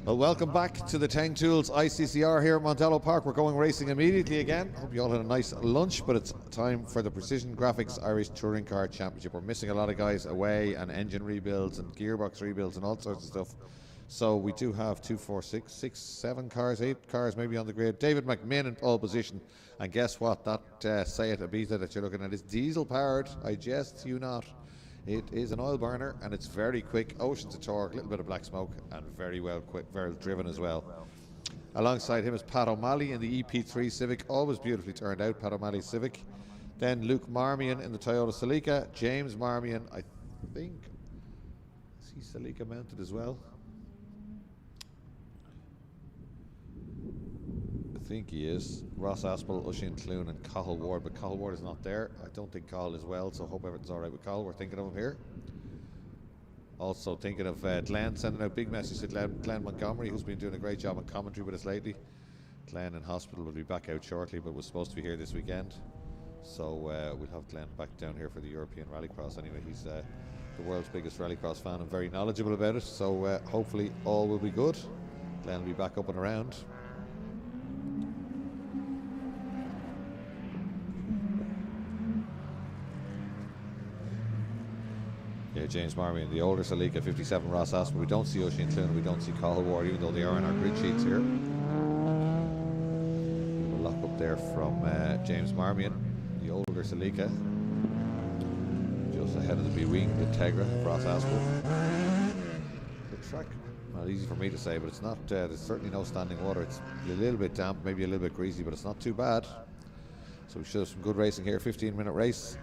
Well, welcome back to the Tang Tools ICCR here at Montello Park. We're going racing immediately again. Hope you all had a nice lunch, but it's time for the Precision Graphics Irish Touring Car Championship. We're missing a lot of guys away, and engine rebuilds and gearbox rebuilds and all sorts of stuff. So we do have 2, 4, 6, 6, 7 cars, 8 cars maybe on the grid. David McMinn in pole position. And guess what? That Seat Ibiza that you're looking at is diesel powered. I jest you not. It is an oil burner and it's very quick, oceans of torque, a little bit of black smoke, and very well driven as well. Alongside him is Pat O'Malley in the EP3 Civic, always beautifully turned out, Pat O'Malley Civic. Then Luke Marmion in the Toyota Celica. James Marmion, I think, is he Celica mounted as well? I think he is. Ross Aspel, Oisin Clune and Cathal Ward, but Cathal Ward is not there. I don't think Cathal is well, so hope everything's alright with Cathal. We're thinking of him here. Also thinking of Glenn, sending out big message to Glenn Montgomery, who's been doing a great job on commentary with us lately. Glenn in hospital, will be back out shortly, but was supposed to be here this weekend. So we'll have Glenn back down here for the European Rallycross anyway. He's the world's biggest Rallycross fan and very knowledgeable about it, so hopefully all will be good. Glenn will be back up and around. Yeah, James Marmion, the older Celica, 57 Ross Aspel. We don't see Oisin Clune, we don't see Cathal Ward, even though they are on our grid sheets here. We'll lock up there from James Marmion, the older Celica. Just ahead of the B-Wing, the Integra, Ross Aspel. The track, not easy for me to say, but it's not, there's certainly no standing water. It's a little bit damp, maybe a little bit greasy, but it's not too bad. So we should have some good racing here, 15-minute race.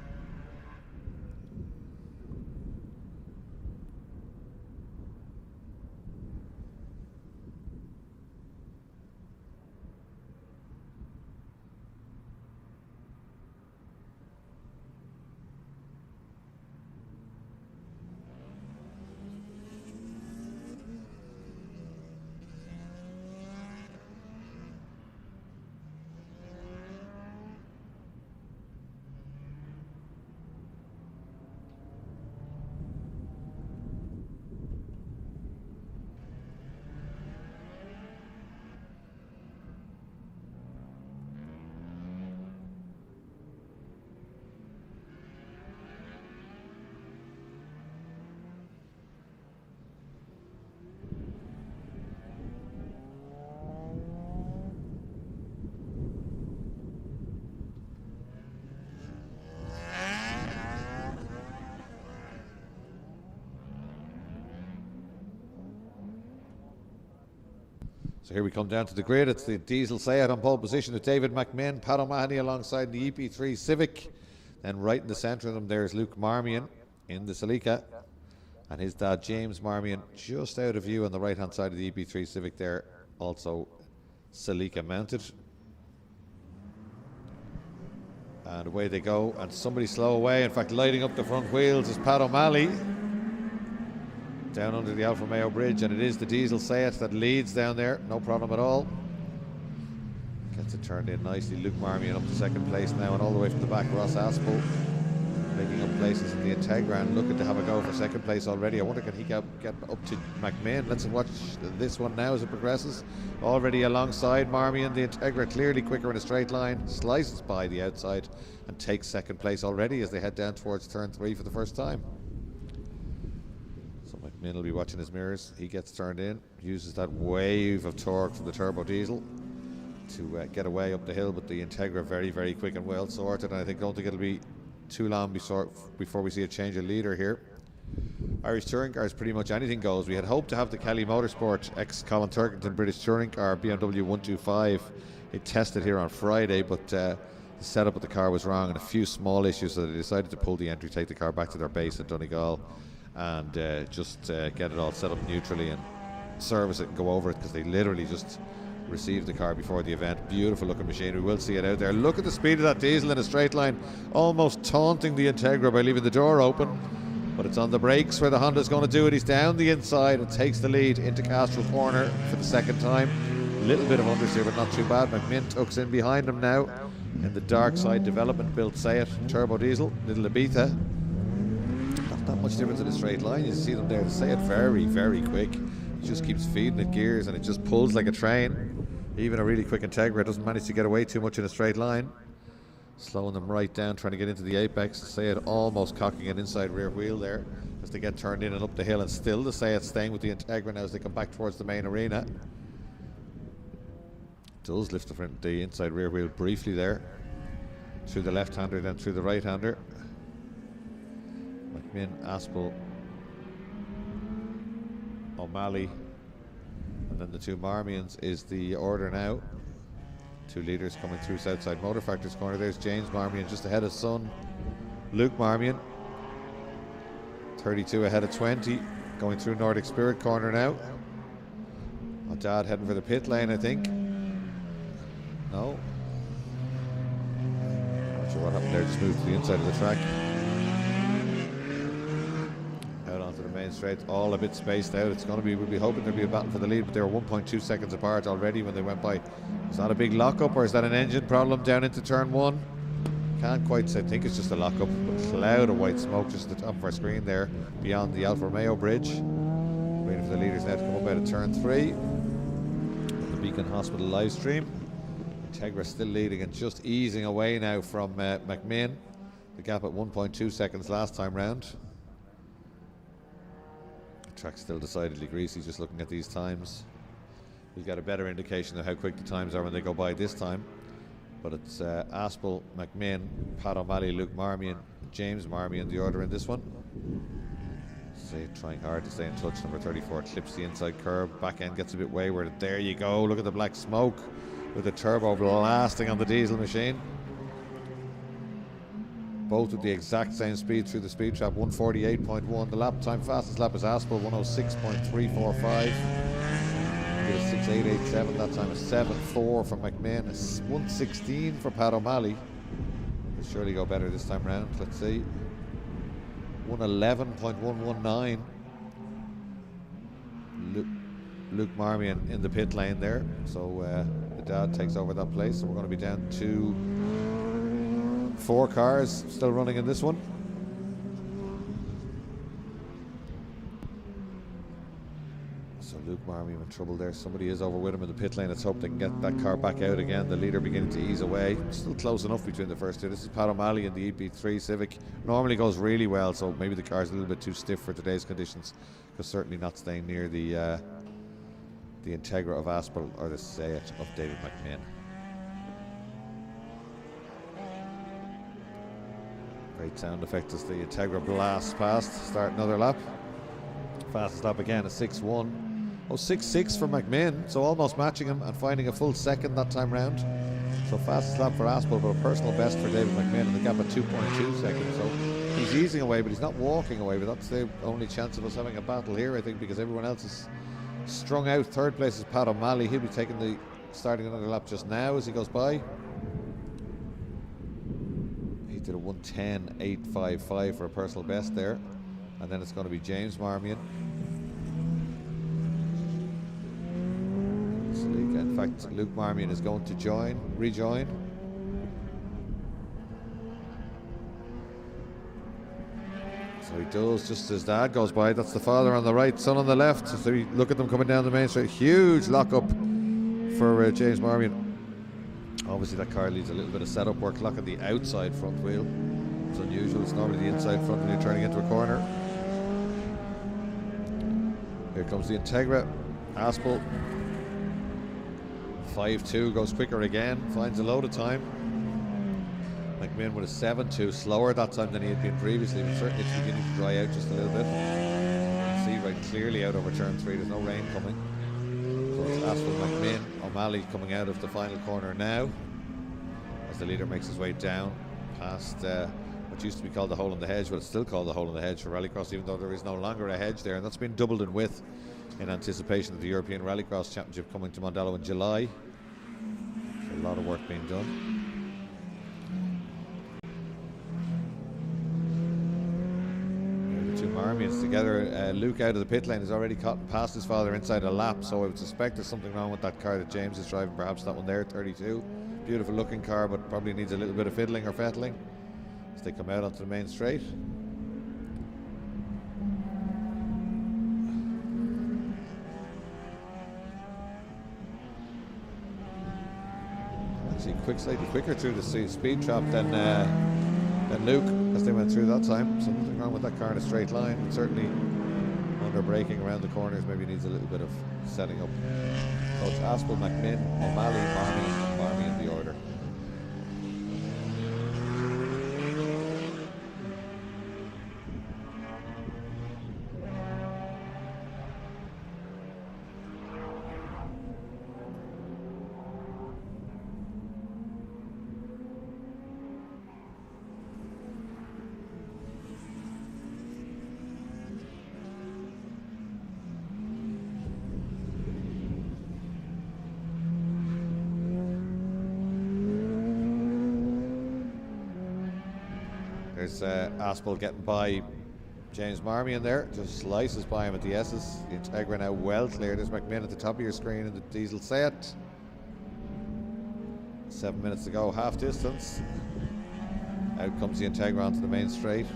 So here we come down to the grid. It's the diesel Seat on pole position with David McMinn, Pat O'Mahony alongside the EP3 Civic. Then right in the centre of them there's Luke Marmion in the Celica, and his dad James Marmion just out of view on the right hand side of the EP3 Civic there, also Celica mounted. And away they go, and somebody slow away, in fact lighting up the front wheels is Pat O'Malley down under the Alfa Romeo bridge, and it is the diesel Seat that leads down there, no problem at all. Gets it turned in nicely. Luke Marmion up to second place now, and all the way from the back Ross Aspel making up places in the Integra and looking to have a go for second place already. I wonder can he get up to McMinn. Let's watch this one now as it progresses. Already alongside Marmion, the Integra clearly quicker in a straight line, slices by the outside and takes second place already as they head down towards turn 3 for the first time. McMinn will be watching his mirrors. He gets turned in, uses that wave of torque from the turbo diesel to get away up the hill, but the Integra very, very quick and well sorted, and I don't think it'll be too long before we see a change of leader here. Irish Touring Cars, pretty much anything goes. We had hoped to have the Kelly Motorsport ex-Colin Turkington British Touring Car BMW 125. It tested here on Friday, but the setup of the car was wrong and a few small issues, so they decided to pull the entry, take the car back to their base in Donegal, and just get it all set up neutrally and service it and go over it, because they literally just received the car before the event. Beautiful looking machine. We will see it out there. Look at the speed of that diesel in a straight line, almost taunting the Integra by leaving the door open, but it's on the brakes where the Honda's going to do it. He's down the inside and takes the lead into Castrol Corner for the second time. A little bit of understeer, but not too bad. McMinn tucks in behind him now in the dark side development built Seat turbo diesel, little Ibiza. Not much difference in a straight line. You see them there. The Seat very, very quick. He just keeps feeding it gears and it just pulls like a train. Even a really quick Integra doesn't manage to get away too much in a straight line. Slowing them right down, trying to get into the apex. Say it almost cocking an inside rear wheel there as they get turned in and up the hill, and still to say it's staying with the Integra now as they come back towards the main arena. Does lift the inside rear wheel briefly there. Through the left-hander, then through the right-hander. McMinn, Aspel, O'Malley, and then the two Marmions is the order now. Two leaders coming through Southside Motor Factor's corner. There's James Marmion just ahead of son Luke Marmion. 32 ahead of 20. Going through Nordic Spirit corner now. Oh, Dad heading for the pit lane, I think. No. Not sure what happened there. Just moved to the inside of the track. Out onto the main straight. All a bit spaced out. It's going to be, we'll be hoping there'll be a battle for the lead, but they were 1.2 seconds apart already when they went by. Is that a big lockup or is that an engine problem down into turn one? Can't quite say. I think it's just a lockup. A cloud of white smoke just at the top of our screen there beyond the Alfa Romeo bridge. Waiting for the leaders now to come up out of turn 3. On the Beacon Hospital live stream. Integra still leading and just easing away now from McMinn. The gap at 1.2 seconds last time round. The track's still decidedly greasy just looking at these times. We'll get a better indication of how quick the times are when they go by this time. But it's Aspel, McMinn, Pat O'Malley, Luke Marmion, James Marmion, the order in this one. Trying hard to stay in touch. Number 34 clips the inside curb. Back end gets a bit wayward. There you go. Look at the black smoke with the turbo blasting on the diesel machine. Both with the exact same speed through the speed trap. 148.1. The lap time, fastest lap is Aspel, 106.345. 6887, that time a 7.4 from McMinn, a 116 for Pat O'Malley. He'll surely go better this time round. Let's see. 111.119. Luke Marmion in the pit lane there. So the Dad takes over that place. So we're going to be down to 4 cars still running in this one. So Luke Marmion in trouble there. Somebody is over with him in the pit lane. Let's hope they can get that car back out again. The leader beginning to ease away. Still close enough between the first two. This is Pat O'Malley in the EP3 Civic. Normally goes really well, so maybe the car's a little bit too stiff for today's conditions, because certainly not staying near the Integra of Aspel or the Seat of David McMinn. Great sound effect as the Integra blasts past. Start another lap. Fastest lap again, a 6.1. Oh, 6.6 for McMinn, so almost matching him and finding a full second that time round. So fastest lap for Aspel, but a personal best for David McMinn, and the gap at 2.2 seconds. So he's easing away, but he's not walking away. But that's the only chance of us having a battle here, I think, because everyone else is strung out. Third place is Pat O'Malley. He'll be starting another lap just now as he goes by. He did a 1:10.855 for a personal best there. And then it's going to be James Marmion. In fact, Luke Marmion is going to rejoin. So he does, just as Dad goes by. That's the father on the right, son on the left. So we look at them coming down the main straight. Huge lockup for James Marmion. Obviously that car needs a little bit of setup work. Lock at the outside front wheel. It's unusual. It's normally the inside front when you're turning into a corner. Here comes the Integra. Aspel. 5.2, goes quicker again, finds a load of time. McMinn with a 7.2, slower that time than he had been previously, but certainly it's beginning to dry out just a little bit. You can see right clearly out over turn 3, there's no rain coming. So it's Aspel, McMinn, O'Malley coming out of the final corner now as the leader makes his way down past what used to be called the hole in the hedge, but it's still called the hole in the hedge for Rallycross, even though there is no longer a hedge there, and that's been doubled in width in anticipation of the European Rallycross Championship coming to Mondello in July. So a lot of work being done. Here the two Marmions together. Luke out of the pit lane has already passed his father inside a lap, so I would suspect there's something wrong with that car that James is driving, perhaps that one there, 32. Beautiful looking car, but probably needs a little bit of fiddling or fettling as they come out onto the main straight. Actually, slightly quicker through the speed trap than Luke as they went through that time. So nothing wrong with that car in a straight line. But certainly under braking around the corners maybe needs a little bit of setting up. So it's Aspel, McMinn, O'Malley, Marmy in the order. There's Aspel getting by James Marmy in there, just slices by him at the S's. The Integra now well clear. There's McMinn at the top of your screen in the diesel set. 7 minutes to go, half distance. Out comes the Integra onto the main straight.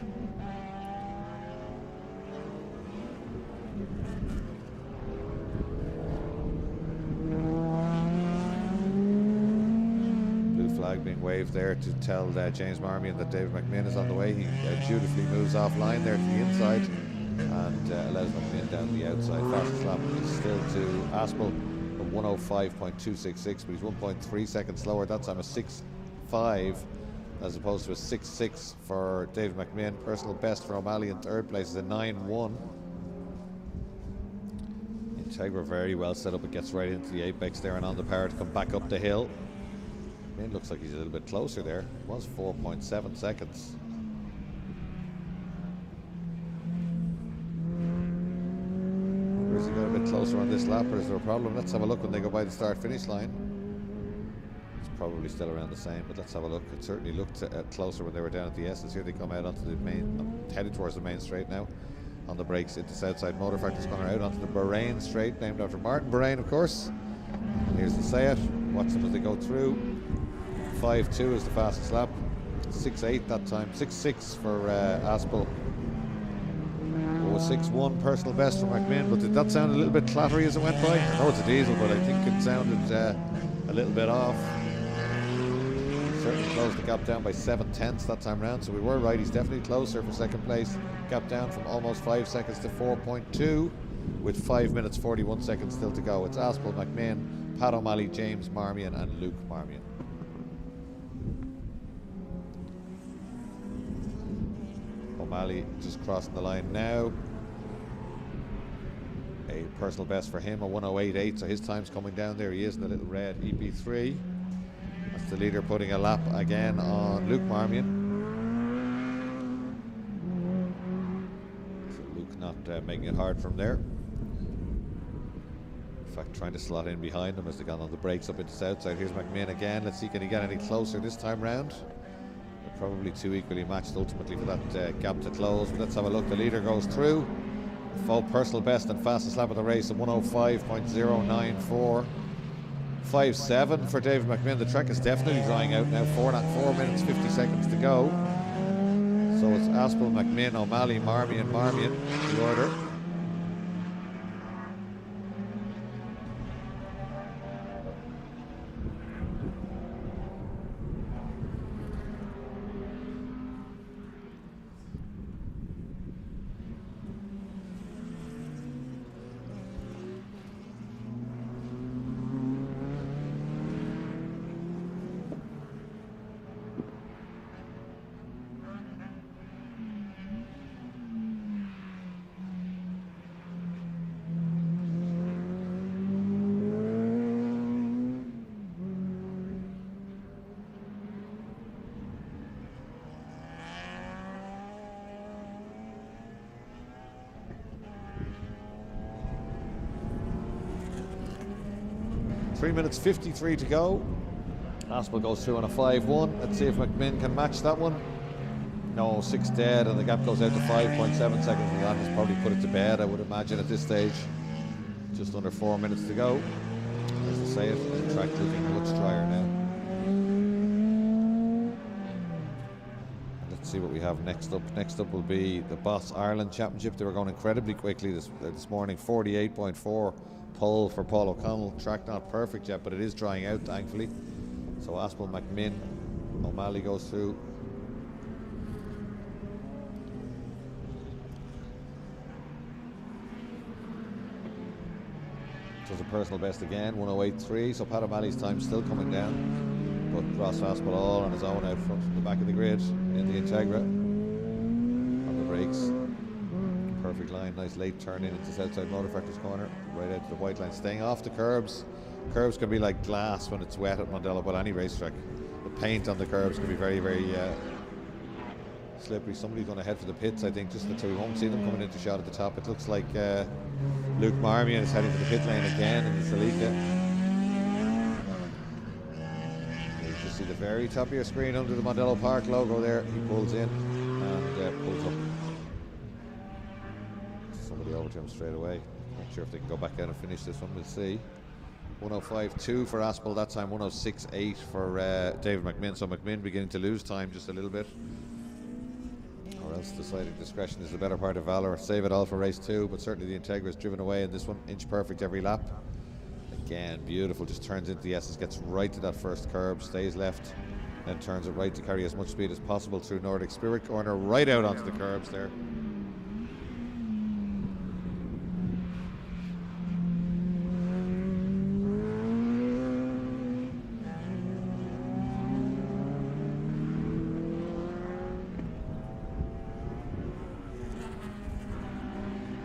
Being waved there to tell James Marmion that David McMinn is on the way. He dutifully moves offline there to the inside and allows McMinn down the outside. Fastest lap is still to Aspel at 105.266, but he's 1.3 seconds slower. That time a 6.5 as opposed to a 6.6 for David McMinn. Personal best for O'Malley in third place is a 9.1. Integra very well set up. It gets right into the apex there and on the power to come back up the hill. It looks like he's a little bit closer there. It was 4.7 seconds. Where's he got a bit closer on this lap, or is there a problem? Let's have a look when they go by the start-finish line. It's probably still around the same, but let's have a look. It certainly looked closer when they were down at the S's. Here they come out onto the main, headed towards the main straight now. On the brakes into Southside Motor Factory's corner, out onto the Bahrain straight, named after Martin Bahrain, of course. Here's the Seat. Watch them as they go through. 5.2 is the fastest lap. 6.8 that time. 6.6 for Aspel. 6.1 personal best for McMinn. But did that sound a little bit clattery as it went by? I know it's a diesel, but I think it sounded a little bit off. Certainly closed the gap down by 7/10 that time round. So we were right. He's definitely closer for second place. Gap down from almost 5 seconds to 4.2 with 5 minutes 41 seconds still to go. It's Aspel, McMinn, Pat O'Malley, James Marmion and Luke Marmion. O'Malley just crossing the line now. A personal best for him, a 108.8, so his time's coming down there. He is in the little red EP3. That's the leader putting a lap again on Luke Marmion. So Luke not making it hard from there. In fact, trying to slot in behind him as they got on the brakes up into Southside. Here's McMinn again. Let's see, can he get any closer this time round? Probably two equally matched ultimately for that gap to close. But let's have a look. The leader goes through. Full personal best and fastest lap of the race at 105.094. 5.7 for David McMinn. The track is definitely drying out now. 4 minutes 50 seconds to go. So it's Aspel, McMinn, O'Malley, Marmion, the order. Minutes 53 to go. Aspel goes through on a 5.1. Let's see if McMinn can match that one. No, 6 dead, and the gap goes out to 5.7 seconds. And that has probably put it to bed, I would imagine, at this stage. Just under 4 minutes to go. As I say it, the track looking much drier now. Let's see what we have next up. Next up will be the Boss Ireland Championship. They were going incredibly quickly this morning. 48.4 pole for Paul O'Connell. Track not perfect yet, but it is drying out, thankfully. So Aspel, McMinn, O'Malley goes through. Does a personal best again, 108.3. So Pat O'Malley's time still coming down. But Ross Aspel all on his own out front from the back of the grid in the Integra. On the brakes. Perfect line, nice late turn in into Southside Motor Factory's corner. Right out to the white line, staying off the curbs. Curbs can be like glass when it's wet at Mondello, but any racetrack. The paint on the curbs can be very, very slippery. Somebody's going to head for the pits, I think, just until we won't see them coming into shot at the top. It looks like Luke Marmion is heading for the pit lane again in the Celica. You can see the very top of your screen under the Mondello Park logo there. He pulls in and pulls up. Somebody over to him straight away. Not sure if they can go back out and finish this one, we'll see. 105.2 for Aspel, that time 106.8 for David McMinn. So McMinn beginning to lose time just a little bit. Or else deciding discretion is the better part of valor. Save it all for race 2, but certainly the Integra is driven away in this one. Inch perfect every lap. Again, beautiful, just turns into the S's, gets right to that first curb, stays left, then turns it right to carry as much speed as possible through Nordic Spirit corner, right out onto the curbs there.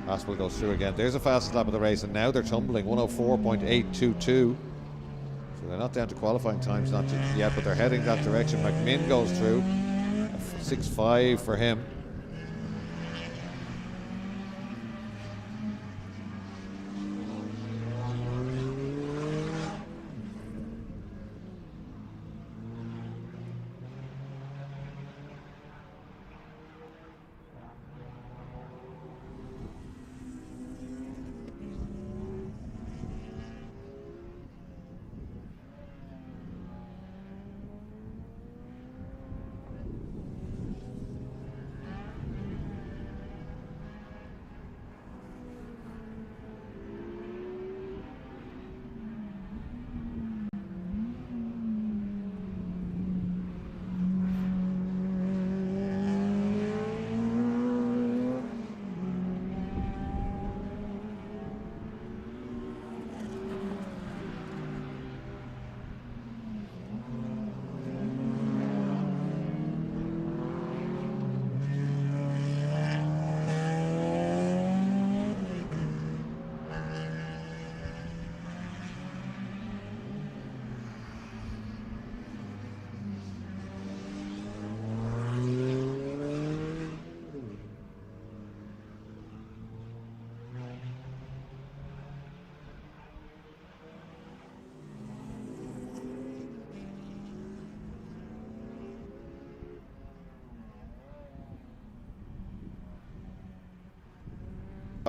Aspel goes through again. There's the fastest lap of the race, and now they're tumbling 104.822. So they're not down to qualifying times, not yet, but they're heading that direction. McMinn goes through, 6.5 for him.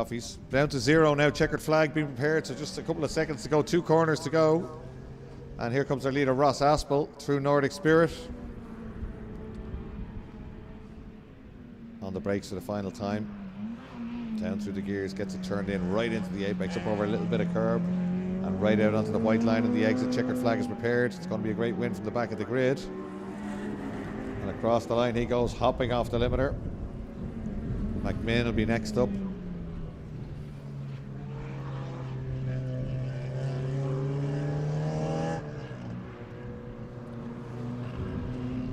He's down to 0 now, checkered flag being prepared, so just a couple of seconds to go, 2 corners to go. And here comes our leader, Ross Aspel, through Nordic Spirit. On the brakes for the final time. Down through the gears, gets it turned in right into the 8, makes up over a little bit of curb. And right out onto the white line and the exit, checkered flag is prepared. It's going to be a great win from the back of the grid. And across the line he goes, hopping off the limiter. McMinn will be next up.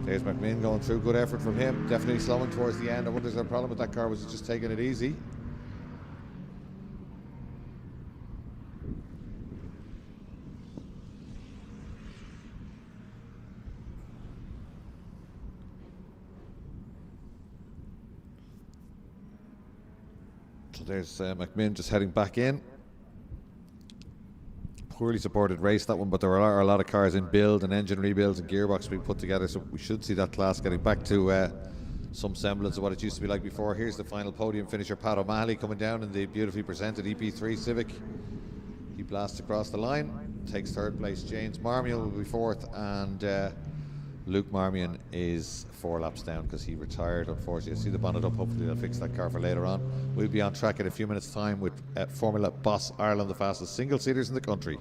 There's McMinn going through, good effort from him, definitely slowing towards the end. I wonder if there's a problem with that car, was it just taking it easy? So there's McMinn just heading back in. Poorly supported race, that one, but there are a lot of cars in build and engine rebuilds and gearbox being put together, so we should see that class getting back to some semblance of what it used to be like before. Here's the final podium finisher, Pat O'Malley, coming down in the beautifully presented EP3 Civic. He blasts across the line, takes 3rd place. James Marmion will be 4th, and Luke Marmion is 4 laps down because he retired, unfortunately. I see the bonnet up, hopefully they'll fix that car for later on. We'll be on track in a few minutes' time with Formula Boss Ireland, the fastest single-seaters in the country.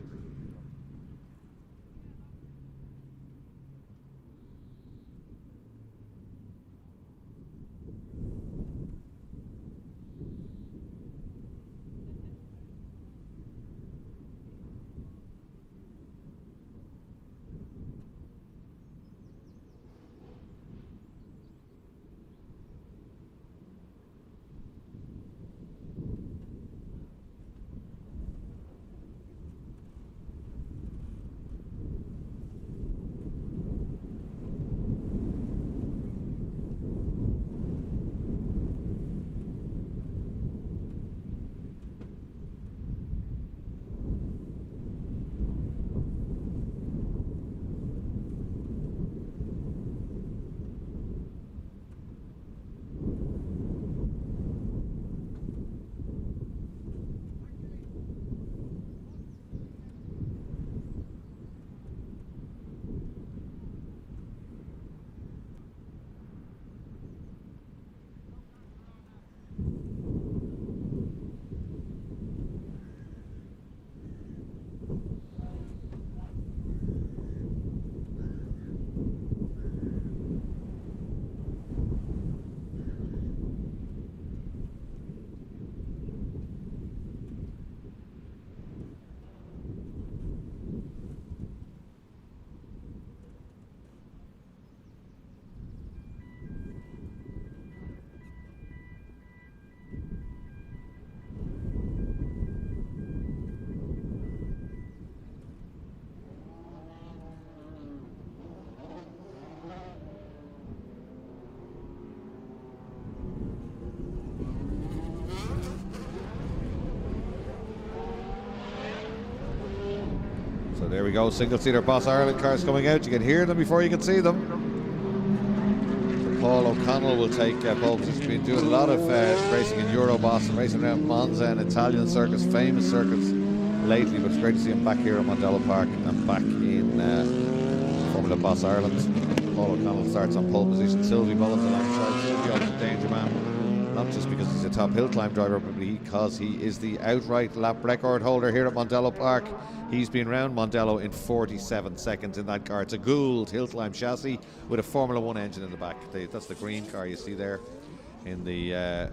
there we go, single-seater Boss Ireland cars coming out. You can hear them before you can see them. So Paul O'Connell will take pole position. He's been doing a lot of racing in Euroboss and racing around Monza and Italian circuits, famous circuits lately, but it's great to see him back here at Mondello Park and back in Formula Boss Ireland. Paul O'Connell starts on pole position. Sylvie Mullins alongside Silvio, the danger man. Not just because he's a top hill climb driver, but because he is the outright lap record holder here at Mondello Park. He's been round Mondello in 47 seconds in that car. It's a Gould hill climb chassis with a Formula 1 engine in the back. That's the green car you see there in the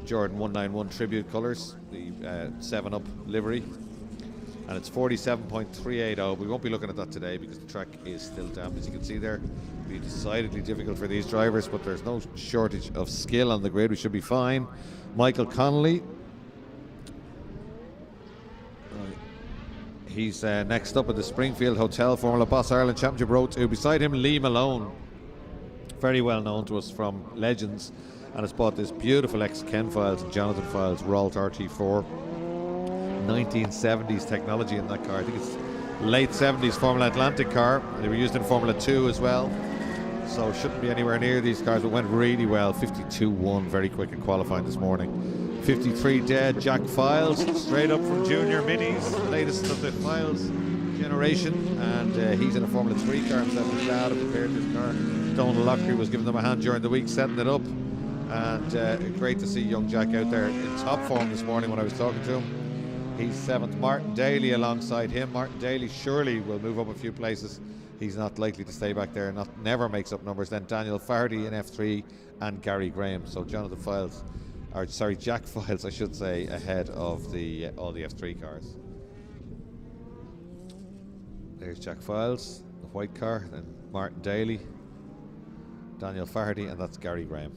Jordan 191 tribute colours, the 7-Up livery. And it's 47.380. We won't be looking at that today because the track is still damp, as you can see there. It'll be decidedly difficult for these drivers, but there's no shortage of skill on the grid. We should be fine. Michael Connolly, he's next up at the Springfield Hotel Formula Boss Ireland Championship Road 2. Beside him, Lee Malone, very well known to us from Legends, and has bought this beautiful ex-Ken Files and Jonathan Files Ralt RT4. 1970s technology in that car. I think it's late 70s Formula Atlantic car. They were used in Formula 2 as well, so shouldn't be anywhere near these cars, but went really well. 52-1, very quick in qualifying this morning. 53 dead, Jack Files, straight up from Junior Minis, latest of the Files generation, and he's in a Formula 3 car himself. His dad had prepared this car. Donald Lockery was giving them a hand during the week setting it up, and great to see young Jack out there in top form this morning when I was talking to him. He's 7th. Martin Daly alongside him. Martin Daly surely will move up a few places. He's not likely to stay back there. Never makes up numbers. Then Daniel Fardy in F3 and Gary Graham. So Jack Files, I should say, ahead of all the F3 cars. There's Jack Files, the white car. Then Martin Daly, Daniel Fardy, and that's Gary Graham.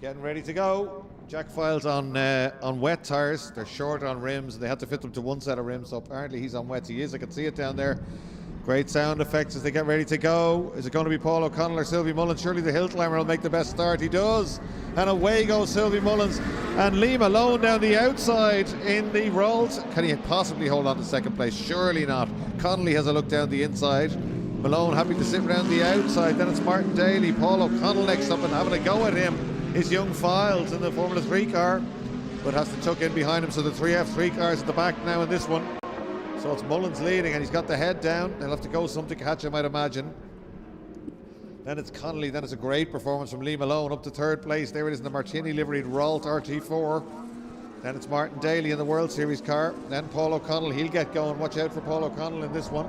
Getting ready to go. Jack Files on wet tyres. They're short on rims. They had to fit them to one set of rims, so apparently he's on wet. He is. I can see it down there. Great sound effects as they get ready to go. Is it going to be Paul O'Connell or Sylvie Mullins? Surely the hill climber will make the best start. He does. And away goes Sylvie Mullins. And Lee Malone down the outside in the rolls. Can he possibly hold on to second place? Surely not. Connolly has a look down the inside. Malone happy to sit around the outside. Then it's Martin Daly. Paul O'Connell next up and having a go at him. His young Files in the Formula 3 car, but has to tuck in behind him. So the three F3 cars at the back now in this one. So it's Mullins leading, and he's got the head down. They'll have to go some to catch him, I'd imagine. Then it's Connolly. Then it's a great performance from Lee Malone up to third place. There it is in the Martini liveried Ralt RT4. Then it's Martin Daly in the World Series car. Then Paul O'Connell, he'll get going. Watch out for Paul O'Connell in this one.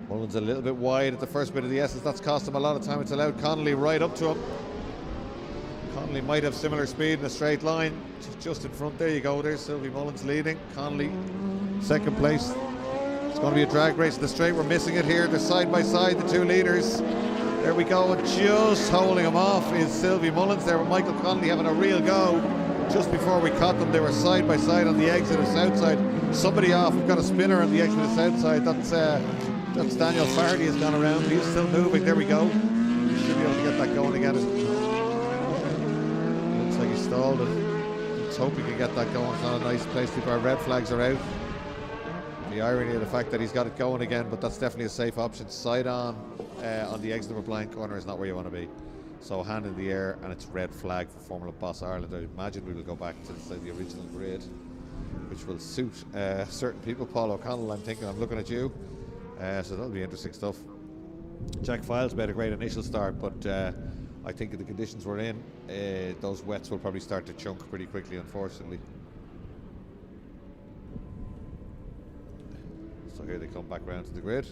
Mullins a little bit wide at the first bit of the S's. That's cost him a lot of time. It's allowed Connolly right up to him. Connolly might have similar speed in a straight line. Just in front. There you go. There's Sylvie Mullins leading. Connolly second place. It's going to be a drag race in the straight. We're missing it here. They're side by side, the two leaders. There we go. And just holding him off is Sylvie Mullins there with Michael Connolly having a real go. Just before we caught them, they were side by side on the exit of Southside. Somebody off. We've got a spinner on the exit of Southside. That's Daniel Fardy has gone around. He's still moving. There we go. Should be able to get that going again. Looks like he stalled it. Let's hope he can get that going. It's not a nice place to go. Our red flags are out. The irony of the fact that he's got it going again, but that's definitely a safe option. Side on. on the exit of a blind corner is not where you want to be. So hand in the air, and it's red flag for Formula Boss Ireland. I imagine we will go back to the original grid, which will suit certain people. Paul O'Connell, I'm looking at you. So that'll be interesting stuff. Jack Files made a great initial start, but I think the conditions we're in, those wets will probably start to chunk pretty quickly, unfortunately. So here they come back round to the grid.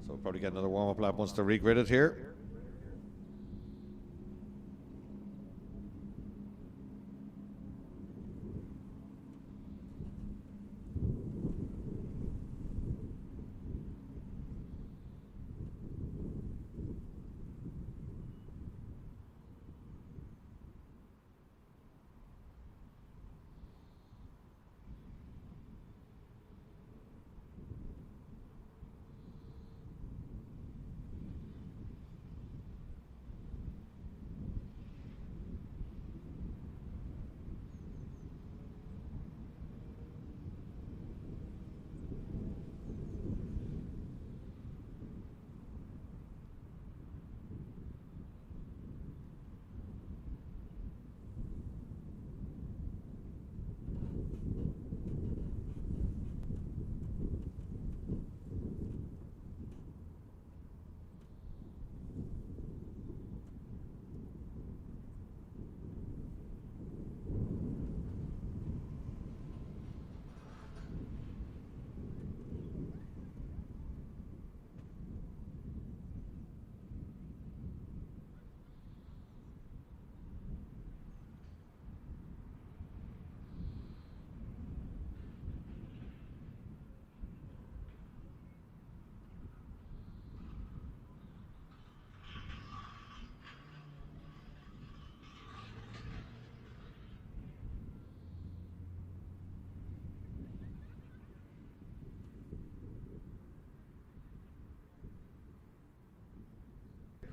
So we'll probably get another warm-up lap once they're regridded here.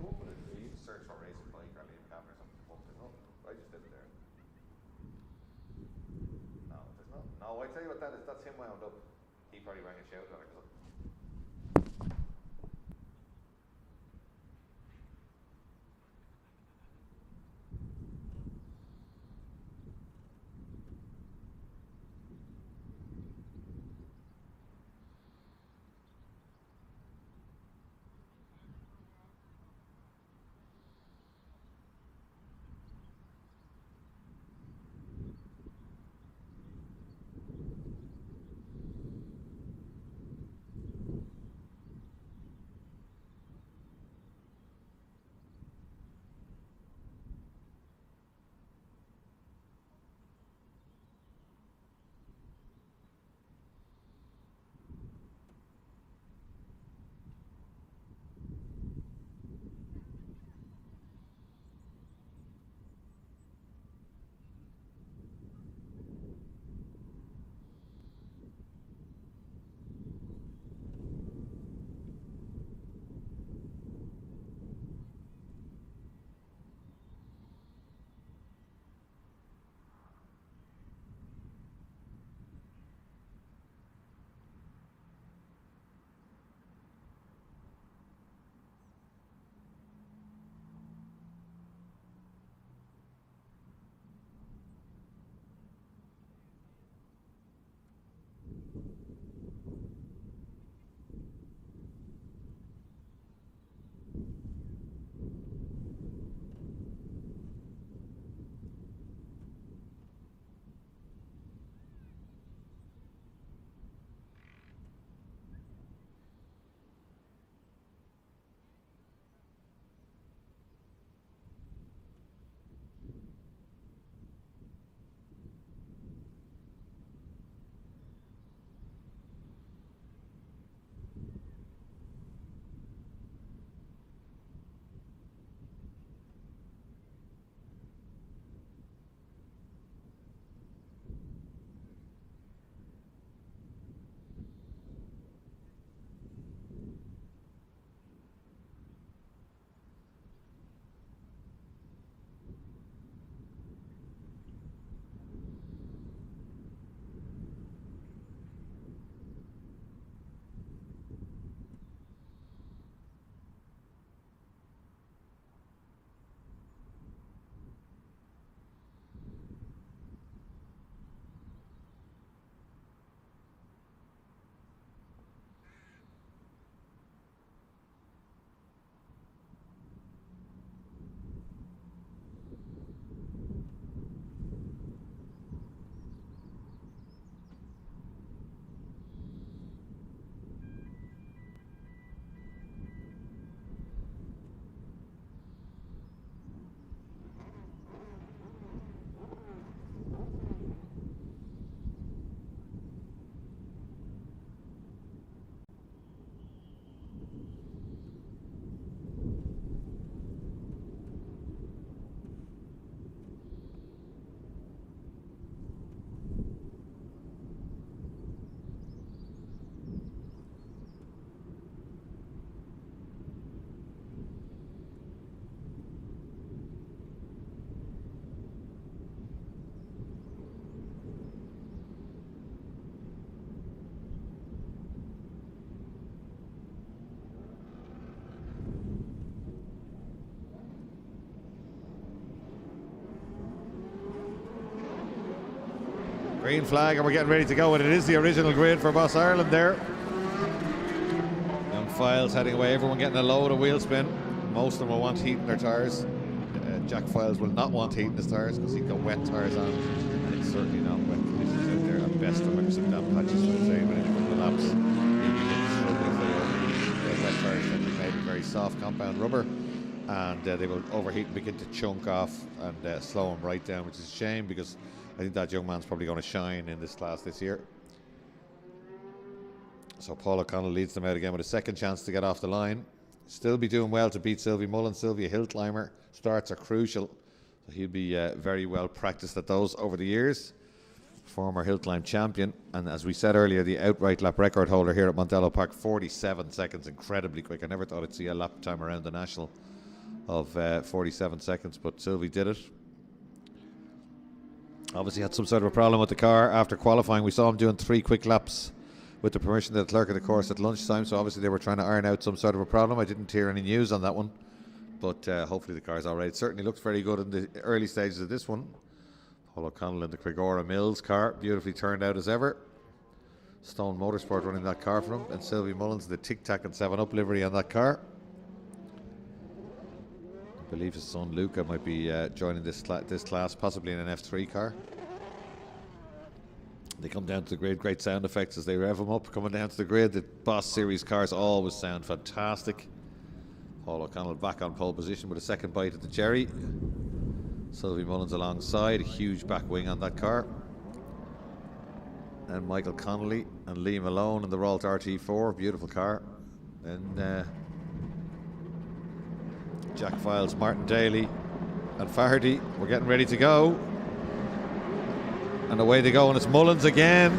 You search for racing bike or leave camera or something. I just did it there. No, there's not. No, I tell you what that is. That's him wound up. He probably rang a shout at it. Green flag, and we're getting ready to go, and it is the original grid for Boss Ireland there. Young Files heading away, everyone getting a load of wheel spin. Most of them will want heat in their tyres. Jack Files will not want heat in his tyres because he's got wet tyres on, and it's certainly not wet conditions out there at best. There might be some damp patches for the same, but in a couple of laps, he'll be struggling if they wet tyres tend to be made of very soft compound rubber, and they will overheat and begin to chunk off and slow him right down, which is a shame because I think that young man's probably going to shine in this class this year. So Paul O'Connell leads them out again with a second chance to get off the line. Still be doing well to beat Sylvie Mullen. Sylvie, a hill climber. Starts are crucial. So he'll be very well practiced at those over the years. Former hill climb champion. And as we said earlier, the outright lap record holder here at Montello Park, 47 seconds. Incredibly quick. I never thought I'd see a lap time around the National of 47 seconds, but Sylvie did it. Obviously had some sort of a problem with the car after qualifying. We saw him doing 3 quick laps with the permission of the clerk of the course at lunchtime, so obviously they were trying to iron out some sort of a problem. I didn't hear any news on that one, but hopefully the car's all right. It certainly looks very good in the early stages of this one. Paul O'Connell in the Crigora Mills car, beautifully turned out as ever. Stone Motorsport running that car for him, and Sylvie Mullins, the Tic Tac and 7-Up livery on that car. I believe his son Luca might be joining this class, possibly in an F3 car. They come down to the grid, great sound effects as they rev them up. Coming down to the grid, the Boss Series cars always sound fantastic. Paul O'Connell back on pole position with a second bite at the cherry. Sylvie Mullins alongside, a huge back wing on that car. And Michael Connolly and Lee Malone in the Ralt RT4, beautiful car. And Jack Files, Martin Daly and Faherty, we're getting ready to go. And away they go, and it's Mullins again.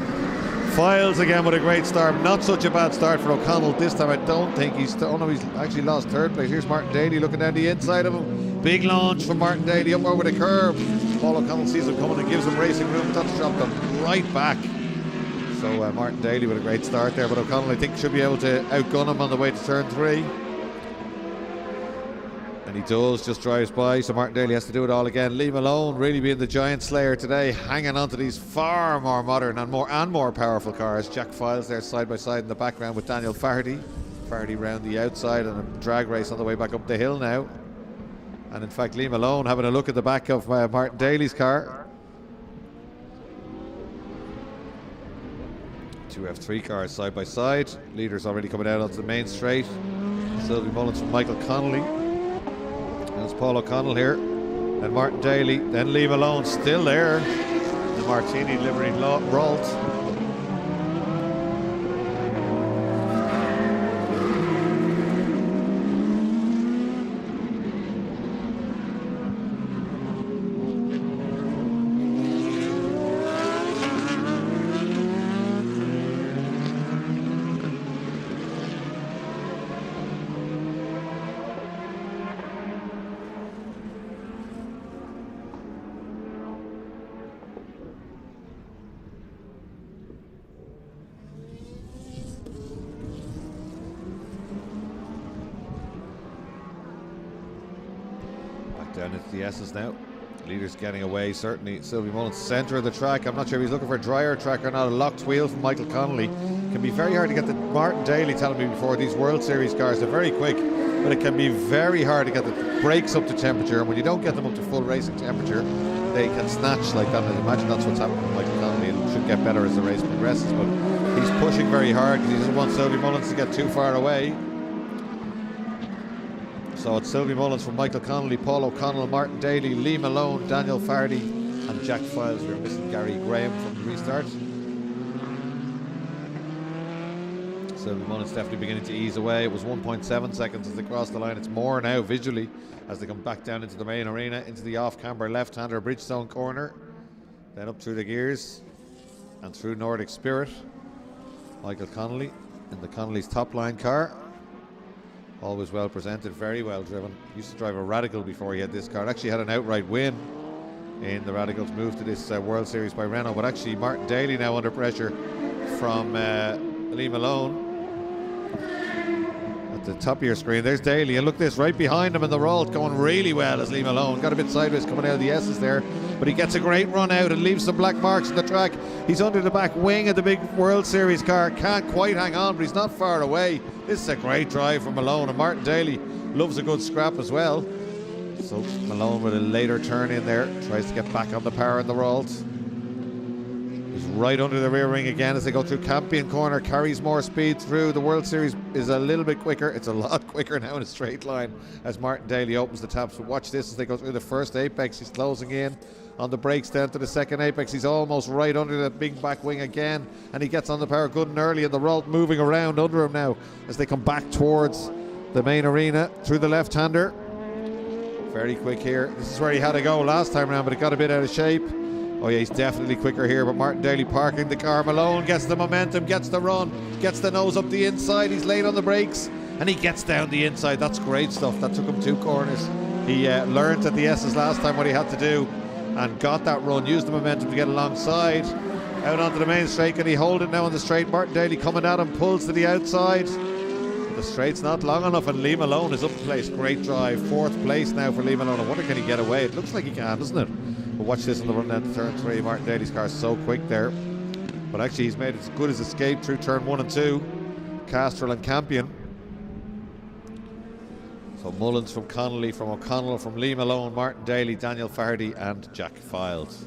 Files again with a great start. Not such a bad start for O'Connell this time. I don't think he's actually lost third place. Here's Martin Daly looking down the inside of him. Big launch from Martin Daly up over the curb. Paul O'Connell sees him coming and gives him racing room. That's dropped him right back. So Martin Daly with a great start there, but O'Connell I think should be able to outgun him on the way to turn 3. And he does, just drives by, so Martin Daly has to do it all again. Lee Malone really being the giant slayer today, hanging on to these far more modern and more powerful cars. Jack Files there side by side in the background with Daniel Faherty. Faherty round the outside and a drag race on the way back up the hill now. And in fact Lee Malone having a look at the back of Martin Daly's car. 2 F3 cars side by side. Leaders already coming out onto the main straight. Sylvie Mullins from Michael Connolly. There's Paul O'Connell here, and Martin Daly, then Lee Malone still there. The Martini livery Ralt. Down into the S's now. Leaders getting away, certainly. Sylvie Mullins, centre of the track. I'm not sure if he's looking for a drier track or not. A locked wheel from Michael Connolly. Can be very hard to get the Martin Daly telling me before, these World Series cars, they're very quick, but it can be very hard to get the brakes up to temperature. And when you don't get them up to full racing temperature, they can snatch like that. And I imagine that's what's happening with Michael Connolly. It should get better as the race progresses, but he's pushing very hard because he doesn't want Sylvie Mullins to get too far away. So it's Sylvie Mullins from Michael Connolly, Paul O'Connell, Martin Daly, Lee Malone, Daniel Faherty and Jack Files. We're missing Gary Graham from the restart. Sylvie Mullins definitely beginning to ease away. It was 1.7 seconds as they crossed the line. It's more now visually as they come back down into the main arena, into the off-camber left-hander Bridgestone corner. Then up through the gears and through Nordic Spirit. Michael Connolly in the Connolly's top line car. Always well presented, very well driven. Used to drive a Radical before he had this car. Actually had an outright win in the Radical's move to this World Series by Renault. But actually Martin Daly now under pressure from Lee Malone. at the top of your screen, there's Daly, and look this, right behind him in the roll, going really well as Liam Malone. Got a bit sideways coming out of the S's there, but he gets a great run out and leaves some black marks on the track. He's under the back wing of the big World Series car, can't quite hang on, but he's not far away. This is a great drive from Malone, and Martin Daly loves a good scrap as well. So Malone with a later turn in there, tries to get back on the power in the rolls. He's right under the rear wing again as they go through Campion Corner, carries more speed through. The World Series is a little bit quicker. It's a lot quicker now in a straight line as Martin Daly opens the taps. But watch this as they go through the first apex. He's closing in on the brakes down to the second apex. He's almost right under that big back wing again, and he gets on the power good and early, and the roll moving around under him now as they come back towards the main arena through the left-hander. Very quick here. This is where he had to go last time around, but it got a bit out of shape. Oh yeah, he's definitely quicker here, but Martin Daly parking the car. Malone gets the momentum, gets the run, gets the nose up the inside. He's late on the brakes, and he gets down the inside. That's great stuff. That took him 2 corners. He learned at the S's last time what he had to do and got that run, used the momentum to get alongside. Out onto the main straight. Can he hold it now on the straight? Martin Daly coming at him, pulls to the outside. The straight's not long enough, and Liam Malone is up in place. Great drive. 4th place now for Liam Malone. I wonder, can he get away? It looks like he can, doesn't it? But watch this on the run down to turn 3. Martin Daly's car is so quick there. But actually he's made as good as escape through turn 1 and 2. Castrol and Campion. So Mullins from Connolly, from O'Connell, from Liam Malone, Martin Daly, Daniel Fardy and Jack Files.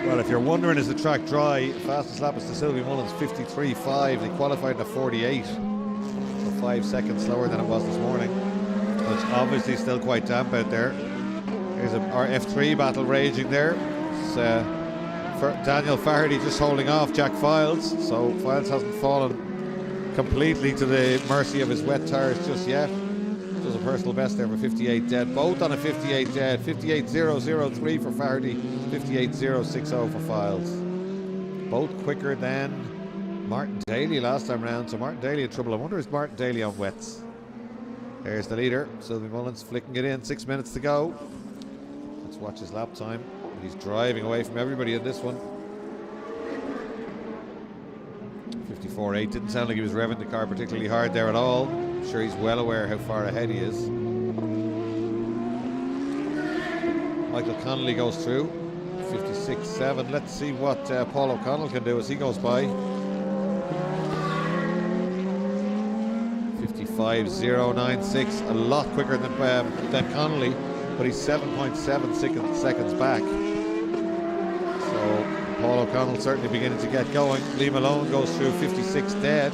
Well, if you're wondering, is the track dry? Fastest lap is to Sylvie Mullins, 53.5. They qualified in a 48, so 5 seconds slower than it was this morning. So it's obviously still quite damp out there. Here's our F3 battle raging there. It's Daniel Fardy just holding off Jack Files, so Files hasn't fallen completely to the mercy of his wet tyres just yet. Does a personal best there for 58 dead, both on a 58 dead. 58.003 for Fardy, 58.060 for Files. Both quicker than Martin Daly last time round, so Martin Daly in trouble. I wonder, is Martin Daly on wets? There's the leader, Sylvie Mullins, flicking it in. 6 minutes to go. Let's watch his lap time. He's driving away from everybody in this one. 54.8, didn't sound like he was revving the car particularly hard there at all. I'm sure he's well aware how far ahead he is. Michael Connolly goes through, 56.7. Let's see what Paul O'Connell can do as he goes by. 55.096, a lot quicker than Connolly, but he's 7.7 seconds back. So Paul O'Connell certainly beginning to get going. Liam Malone goes through 56 dead.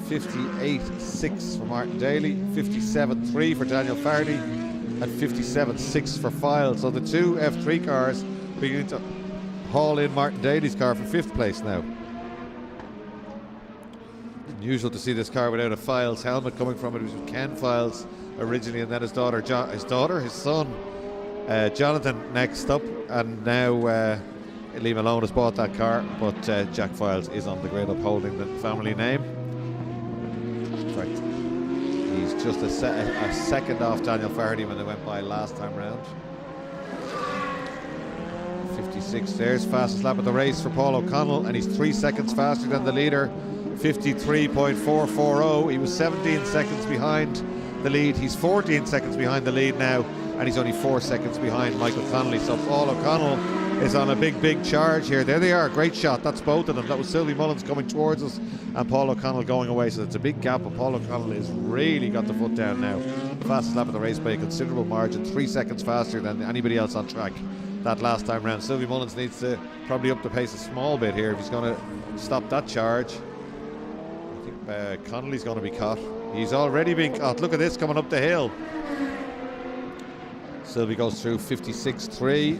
58.6 for Martin Daly, 57.3 for Daniel Fardy, and 57.6 for Files. So the 2 F3 cars beginning to haul in Martin Daly's car for 5th place now. Unusual to see this car without a Files helmet coming from it. It was with Ken Files originally, and then his son, Jonathan next up, and now Liam Malone has bought that car, but Jack Files is on the grid upholding the family name. In fact, he's just a second off Daniel Fardy when they went by last time round. 56 there's fastest lap of the race for Paul O'Connell, and he's 3 seconds faster than the leader. 53.440. He was 17 seconds behind the lead. He's 14 seconds behind the lead now, and he's only 4 seconds behind Michael Connolly. So Paul O'Connell is on a big charge here. There they are, great shot. That's both of them. That was Sylvie Mullins coming towards us and Paul O'Connell going away. So it's a big gap, but Paul O'Connell has really got the foot down now. Fastest lap of the race by a considerable margin, 3 seconds faster than anybody else on track that last time round. Sylvie Mullins needs to probably up the pace a small bit here if he's going to stop that charge. I think Connolly's going to be caught. He's already been caught. Look at this coming up the hill. Sylvie goes through 56.3.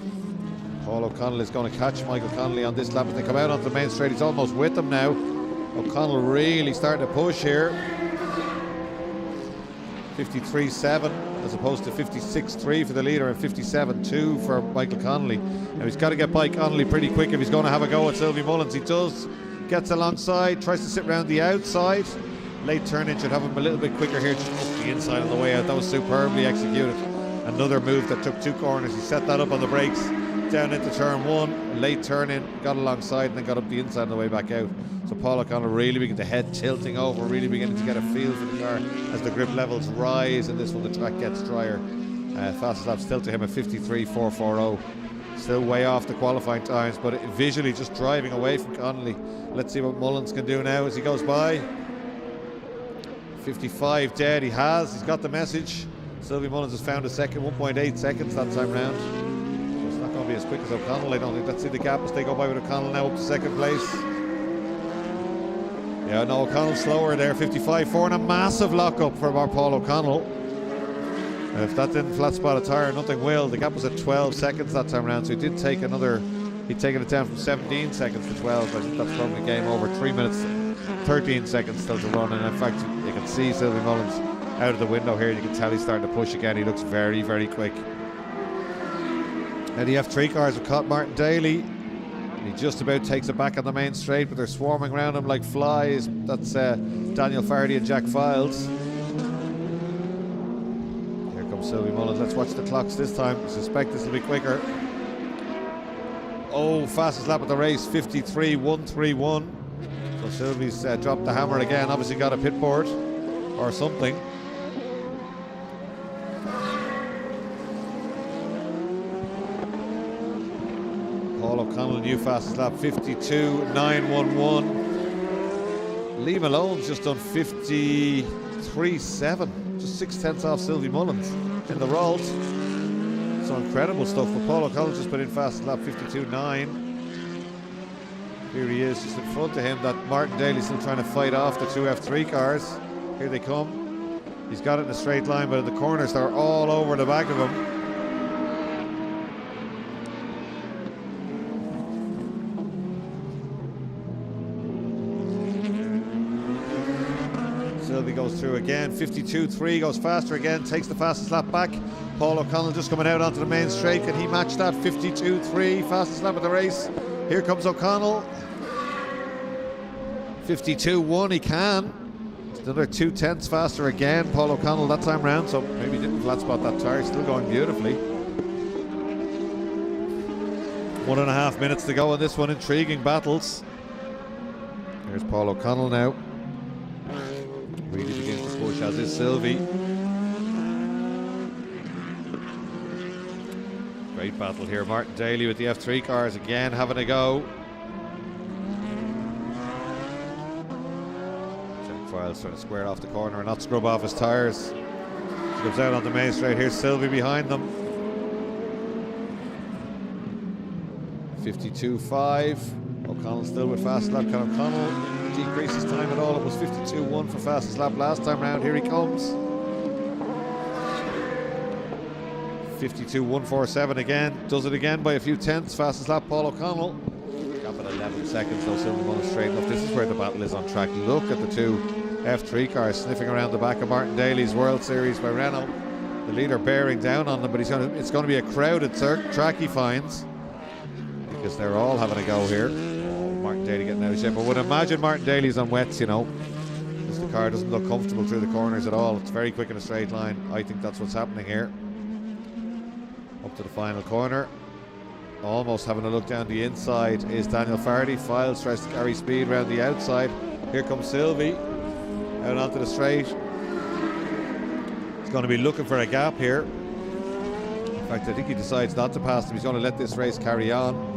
Paul O'Connell is going to catch Michael Connolly on this lap as they come out onto the main straight. He's almost with them now. O'Connell really starting to push here. 53.7 as opposed to 56.3 for the leader and 57.2 for Michael Connolly. Now he's got to get by Connolly pretty quick if he's going to have a go at Sylvie Mullins. He does. Gets alongside, tries to sit around the outside, Late turn-in should have him a little bit quicker here, just up the inside on the way out. That was superbly executed. Another move that took 2 corners. He set that up on the brakes, down into turn 1, late turn-in, got alongside and then got up the inside on the way back out. So Paul O'Connell really beginning to head tilting over, really beginning to get a feel for the car as the grip levels rise and this one the track gets drier. Fastest lap still to him at 53.440. Still way off the qualifying times, but visually just driving away from Connolly. Let's see what Mullins can do now as he goes by. 55 dead, he's got the message. Sylvie Mullins has found a second, 1.8 seconds that time round. So it's not going to be as quick as O'Connell, I don't think. Let's see the gap as they go by with O'Connell now up to second place. Yeah, no, O'Connell slower there, 55.4, and a massive lock-up for Paul O'Connell. If that didn't flat spot a tyre, nothing will. The gap was at 12 seconds that time around, so he did take another, he'd taken it down from 17 seconds to 12. I think that's probably game over. 3 minutes, 13 seconds still to run, and in fact, you can see Sylvie Mullins out of the window here. You can tell he's starting to push again. He looks very, very quick. Now the F3 cars have caught Martin Daly. He just about takes it back on the main straight, but they're swarming around him like flies. That's Daniel Fardy and Jack Files. Sylvie Mullins, let's watch the clocks this time. I suspect this will be quicker. Oh, fastest lap of the race, 53.131. So Sylvie's dropped the hammer again, obviously got a pit board or something. Paul O'Connell, new fastest lap, 52.911. Lee Malone's just done 53.7, just 0.6 off Sylvie Mullins in the rolls. So incredible stuff. But Paul O'Connell just put in fast lap 52.9. Here he is just in front of him. That Martin Daly's still trying to fight off the 2 F3 cars. Here they come. He's got it in a straight line, but in the corners they're all over the back of him. Sylvie goes through again, 52.3, goes faster again, takes the fastest lap back. Paul O'Connell just coming out onto the main straight. Can he match that? 52.3, fastest lap of the race. Here comes O'Connell. 52.1, he can. Another 0.2 faster again, Paul O'Connell that time round, so maybe he didn't flat spot that tyre, still going beautifully. 1.5 minutes to go in this one, intriguing battles. Here's Paul O'Connell now. Really begins to push, as is Sylvie. Great battle here. Martin Daly with the F3 cars again having a go. Jack Files trying to square off the corner and not scrub off his tyres. Comes out on the main straight. Here's Sylvie behind them. 52.5. O'Connell still with fast lap. Can O'Connell decrease his time at all? It was 52.1 for fastest lap last time round. Here he comes. 52.147 again. Does it again by a few tenths. Fastest lap, Paul O'Connell. Got about 11 seconds though. Sylvie Mullins straight enough. This is where the battle is on track. Look at the 2 F3 cars sniffing around the back of Martin Daly's World Series by Renault. The leader bearing down on them, but it's going to be a crowded track he finds, because they're all having a go here. Martin Daly getting out of shape. I would imagine Martin Daly's on wets, you know, because the car doesn't look comfortable through the corners at all. It's very quick in a straight line. I think that's what's happening here. Up to the final corner. Almost having a look down the inside is Daniel Fardy. Files tries to carry speed around the outside. Here comes Sylvie out onto the straight. He's going to be looking for a gap here. In fact, I think he decides not to pass him. He's going to let this race carry on.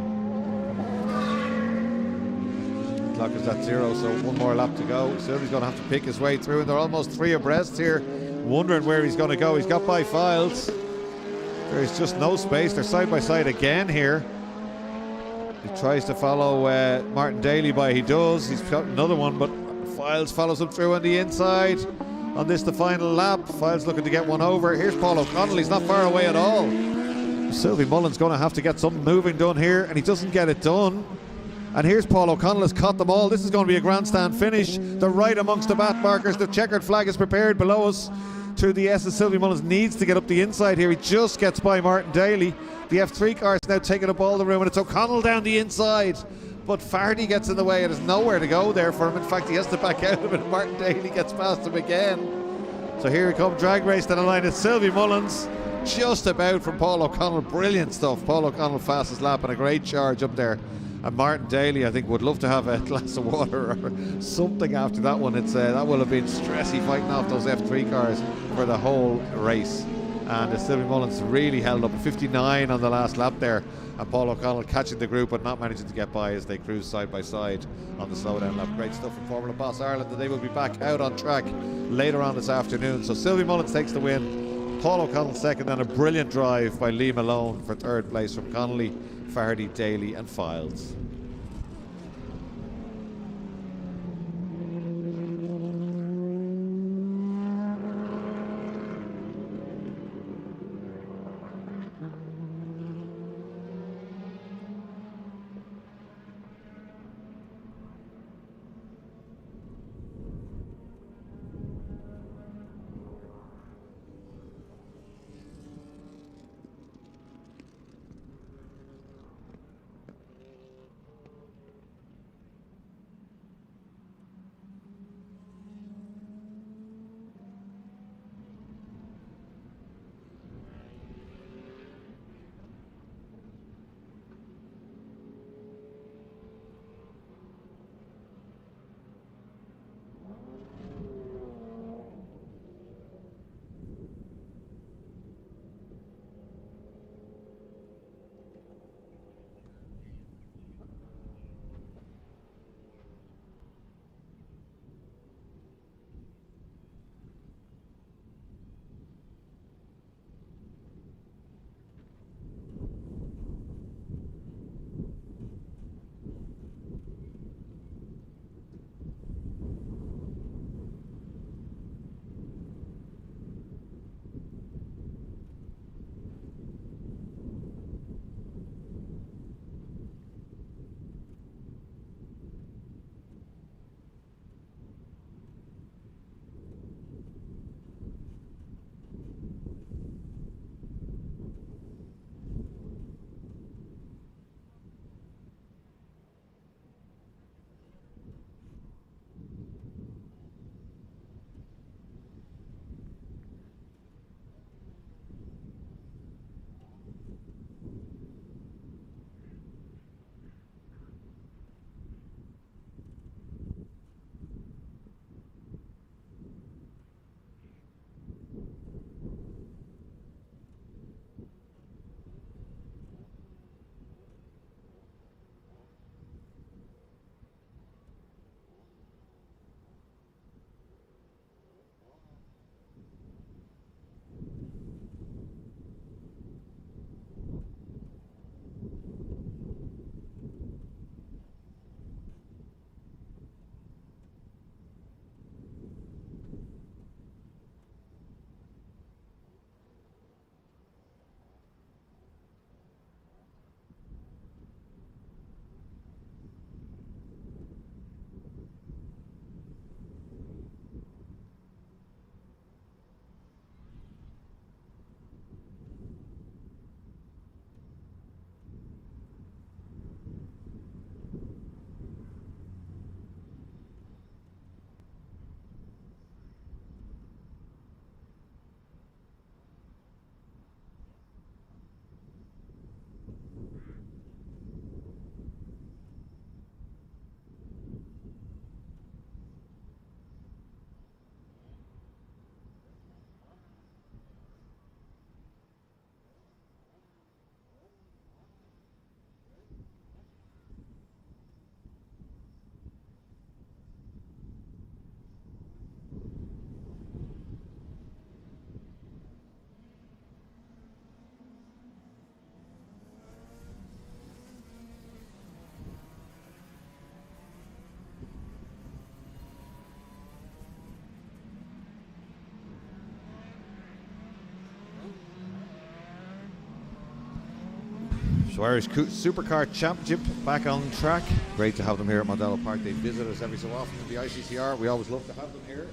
Clock is at 0, so one more lap to go. Sylvie's going to have to pick his way through, and they're almost 3 abreast here, wondering where he's going to go. He's got by Files. There's just no space. They're side by side again here. He tries to follow Martin Daly by. He does. He's got another one, but Files follows him through on the inside. On this, the final lap. Files looking to get one over. Here's Paul O'Connell. He's not far away at all. Sylvie Mullins going to have to get some moving done here, and he doesn't get it done. And here's Paul O'Connell has caught them all. This is going to be a grandstand finish. They're right amongst the back markers. The checkered flag is prepared below us. To the S, and Sylvie Mullins needs to get up the inside here. He just gets by Martin Daly. The F3 car is now taking up all the room, and it's O'Connell down the inside. but Fardy gets in the way and there's nowhere to go there for him. In fact, he has to back out of it. Martin Daly gets past him again. So here we come, drag race to the line. It's Sylvie Mullins just about from Paul O'Connell. Brilliant stuff. Paul O'Connell fastest lap and a great charge up there. And Martin Daly, I think, would love to have a glass of water or something after that one. It's that will have been stressy fighting off those F3 cars for the whole race. And Sylvie Mullins really held up 59 on the last lap there. And Paul O'Connell catching the group but not managing to get by as they cruise side by side on the slowdown lap. Great stuff from Formula Boss Ireland, and they will be back out on track later on this afternoon. So Sylvie Mullins takes the win, Paul O'Connell second, and a brilliant drive by Lee Malone for third place from Connolly, Fardy, Daly and Files. So Irish Supercar Championship back on track. Great to have them here at Modelo Park. They visit us every so often in the ICCR. We always love to have them here.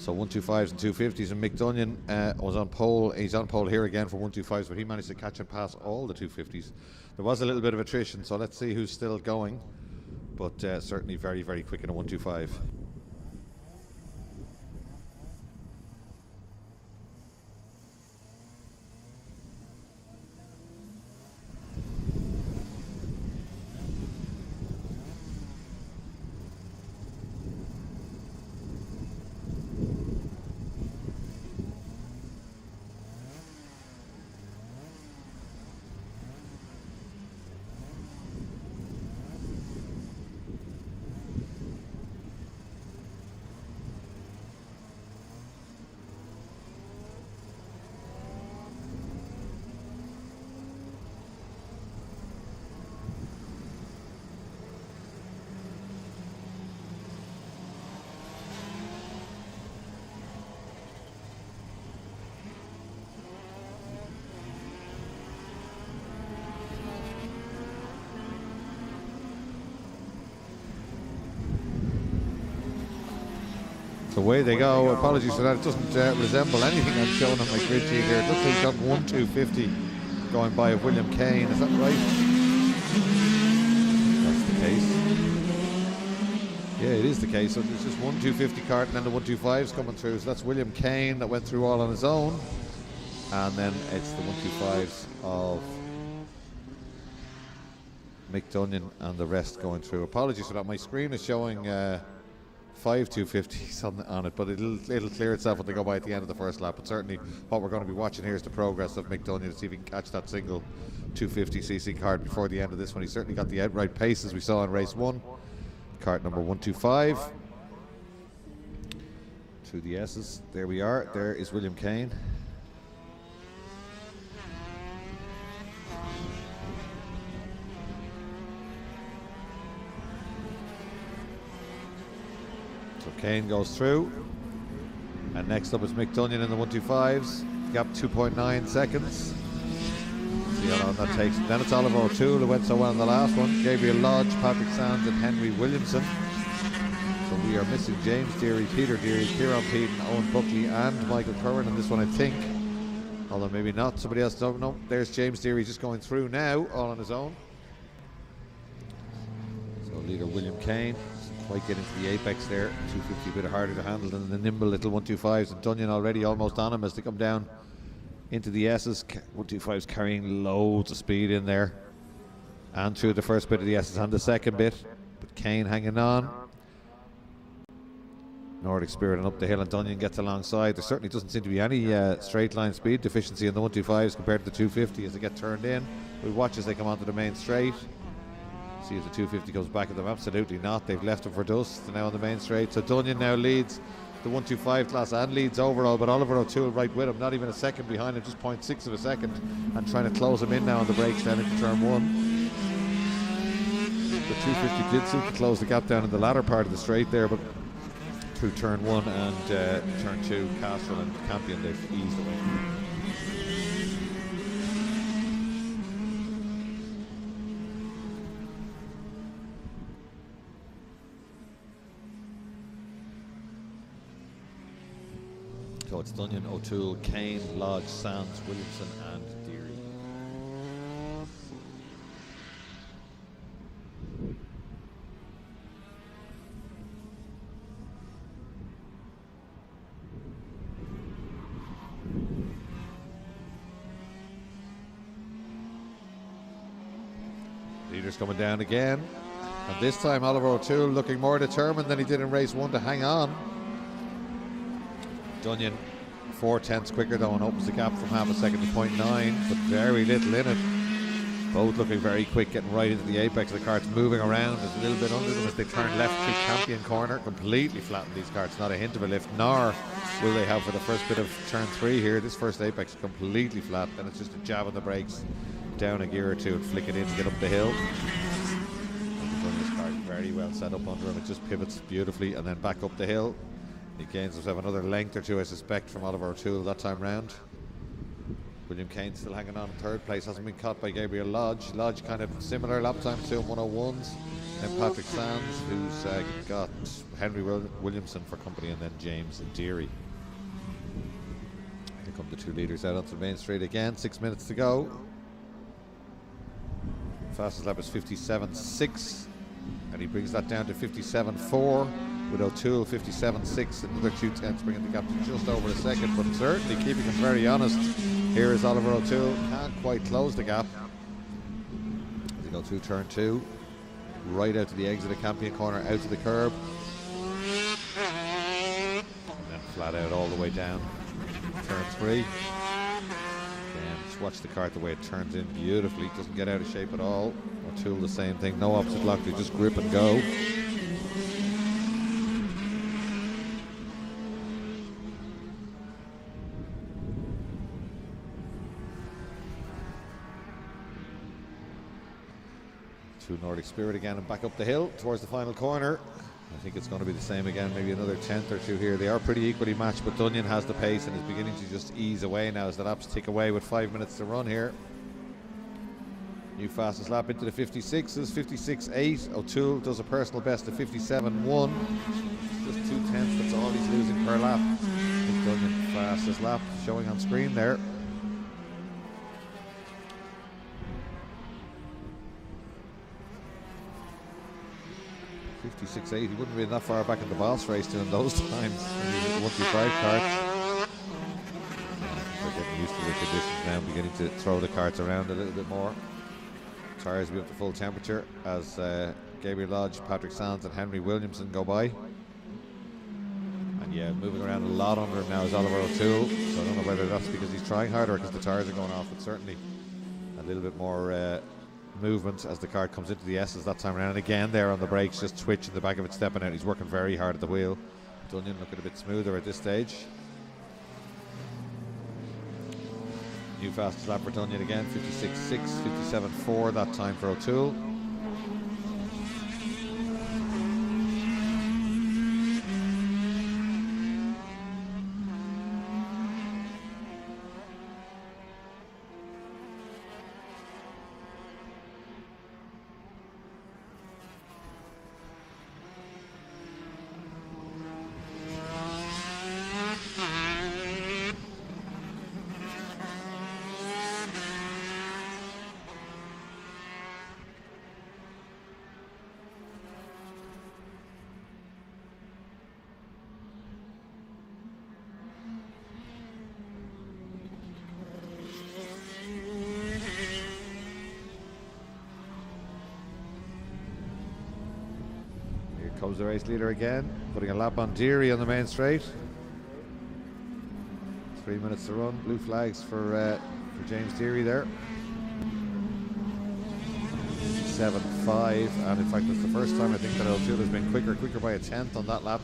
So 125s and 250s, and Mick Dunyan was on pole. He's on pole here again for 125s, but he managed to catch and pass all the 250s. There was a little bit of attrition, so let's see who's still going, but certainly very, very quick in a 125. Away they go. Apologies for that. It doesn't resemble anything I'm showing on my grid sheet here. It looks like he's got 1 250 going by of William Kane. Is that right? That's the case. Yeah, it is the case. So there's just 1 250 cart and then the 125s coming through. So that's William Kane that went through all on his own. And then it's the 125s of Mick Dunyan and the rest going through. Apologies for that. My screen is showing 5 250s on it, but it'll clear itself when they go by at the end of the first lap. But certainly what we're going to be watching here is the progress of Mick Dunyan to see if he can catch that single 250cc cart before the end of this one. He certainly got the outright pace as we saw in race 1. Cart number 125 to the S's. There we are. There is William Kane. So Kane goes through, and next up is Mick Dunyan in the 125s. Gap 2.9 seconds. See how long that takes. Then it's Oliver O'Toole who went so well in the last one. Gabriel Lodge, Patrick Sands, and Henry Williamson. So we are missing James Deary, Peter Deary, Kieran Peden, Owen Buckley, and Michael Curran in this one, I think. Although maybe not. Somebody else don't know. There's James Deary just going through now, all on his own. So leader William Kane. Quite get into the apex there. 250 a bit harder to handle than the nimble little 125s, and Dunyan already almost on him as they come down into the S's. 125s carrying loads of speed in there and through the first bit of the S's and the second bit, but Kane hanging on. Nordic Spirit and up the hill, and Dunyan gets alongside. There certainly doesn't seem to be any straight line speed deficiency in the 125s compared to the 250 as they get turned in. We'll watch as they come onto the main straight. See if the 250 comes back at them. Absolutely not. They've left them for dust. They're now on the main straight. So Dunyan now leads the 125 class and leads overall, but Oliver O'Toole right with him, not even a second behind him, just 0.6 of a second, and trying to close him in now on the brakes down into turn 1. The 250 did seem to close the gap down in the latter part of the straight there, but through turn 1 and turn 2, Castle and Campion, they've eased away. So it's Dunyan, O'Toole, Kane, Lodge, Sands, Williamson and Deary. Leader's coming down again. And this time Oliver O'Toole looking more determined than he did in race 1 to hang on. Dunyan 4/10 quicker though and opens the gap from half a second to 0.9, but very little in it. Both looking very quick, getting right into the apex of the carts, moving around. There's a little bit under them as they turn left through Campion corner. Completely flattened these carts, not a hint of a lift, nor will they have for the first bit of turn 3 here. This first apex is completely flat, and it's just a jab on the brakes, down a gear or two and flick it in to get up the hill. This cart very well set up under him. It just pivots beautifully and then back up the hill. He gains himself another length or two, I suspect, from Oliver O'Toole that time round. William Kane still hanging on in third place, hasn't been caught by Gabriel Lodge. Lodge kind of similar lap time to him, 101s. Then Patrick Sands, who's got Henry Williamson for company, and then James Deary. Here come the two leaders out onto the main straight again. 6 minutes to go. Fastest lap is 57.6, and he brings that down to 57.4 with O'Toole 57.6. Another 2/10, bringing the gap to just over a second, but certainly keeping him very honest. Here is Oliver O'Toole, can't quite close the gap. As he go through turn 2, right out to the exit of Campion corner, out to the curb, and then flat out all the way down turn 3. Watch the cart the way it turns in beautifully. Doesn't get out of shape at all. O'Toole the same thing. No opposite lock. They just grip and go. To Nordic Spirit again and back up the hill towards the final corner. I think it's going to be the same again, maybe another 10th or 2 here. They are pretty equally matched, but Dunyan has the pace and is beginning to just ease away now as the laps tick away with 5 minutes to run here. New fastest lap into the 56s, 56.8. O'Toole does a personal best of 57.1. Just 2/10, that's all he's losing per lap. Dunyan fastest lap showing on screen there. 56.8. He wouldn't have been that far back in the Boss race doing those times when he was the 125 carts. They're getting used to the conditions now, beginning to throw the carts around a little bit more. Tyres will be up to full temperature as Gabriel Lodge, Patrick Sands and Henry Williamson go by. And yeah, moving around a lot under him now is Oliver O'Toole. So I don't know whether that's because he's trying harder or because the tyres are going off, but certainly a little bit more movement as the cart comes into the S's that time around. And again there on the brakes, just twitching the back of it, stepping out. He's working very hard at the wheel. Dunyan looking a bit smoother at this stage. New fastest lap for Dunyan again, 56.6, 57.4 that time for O'Toole. Comes the race leader again, putting a lap on Deary on the main straight. 3 minutes to run. Blue flags for James Deary there. 7.5, and in fact that's the first time I think that O'Toole has been quicker by a 10th on that lap.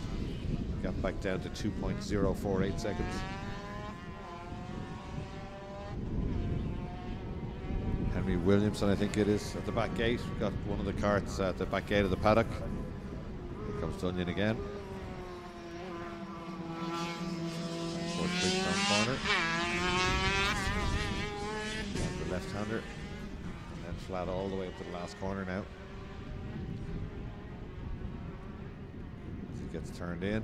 Got back down to 2.048 seconds. Henry Williamson, I think it is, at the back gate. We've got one of the carts at the back gate of the paddock. Comes Dunyan again. Towards Bridgestone corner. And the left-hander. And then flat all the way up to the last corner now. As he gets turned in.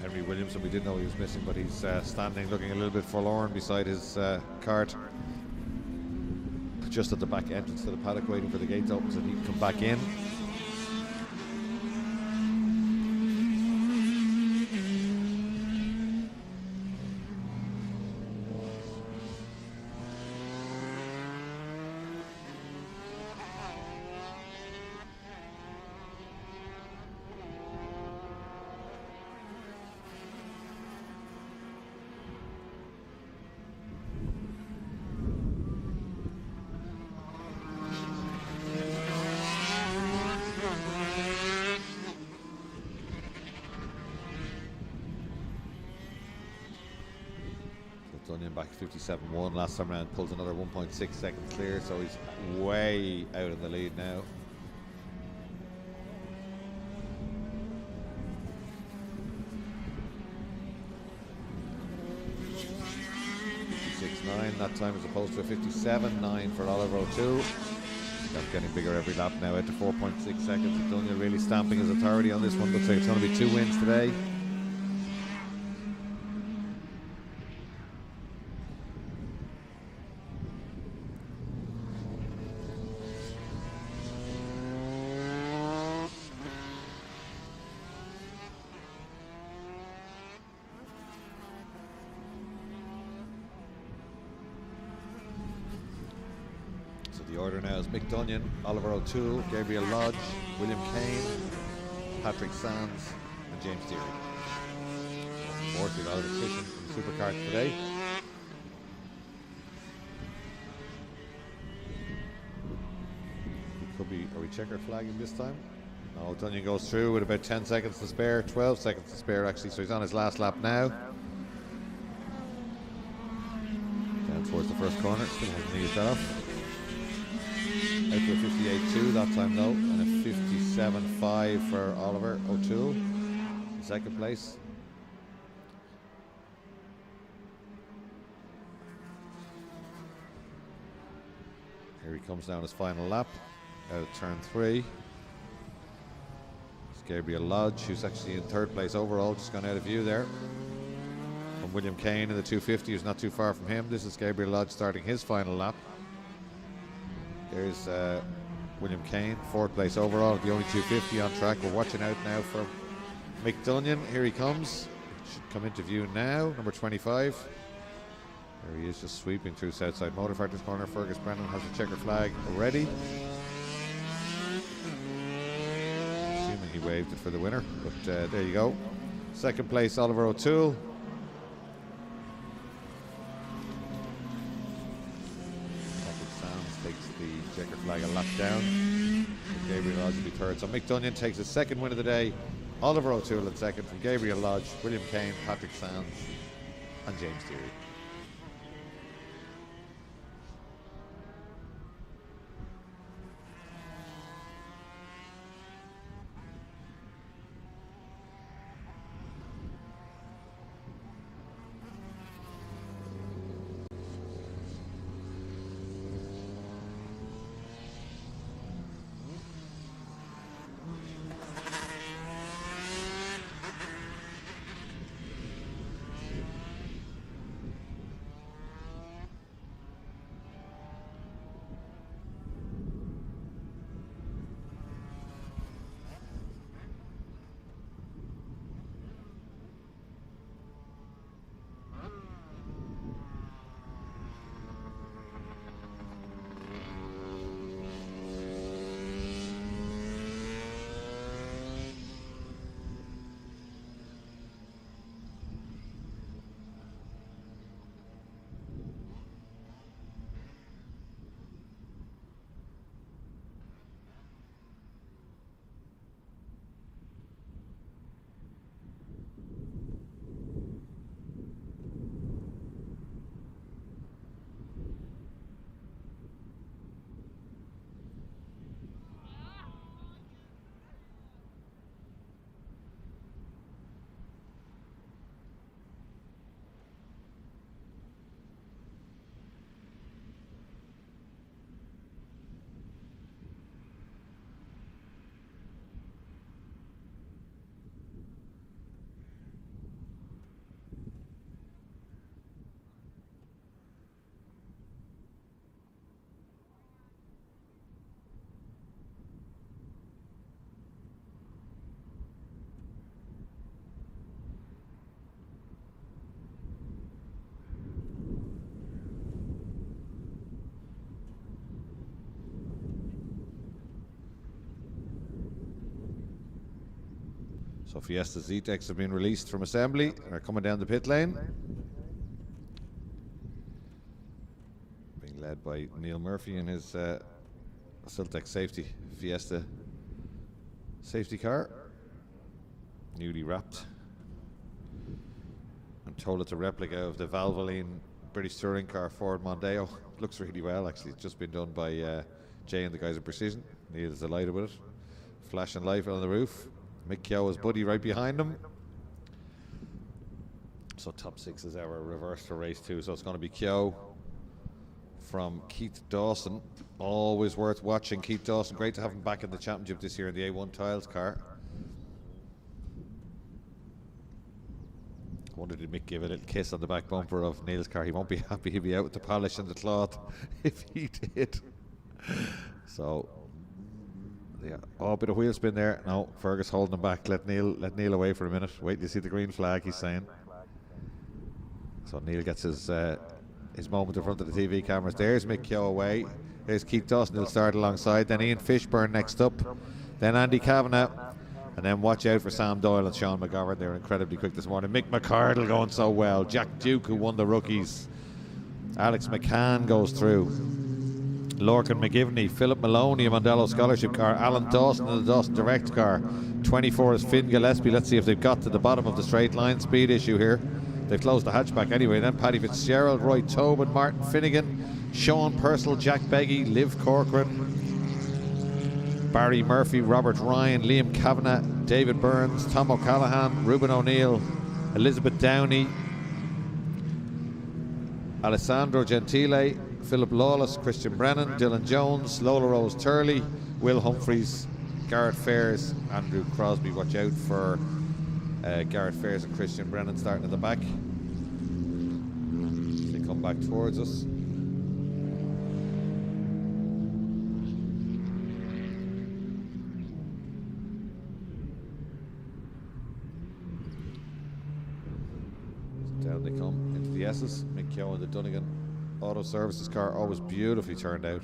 Henry Williamson, we didn't know he was missing, but he's standing looking a little bit forlorn beside his cart just at the back entrance to the paddock, waiting for the gate to open so he can come back in. Dunyan back 57.1 last time around, pulls another 1.6 seconds clear, so he's way out in the lead now. that time as opposed to a 57.9 for Oliver O'Toole. That's getting bigger every lap now, out to 4.6 seconds. McDonough really stamping his authority on this one. Looks like it's going to be 2 wins today. The order now is Mick Dunyan, Oliver O'Toole, Gabriel Lodge, William Kane, Patrick Sands and James Deary. Unfortunately, a lot of attrition in the supercars today. It could be, are we checker flagging this time? No, Dunyan goes through with about 10 seconds to spare, 12 seconds to spare actually, so he's on his last lap now. Down towards the first corner, still hasn't used that off. Out to a 58.2 that time though, and a 57.5 for Oliver O'Toole in second place. Here he comes down his final lap, out of turn 3. It's Gabriel Lodge, who's actually in third place overall, just gone out of view there. From William Kane in the 250, who's not too far from him. This is Gabriel Lodge starting his final lap. There's William Kane, fourth place overall, the only 250 on track. We're watching out now for Mick Dunyan. Here he comes. Should come into view now, number 25. There he is, just sweeping through Southside Motor Factors corner. Fergus Brennan has a checker flag ready. Assuming he waved it for the winner, but there you go. Second place, Oliver O'Toole. Takes the checker flag a lap down. Gabriel Lodge will be third. So Mick Dunyan takes his second win of the day. Oliver O'Toole in second, from Gabriel Lodge, William Kane, Patrick Sands and James Deary. So Fiesta Z-Techs have been released from assembly and are coming down the pit lane. Being led by Neil Murphy in his Siltec safety Fiesta safety car. Newly wrapped. I'm told it's a replica of the Valvoline British touring car Ford Mondeo. Looks really well actually. It's just been done by Jay and the guys at Precision. Neil is delighted with it. Flashing light on the roof. Mick Keogh is buddy right behind him. So top 6 is our reverse for race 2. So it's going to be Keogh, from Keith Dawson. Always worth watching Keith Dawson. Great to have him back in the championship this year in the A1 Tiles car. I wonder did Mick give a little kiss on the back bumper of Neil's car. He won't be happy. He'll be out with the polish and the cloth if he did. So, yeah. Oh, a bit of wheel spin there. No, Fergus holding him back. Let Neil away for a minute. Wait till you see the green flag, he's saying. So Neil gets his moment in front of the TV cameras. There's Mick Keogh away. There's Keith Dawson, he'll start alongside. Then Ian Fishburne next up. Then Andy Kavanagh. And then watch out for Sam Doyle and Sean McGovern. They're incredibly quick this morning. Mick McCardle going so well. Jack Duke, who won the rookies. Alex McCann goes through. Lorcan McGivney, Philip Maloney, a Mondello Scholarship car. Alan Dawson in the Dawson Direct car. 24 is Finn Gillespie. Let's see if they've got to the bottom of the straight line speed issue here. They've closed the hatchback anyway. Then Paddy Fitzgerald, Roy Tobin, Martin Finnegan, Sean Purcell, Jack Beggy, Liv Corcoran, Barry Murphy, Robert Ryan, Liam Kavanagh, David Burns, Tom O'Callaghan, Ruben O'Neill, Elizabeth Downey, Alessandro Gentile, Philip Lawless, Christian Brennan, Dylan Jones, Lola Rose Turley, Will Humphreys, Garrett Fairs, Andrew Crosby. Watch out for Garrett Fairs and Christian Brennan starting at the back. They come back towards us. Down they come into the S's. Mick Keogh and the Dunnigan Auto Services car, always beautifully turned out.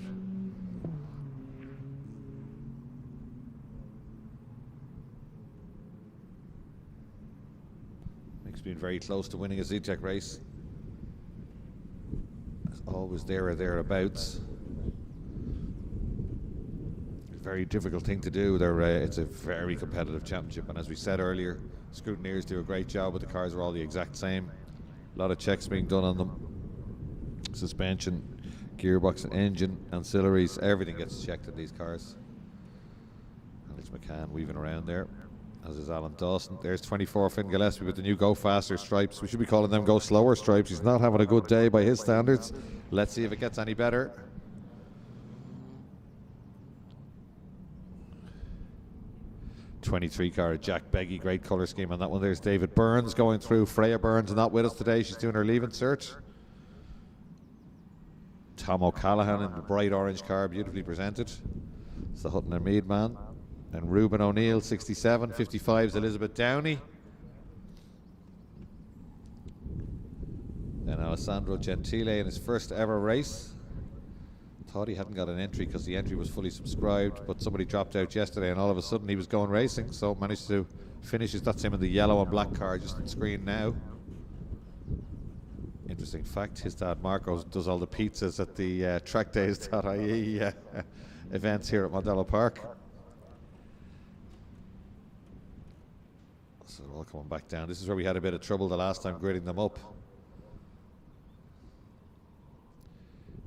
Mick's been very close to winning a Z-Tech race. It's always there or thereabouts. Very difficult thing to do. It's a very competitive championship, and as we said earlier, scrutineers do a great job, but the cars are all the exact same. A lot of checks being done on them. Suspension, gearbox, engine, ancillaries, everything gets checked in these cars. Alex McCann weaving around there, as is Alan Dawson. There's 24 Finn Gillespie with the new Go Faster stripes. We should be calling them Go Slower stripes. He's not having a good day by his standards. Let's see if it gets any better. '23 car, Jack Beggy, great colour scheme on that one. There's David Burns going through. Freya Burns not with us today. She's doing her leaving search. Tom O'Callaghan in the bright orange car, beautifully presented. It's the Hutton and Mead man. And Ruben O'Neill, 67. 55 is Elizabeth Downey. Then Alessandro Gentile in his first ever race. Thought he hadn't got an entry because the entry was fully subscribed, but somebody dropped out yesterday and all of a sudden he was going racing, so managed to finish. That's him in the yellow and black car just on screen now. Interesting fact, his dad Marco does all the pizzas at the trackdays.ie events here at Mondello Park. So they're all coming back down. This is where we had a bit of trouble the last time gridding them up.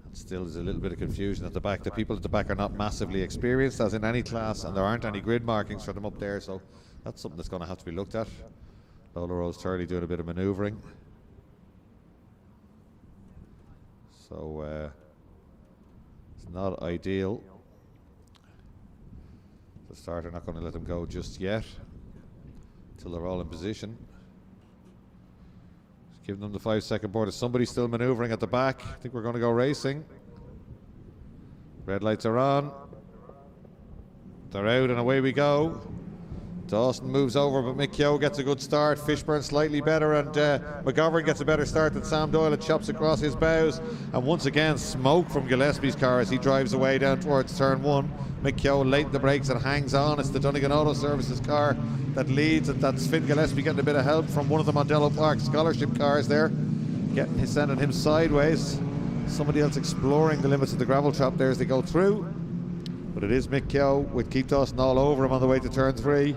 And still there's a little bit of confusion at the back. The people at the back are not massively experienced as in any class, and there aren't any grid markings for them up there, so that's something that's going to have to be looked at. Lola Rose Turley doing a bit of manoeuvring. So it's not ideal. The starter not going to let them go just yet till they're all in position. Just giving them the 5-second board. Is somebody still manoeuvring at the back? I think we're going to go racing. Red lights are on. They're out and away we go. Dawson moves over, but Mick Keogh gets a good start. Fishburne slightly better, and McGovern gets a better start than Sam Doyle. It chops across his bows, and once again smoke from Gillespie's car as he drives away down towards turn one. Mick Keogh late in the brakes and hangs on. It's the Dunnigan Auto Services car that leads, and that's Finn Gillespie getting a bit of help from one of the Mondello Park Scholarship cars there, sending him sideways. Somebody else exploring the limits of the gravel trap there as they go through. But it is Mick Keogh with Keith Dawson all over him on the way to turn 3.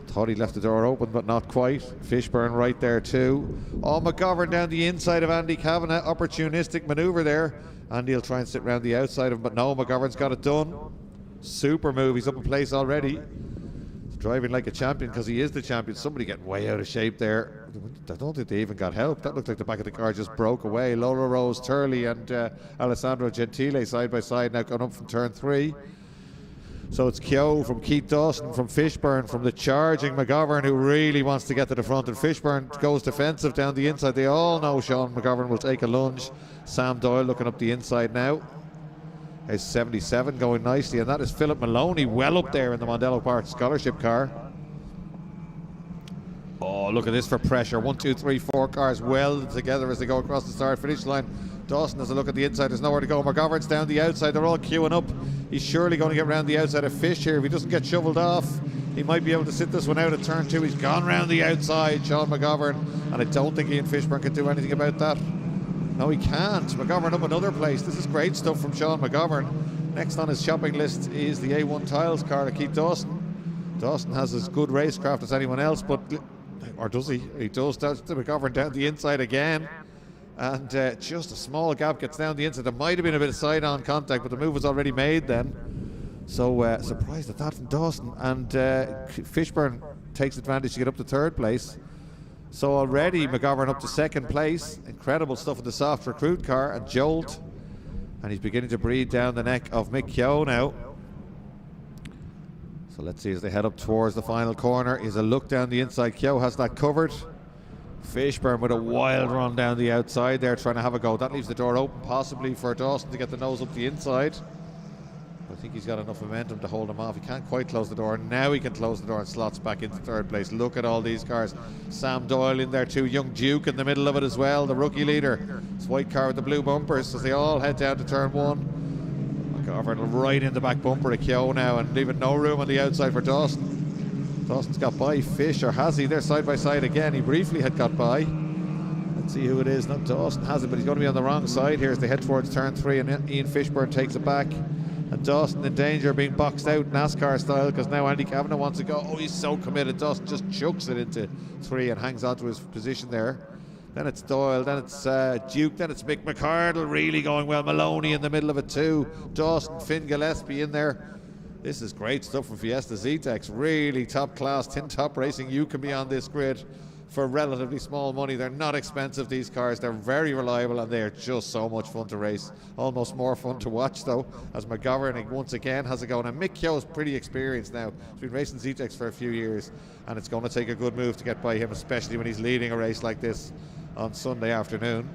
Thought he left the door open, but not quite. Fishburne right there too. Oh, McGovern down the inside of Andy Kavanagh. Opportunistic manoeuvre there. Andy will try and sit round the outside of him, but no, McGovern's got it done. Super move. He's up in place already. driving like a champion because he is the champion. Somebody getting way out of shape there. I don't think they even got help. That looked like the back of the car just broke away. Lola Rose Turley and Alessandro Gentile side by side now going up from turn 3. So it's Keogh from Keith Dawson from Fishburne from the charging McGovern, who really wants to get to the front, and Fishburne goes defensive down the inside. They all know Sean McGovern will take a lunge. Sam Doyle looking up the inside now. There's 77 going nicely, and that is Philip Maloney well up there in the Mondello Park scholarship car. Oh, look at this for pressure. 1, 2, 3, 4 cars welded together as they go across the start finish line. Dawson has a look at the inside. There's nowhere to go. McGovern's down the outside. They're all queuing up. He's surely going to get round the outside of Fish here. If he doesn't get shoveled off, he might be able to sit this one out at turn 2. He's gone round the outside, Sean McGovern, and I don't think Ian Fishburne can do anything about that. No, he can't. McGovern up another place. This is great stuff from Sean McGovern. Next on his shopping list is the A1 Tiles car to Keith Dawson. Dawson has as good racecraft as anyone else, but, or does he? He does. That's McGovern down the inside again. And just a small gap gets down the inside. There might have been a bit of side-on contact, but the move was already made then. So surprised at that from Dawson. And Fishburne takes advantage to get up to 3rd place. So already McGovern up to 2nd place. Incredible stuff in the soft recruit car and Jolt. And he's beginning to breathe down the neck of Mick Keogh now. So let's see as they head up towards the final corner. Is a look down the inside. Keogh has that covered. Fishburne with a wild run down the outside there, trying to have a go. That leaves the door open possibly for Dawson to get the nose up the inside. I think he's got enough momentum to hold him off. He can't quite close the door. Now he can close the door and slots back into 3rd place. Look at all these cars. Sam Doyle in there too. Young Duke in the middle of it as well, the rookie leader. This white car with the blue bumpers as they all head down to turn 1. McGovern right in the back bumper of Keogh now and leaving no room on the outside for Dawson. Dawson's got by Fish, or has he? They're side by side again. He briefly had got by. Let's see who it is. Not Dawson has it, but he's going to be on the wrong side here as they head towards turn 3, and Ian Fishburne takes it back. And Dawson in danger of being boxed out NASCAR style because now Andy Kavanagh wants to go. Oh, he's so committed. Dawson just chucks it into 3 and hangs on to his position there. Then it's Doyle, then it's Duke, then it's Mick McArdle really going well. Maloney in the middle of it too. Dawson, Finn Gillespie in there. This is great stuff from Fiesta Zetec. Really top class, tin top racing. You can be on this grid for relatively small money. They're not expensive, these cars. They're very reliable and they're just so much fun to race. Almost more fun to watch though, as McGovern once again has a go. And Mick Keogh's pretty experienced now. He's been racing Zetec for a few years and it's going to take a good move to get by him, especially when he's leading a race like this on Sunday afternoon.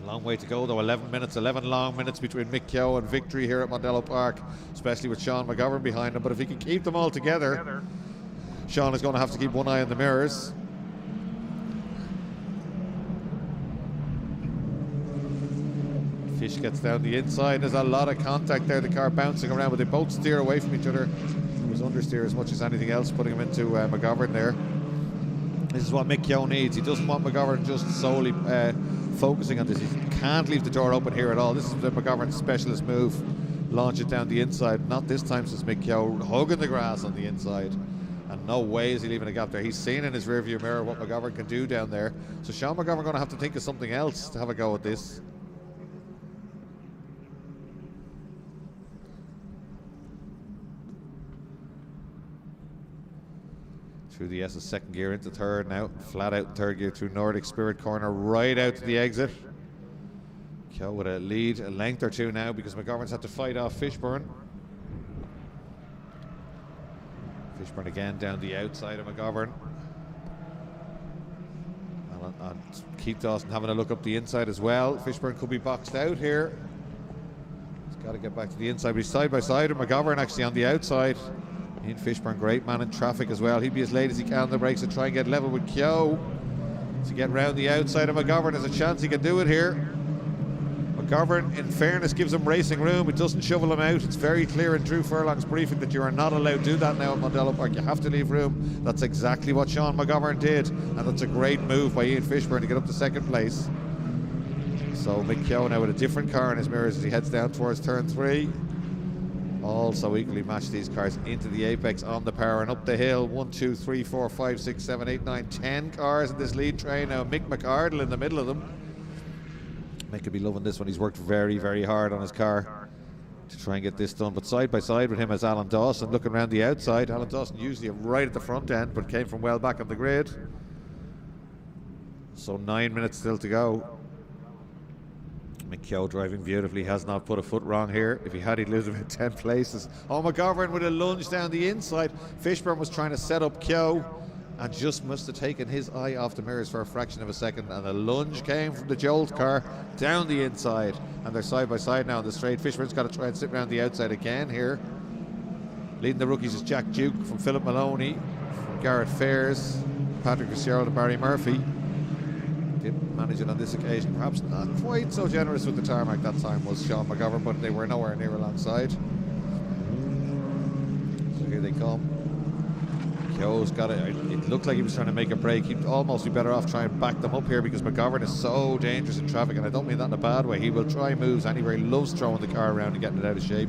A long way to go though. 11 long minutes between Mick Keogh and victory here at Mondello Park, especially with Sean McGovern behind him. But if he can keep them all together, Sean is going to have to keep one eye on the mirrors. Fish gets down the inside. There's a lot of contact there. The car bouncing around, but they both steer away from each other. It was understeer as much as anything else, putting him into McGovern there. This is what Mick Keogh needs. He doesn't want McGovern just solely focusing on this. He can't leave the door open here at all. This is the McGovern specialist move. Launch it down the inside. Not this time, says Mick Keogh, hugging the grass on the inside. And no way is he leaving a gap there. He's seen in his rearview mirror what McGovern can do down there. So Sean McGovern going to have to think of something else to have a go at this. Through the S's second gear into 3rd now. Flat out in 3rd gear through Nordic Spirit corner, right out to the exit. Keogh with a lead, a length or 2 now because McGovern's had to fight off Fishburne. Fishburne again down the outside of McGovern. And Keith Dawson having a look up the inside as well. Fishburne could be boxed out here. He's got to get back to the inside, but he's side by side with McGovern actually on the outside. Ian Fishburne, great man in traffic as well. He'd be as late as he can on the brakes and try and get level with Keogh to get round the outside of McGovern. There's a chance he can do it here. McGovern, in fairness, gives him racing room. It doesn't shovel him out. It's very clear in Drew Furlong's briefing that you are not allowed to do that now at Mondello Park. You have to leave room. That's exactly what Sean McGovern did, and that's a great move by Ian Fishburne to get up to 2nd place. So Mick Keogh now with a different car in his mirrors as he heads down towards turn 3. Also equally match these cars into the apex on the power and up the hill. 1, 2, 3, 4, 5, 6, 7, 8, 9, 10 cars in this lead train now. Mick McArdle in the middle of them. Mick could be loving this one. He's worked very, very hard on his car. to try and get this done. But side by side with him is Alan Dawson looking around the outside. Alan Dawson usually right at the front end, but came from well back on the grid. So 9 minutes still to go. Mick Keogh driving beautifully, has not put a foot wrong here. If he had, he'd lose about 10 places. Oh, McGovern with a lunge down the inside. Fishburne was trying to set up Keogh and just must have taken his eye off the mirrors for a fraction of a second, and a lunge came from the Jolt car down the inside, and they're side by side now on the straight. Fishburne's got to try and sit around the outside again here. Leading the rookies is Jack Duke from Philip Maloney, from Garrett Fairs, Patrick Fitzgerald and Barry Murphy. Didn't manage it on this occasion, perhaps not quite so generous with the tarmac that time was Sean McGovern, but they were nowhere near alongside. So here they come. Keogh's got it. It looked like he was trying to make a break. He'd almost be better off trying to back them up here, because McGovern is so dangerous in traffic, and I don't mean that in a bad way. He will try moves anywhere. He loves throwing the car around and getting it out of shape.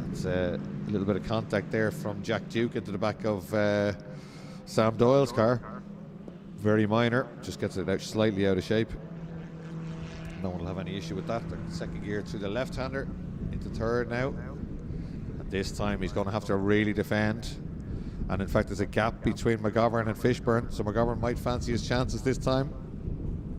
That's a little bit of contact there from Jack Duke into the back of Sam Doyle's car. Very minor, just gets it out slightly out of shape. No one will have any issue with that. The second gear through the left-hander into third now. And this time he's going to have to really defend. And in fact, there's a gap between McGovern and Fishburne, so McGovern might fancy his chances this time.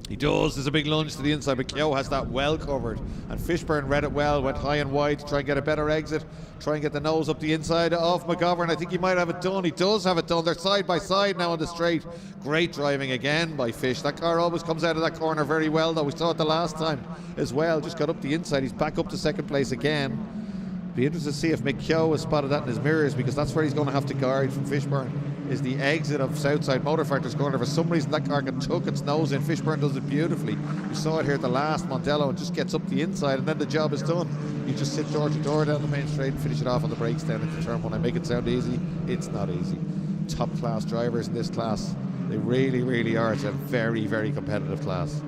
He does. There's a big lunge to the inside, but Keogh has that well covered. And Fishburne read it well, went high and wide to try and get a better exit, try and get the nose up the inside of McGovern. I think he might have it done. He does have it done. They're side by side now on the straight. Great driving again by Fish. That car always comes out of that corner very well, though. We saw it the last time as well. Just got up the inside. He's back up to second place again. Be interested to see if Mick Keogh has spotted that in his mirrors, because that's where he's going to have to guard from Fishburne, is the exit of Southside Motor Factor's corner. For some reason that car took its nose in. Fishburne does it beautifully. We saw it here at the last Mondello, and just gets up the inside, and then the job is done. You just sit door to door down the main straight and finish it off on the brakes down into turn one. I make it sound easy. It's not easy. Top class drivers in this class. They really, really are. It's a very, very competitive class.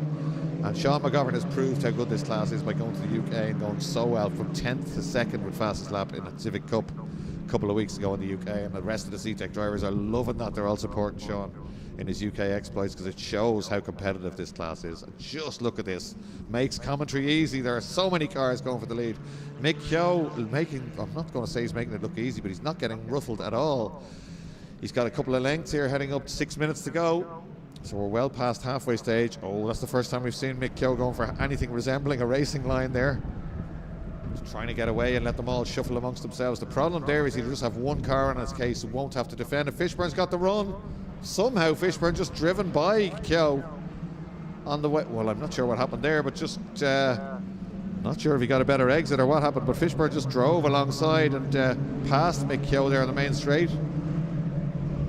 And Sean McGovern has proved how good this class is by going to the UK and going so well, from 10th to 2nd with fastest lap in a Civic Cup a couple of weeks ago in the UK. And the rest of the C-Tech drivers are loving that. They're all supporting Sean in his UK exploits, because it shows how competitive this class is. And just look at this. Makes commentary easy. There are so many cars going for the lead. Mick Keogh making, I'm not going to say he's making it look easy, but he's not getting ruffled at all. He's got a couple of lengths here, heading up to 6 minutes to go. So we're well past halfway stage. Oh, that's the first time we've seen Mick Keogh going for anything resembling a racing line there. He's trying to get away and let them all shuffle amongst themselves. The problem there is he'll just have one car on his case and won't have to defend. And Fishburne's got the run. Somehow Fishburne just driven by Keogh on the way. Well, I'm not sure what happened there, but just not sure if he got a better exit or what happened, but Fishburne just drove alongside and passed Mick Keogh there on the main straight.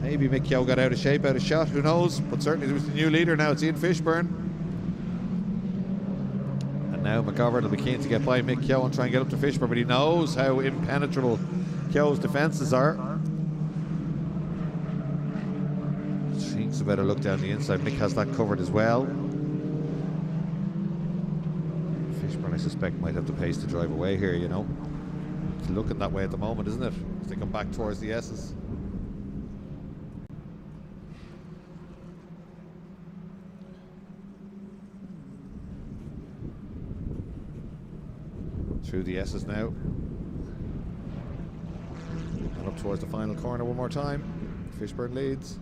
Maybe Mick Keogh got out of shape, out of shot, who knows? But certainly there's a new leader now. It's Ian Fishburne. And now McGovern will be keen to get by Mick Keogh and try and get up to Fishburne, but he knows how impenetrable Keogh's defences are. Thinks a better look down the inside. Mick has that covered as well. Fishburne, I suspect, might have the pace to drive away here, you know. It's looking that way at the moment, isn't it? As they come back towards the S's. Through the S's now, and up towards the final corner one more time. Fishburne leads.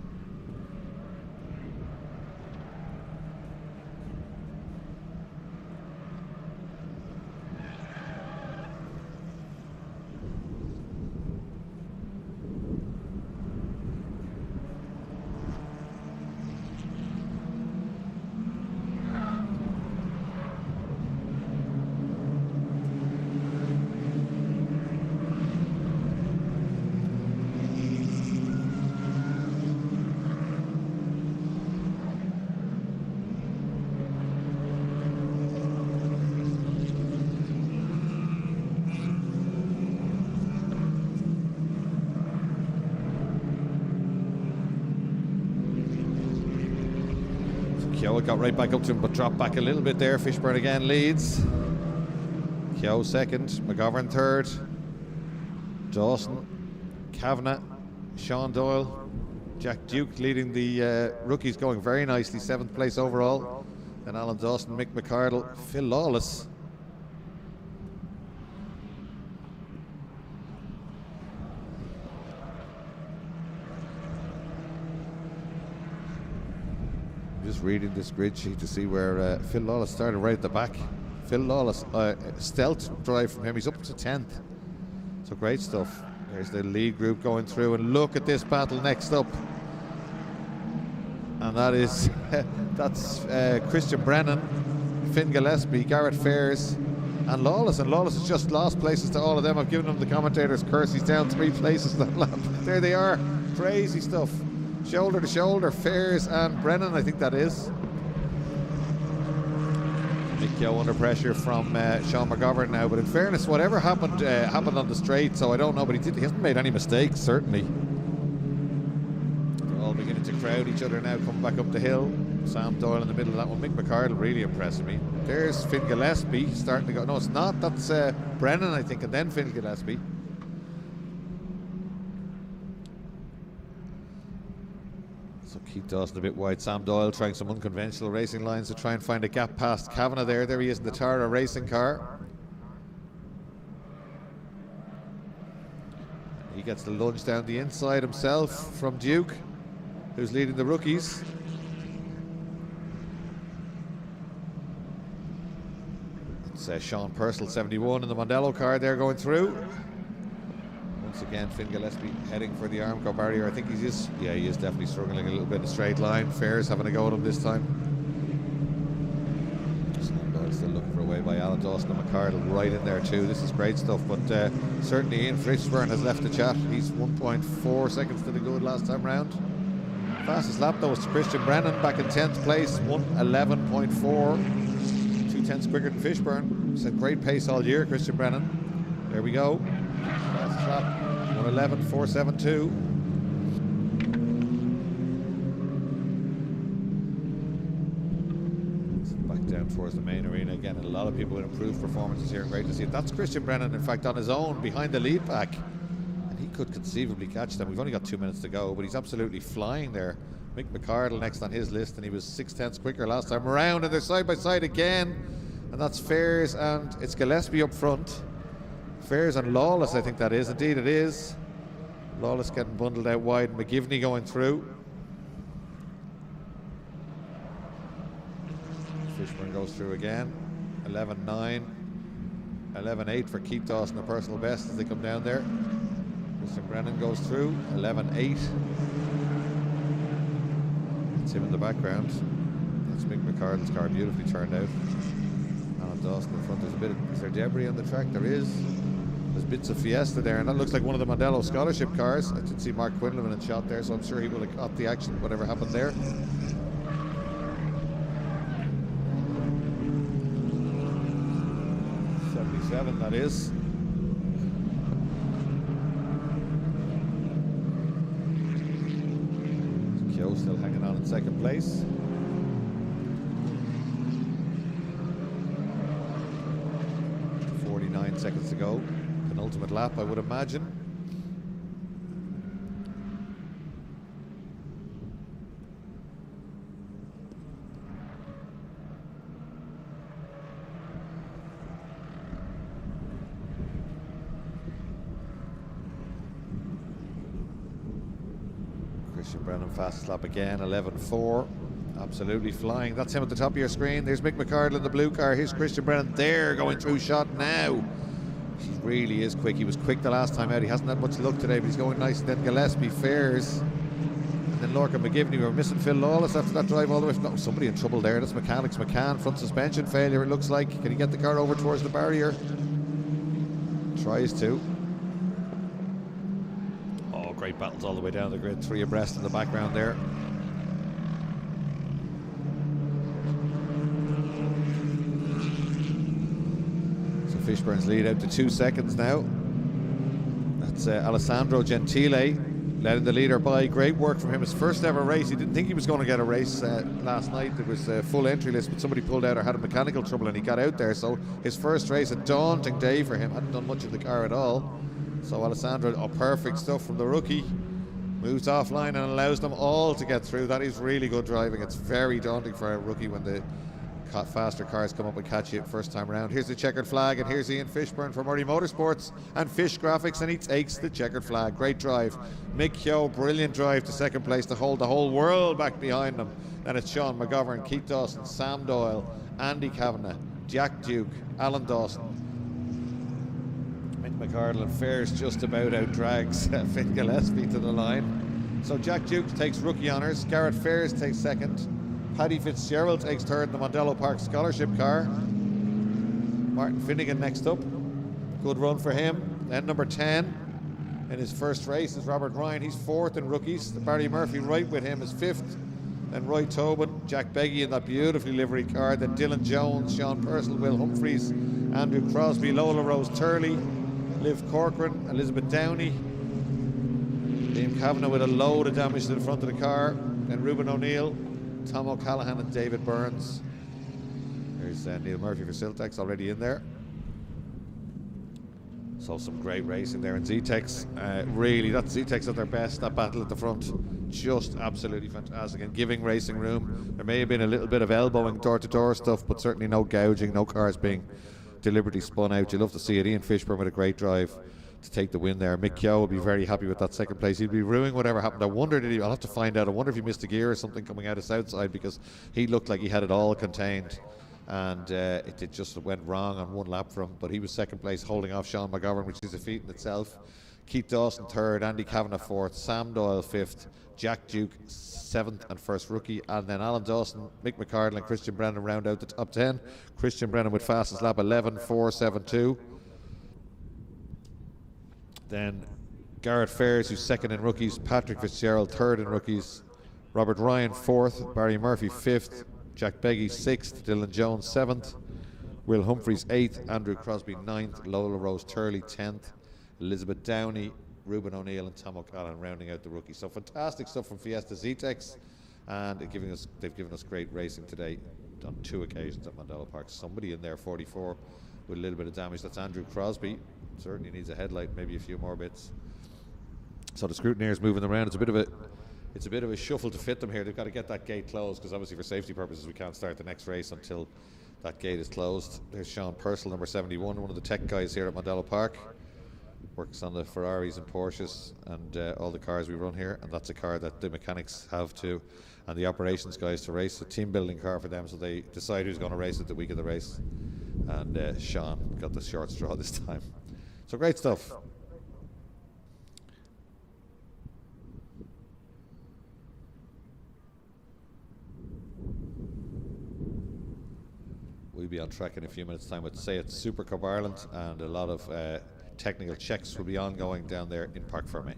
Keogh got right back up to him, but dropped back a little bit there. Fishburne again leads. Keogh second, McGovern third, Dawson, Kavanagh, Sean Doyle, Jack Duke leading the rookies, going very nicely, 7th place overall. Then Alan Dawson, Mick McCardle, Phil Lawless just reading this grid sheet to see where Phil Lawless started right at the back. Phil Lawless, stealth drive from him. He's up to 10th. So great stuff. There's the lead group going through, and look at this battle next up. And that is that's Christian Brennan, Finn Gillespie, Garrett Fairs, and Lawless. And Lawless has just lost places to all of them. I've given him the commentator's curse. He's down 3 places in that lap. There they are. Crazy stuff. Shoulder to shoulder, Fairs and Brennan, I think that is. Mick Yo under pressure from Sean McGovern now, but in fairness, whatever happened happened on the straight, so I don't know, but he hasn't made any mistakes, certainly. They're all beginning to crowd each other now, coming back up the hill. Sam Doyle in the middle of that one. Mick McArdle really impressing me. There's Finn Gillespie starting to go. No, it's not. That's Brennan, I think, and then Finn Gillespie. So Keith Dawson a bit wide. Sam Doyle trying some unconventional racing lines to try and find a gap past Kavanagh there. There he is in the Tara racing car. He gets the lunge down the inside himself from Duke, who's leading the rookies. It's Sean Purcell, 71, in the Mondello car there going through. Once again, Finn Gillespie heading for the Armco barrier. I think he is definitely struggling a little bit in a straight line. Fairs having a go at him this time. Still looking for a way by Alan Dawson and McArdle right in there too. This is great stuff, but certainly Ian Fishburne has left the chat. He's 1.4 seconds to the good last time round. Fastest lap though was to Christian Brennan back in 10th place, 1:11.4. 2/10 quicker than Fishburne. He's had great pace all year, Christian Brennan. There we go. Fastest lap, 1:11.472. Back down towards the main arena again, and a lot of people with improved performances here. Great to see it. That's Christian Brennan, in fact, on his own behind the lead pack, and he could conceivably catch them. We've only got 2 minutes to go, but he's absolutely flying there. Mick McArdle next on his list, and he was 6/10 quicker last time around, and they're side by side again, and that's Fairs and it's Gillespie up front. Fairs and Lawless, I think that is. Indeed it is. Lawless getting bundled out wide, McGivney going through. Fishburne goes through again. 11.9. 11.8 for Keith Dawson, a personal best as they come down there. Christian Brennan goes through. 11.8. It's him in the background. That's Mick McArdle's car, beautifully turned out. Alan Dawson in front. Is there debris on the track? There is. There's bits of Fiesta there, and that looks like one of the Mondello scholarship cars. I did see Mark Quinlan in shot there, so I'm sure he will have caught the action, whatever happened there. '77, that is. Kyo still hanging on in second place. Seconds to go. Penultimate lap, I would imagine. Christian Brennan fastest lap again, 11.4. Absolutely flying. That's him at the top of your screen. There's Mick McArdle in the blue car. Here's Christian Brennan there going through shot now. He really is quick. He was quick the last time out. He hasn't had much luck today, but he's going nice. And then Gillespie, Fairs, and then Lorcan McGivney. We were missing Phil Lawless after that drive all the way. No, somebody in trouble there. That's Mechanics McCann. Front suspension failure, it looks like. Can he get the car over towards the barrier? Tries to. Oh, great battles all the way down the grid. 3 abreast in the background there. Fishburne's lead out to 2 seconds now. That's Alessandro Gentile letting the leader by. Great work from him. His first ever race. He didn't think he was going to get a race last night. There was a full entry list, but somebody pulled out or had a mechanical trouble and he got out there. So his first race, a daunting day for him. Hadn't done much in the car at all. So Alessandro, perfect stuff from the rookie. Moves offline and allows them all to get through. That is really good driving. It's very daunting for a rookie when the faster cars come up and catch you first time around. Here's the checkered flag, and here's Ian Fishburne from Murray Motorsports and Fish Graphics, and he takes the checkered flag. Great drive. Mick Keogh, brilliant drive to second place to hold the whole world back behind him. Then it's Sean McGovern, Keith Dawson, Sam Doyle, Andy Kavanagh, Jack Duke, Alan Dawson. Mick McArdle fares just about out drags Finn Gillespie to the line. So Jack Duke takes rookie honours, Garrett Fares takes second, Paddy Fitzgerald takes third in the Mondello Park Scholarship car. Martin Finnegan next up. Good run for him. Then number 10 in his first race is Robert Ryan. He's fourth in rookies. Barry Murphy right with him is fifth. Then Roy Tobin, Jack Beggy in that beautifully liveried car. Then Dylan Jones, Sean Purcell, Will Humphreys, Andrew Crosby, Lola Rose Turley, Liv Corcoran, Elizabeth Downey. Liam Kavanagh with a load of damage to the front of the car. Then Ruben O'Neill, Tom O'Callaghan and David Burns. There's Neil Murphy for Siltex already in there. So some great racing there in Z-Tex. Really, that's Z-Tex at their best. That battle at the front, just absolutely fantastic and giving racing room. There may have been a little bit of elbowing door-to-door stuff, but certainly no gouging, no cars being deliberately spun out. You love to see it. Ian Fishburne with a great drive to take the win there. Mick Keogh will be very happy with that second place. He'd be ruining whatever happened. I wonder, I'll have to find out. I wonder if he missed a gear or something coming out of Southside, because he looked like he had it all contained, and it just went wrong on one lap for him. But he was second place, holding off Sean McGovern, which is a feat in itself. Keith Dawson third, Andy Kavanagh fourth, Sam Doyle fifth, Jack Duke seventh and first rookie, and then Alan Dawson, Mick McArdle and Christian Brennan round out the top 10. Christian Brennan with fastest lap 11.472. Then Garrett Fares, who's second in rookies, Patrick Fitzgerald third in rookies, Robert Ryan fourth, Barry Murphy fifth, Jack Beggy sixth, Dylan Jones seventh, Will Humphreys eighth, Andrew Crosby ninth, Lola Rose Turley 10th, Elizabeth Downey, Ruben O'Neill and Tom O'Callaghan rounding out the rookies. So fantastic stuff from Fiesta Z-Tex, and they've given us great racing today on two occasions at Mondello Park. Somebody in there 44 with a little bit of damage. That's Andrew Crosby. Certainly needs a headlight, maybe a few more bits. So the scrutineers moving them around. It's a bit of a shuffle to fit them here. They've got to get that gate closed, because obviously for safety purposes we can't start the next race until that gate is closed. There's Sean Purcell, number 71, one of the tech guys here at Mondello Park. Works on the Ferraris and Porsches and all the cars we run here, and that's a car that the mechanics have to, and the operations guys to race. A team building car for them, so they decide who's going to race it the week of the race. And Sean got the short straw this time. So great stuff. We'll be on track in a few minutes' time with Say It Super Cup Ireland, and a lot of technical checks will be ongoing down there in Parc Fermé.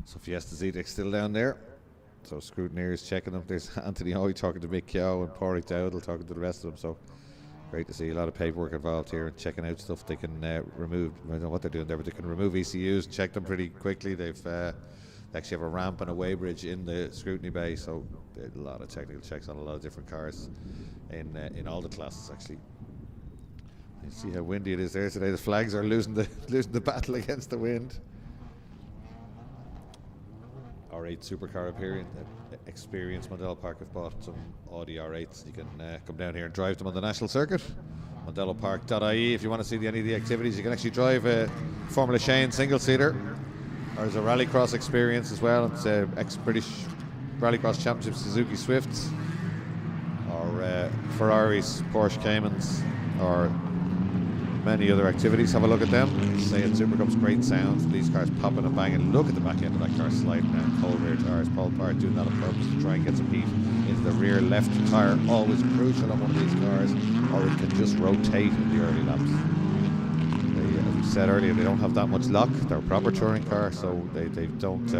So Fiesta Zetec's still down there. So scrutineers checking them. There's Anthony Hoy talking to Mick Keogh and Pádraig Dowdall talking to the rest of them. So great to see a lot of paperwork involved here and checking out stuff they can remove. I don't know what they're doing there, but they can remove ECUs, check them pretty quickly. They actually have a ramp and a weighbridge in the scrutiny bay, so a lot of technical checks on a lot of different cars in all the classes actually. You see how windy it is there today. The flags are losing the battle against the wind. R8 supercar appearing. Experience Mondello Park have bought some Audi R8s. You can come down here and drive them on the national circuit. MondelloPark.ie. If you want to see any of the activities, you can actually drive a Formula Shane single seater. There's a rallycross experience as well. It's ex-British Rallycross Championship Suzuki Swifts, or Ferraris, Porsche Caymans, or many other activities. Have a look at them. Say it Super Cup's great sound. These cars popping and banging. Look at the back end of that car sliding down. Cold rear tires. Paul Parr doing that on purpose to try and get some heat into the rear left tire. Always crucial on one of these cars, or it can just rotate in the early laps. As we said earlier, they don't have that much lock. They're a proper touring car, so they don't.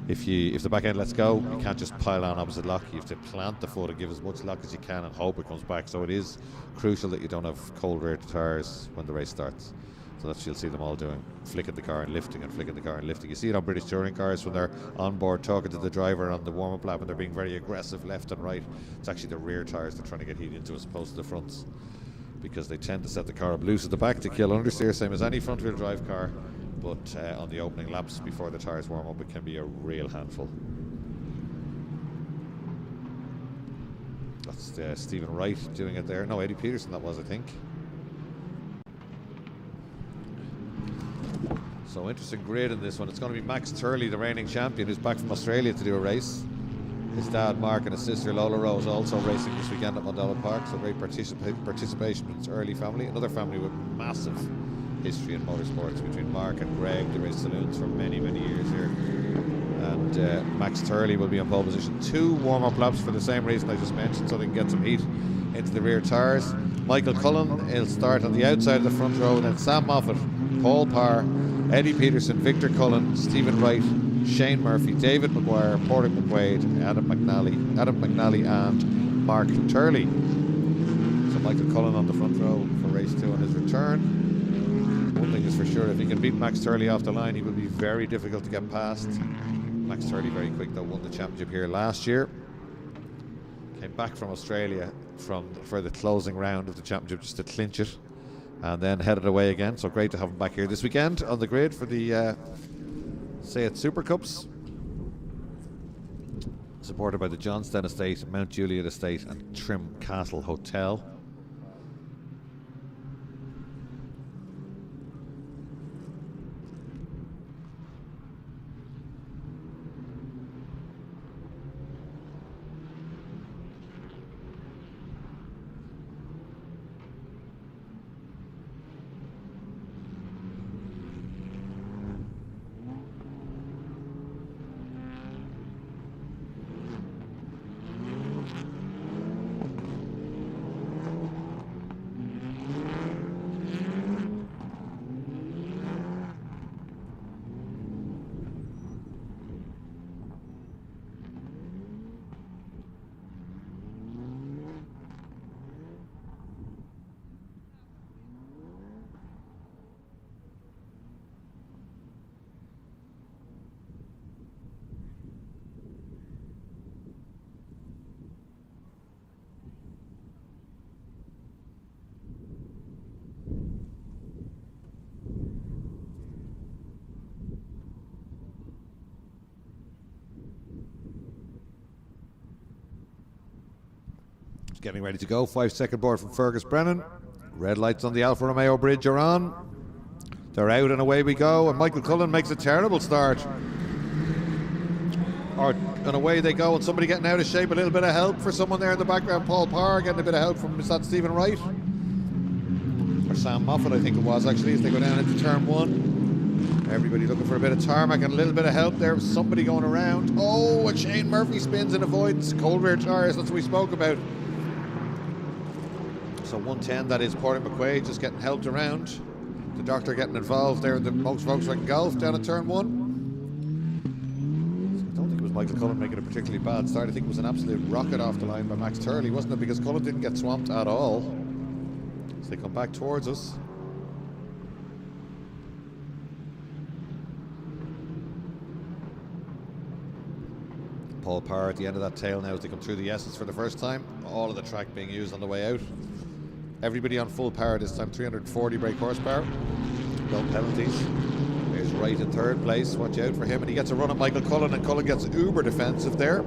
If the back end lets go, you can't just pile on opposite lock. You have to plant the foot and give as much lock as you can and hope it comes back. So it is crucial that you don't have cold rear tires when the race starts. So that's what you'll see them all doing, flicking the car and lifting and flicking the car and lifting. You see it on British touring cars when they're on board talking to the driver on the warm-up lap and they're being very aggressive left and right. It's actually the rear tires they're trying to get heat into as opposed to the fronts, because they tend to set the car up loose at the back to kill understeer, same as any front-wheel drive car. But on the opening laps before the tyres warm up, it can be a real handful. That's Stephen Wright doing it there. No, Eddie Peterson that was, I think. So interesting grid in this one. It's going to be Max Turley, the reigning champion, who's back from Australia to do a race. His dad Mark and his sister Lola Rose also racing this weekend at Mondello Park. So great participation from his early family. Another family with massive history in motorsports between Mark and Greg. They race saloons for many years here. And Max Turley will be on pole position. 2 warm-up laps for the same reason I just mentioned, so they can get some heat into the rear tyres. Michael Cullen, he'll start on the outside of the front row. Then Sam Moffat, Paul Parr, Eddie Peterson, Victor Cullen, Stephen Wright, Shane Murphy, David McGuire, Pádraig McQuaid, Adam McNally and Mark Turley. So Michael Cullen on the front row for race 2 on his return. One thing is for sure, if he can beat Max Turley off the line, he will be very difficult to get past. Max Turley very quick though, won the championship here last year. Came back from Australia for the closing round of the championship just to clinch it, and then headed away again. So great to have him back here this weekend on the grid for the Say It Super Cups, supported by the Johnstown Estate, Mount Juliet Estate and Trim Castle Hotel. Getting ready to go. 5-second board from Fergus Brennan. Red lights on the Alfa Romeo bridge are on. They're out and away we go. And Michael Cullen makes a terrible start. And away they go. And somebody getting out of shape. A little bit of help for someone there in the background. Paul Parr getting a bit of help from, is that Stephen Wright? Or Sam Moffat, I think it was actually, as they go down into turn 1. Everybody looking for a bit of tarmac and a little bit of help there. Somebody going around. Oh, and Shane Murphy spins and avoids cold rear tyres. That's what we spoke about. So 110, that is Pádraig McQuaid just getting helped around. The doctor getting involved there in the Volkswagen Golf down at turn 1. Michael Cullen making a particularly bad start. I think it was an absolute rocket off the line by Max Turley, wasn't it? Because Cullen didn't get swamped at all. So they come back towards us. Paul Parr at the end of that tail now as they come through the S's for the first time. All of the track being used on the way out. Everybody on full power this time, 340 brake horsepower. No penalties. There's Wright in third place. Watch out for him. And he gets a run at Michael Cullen, and Cullen gets uber defensive there.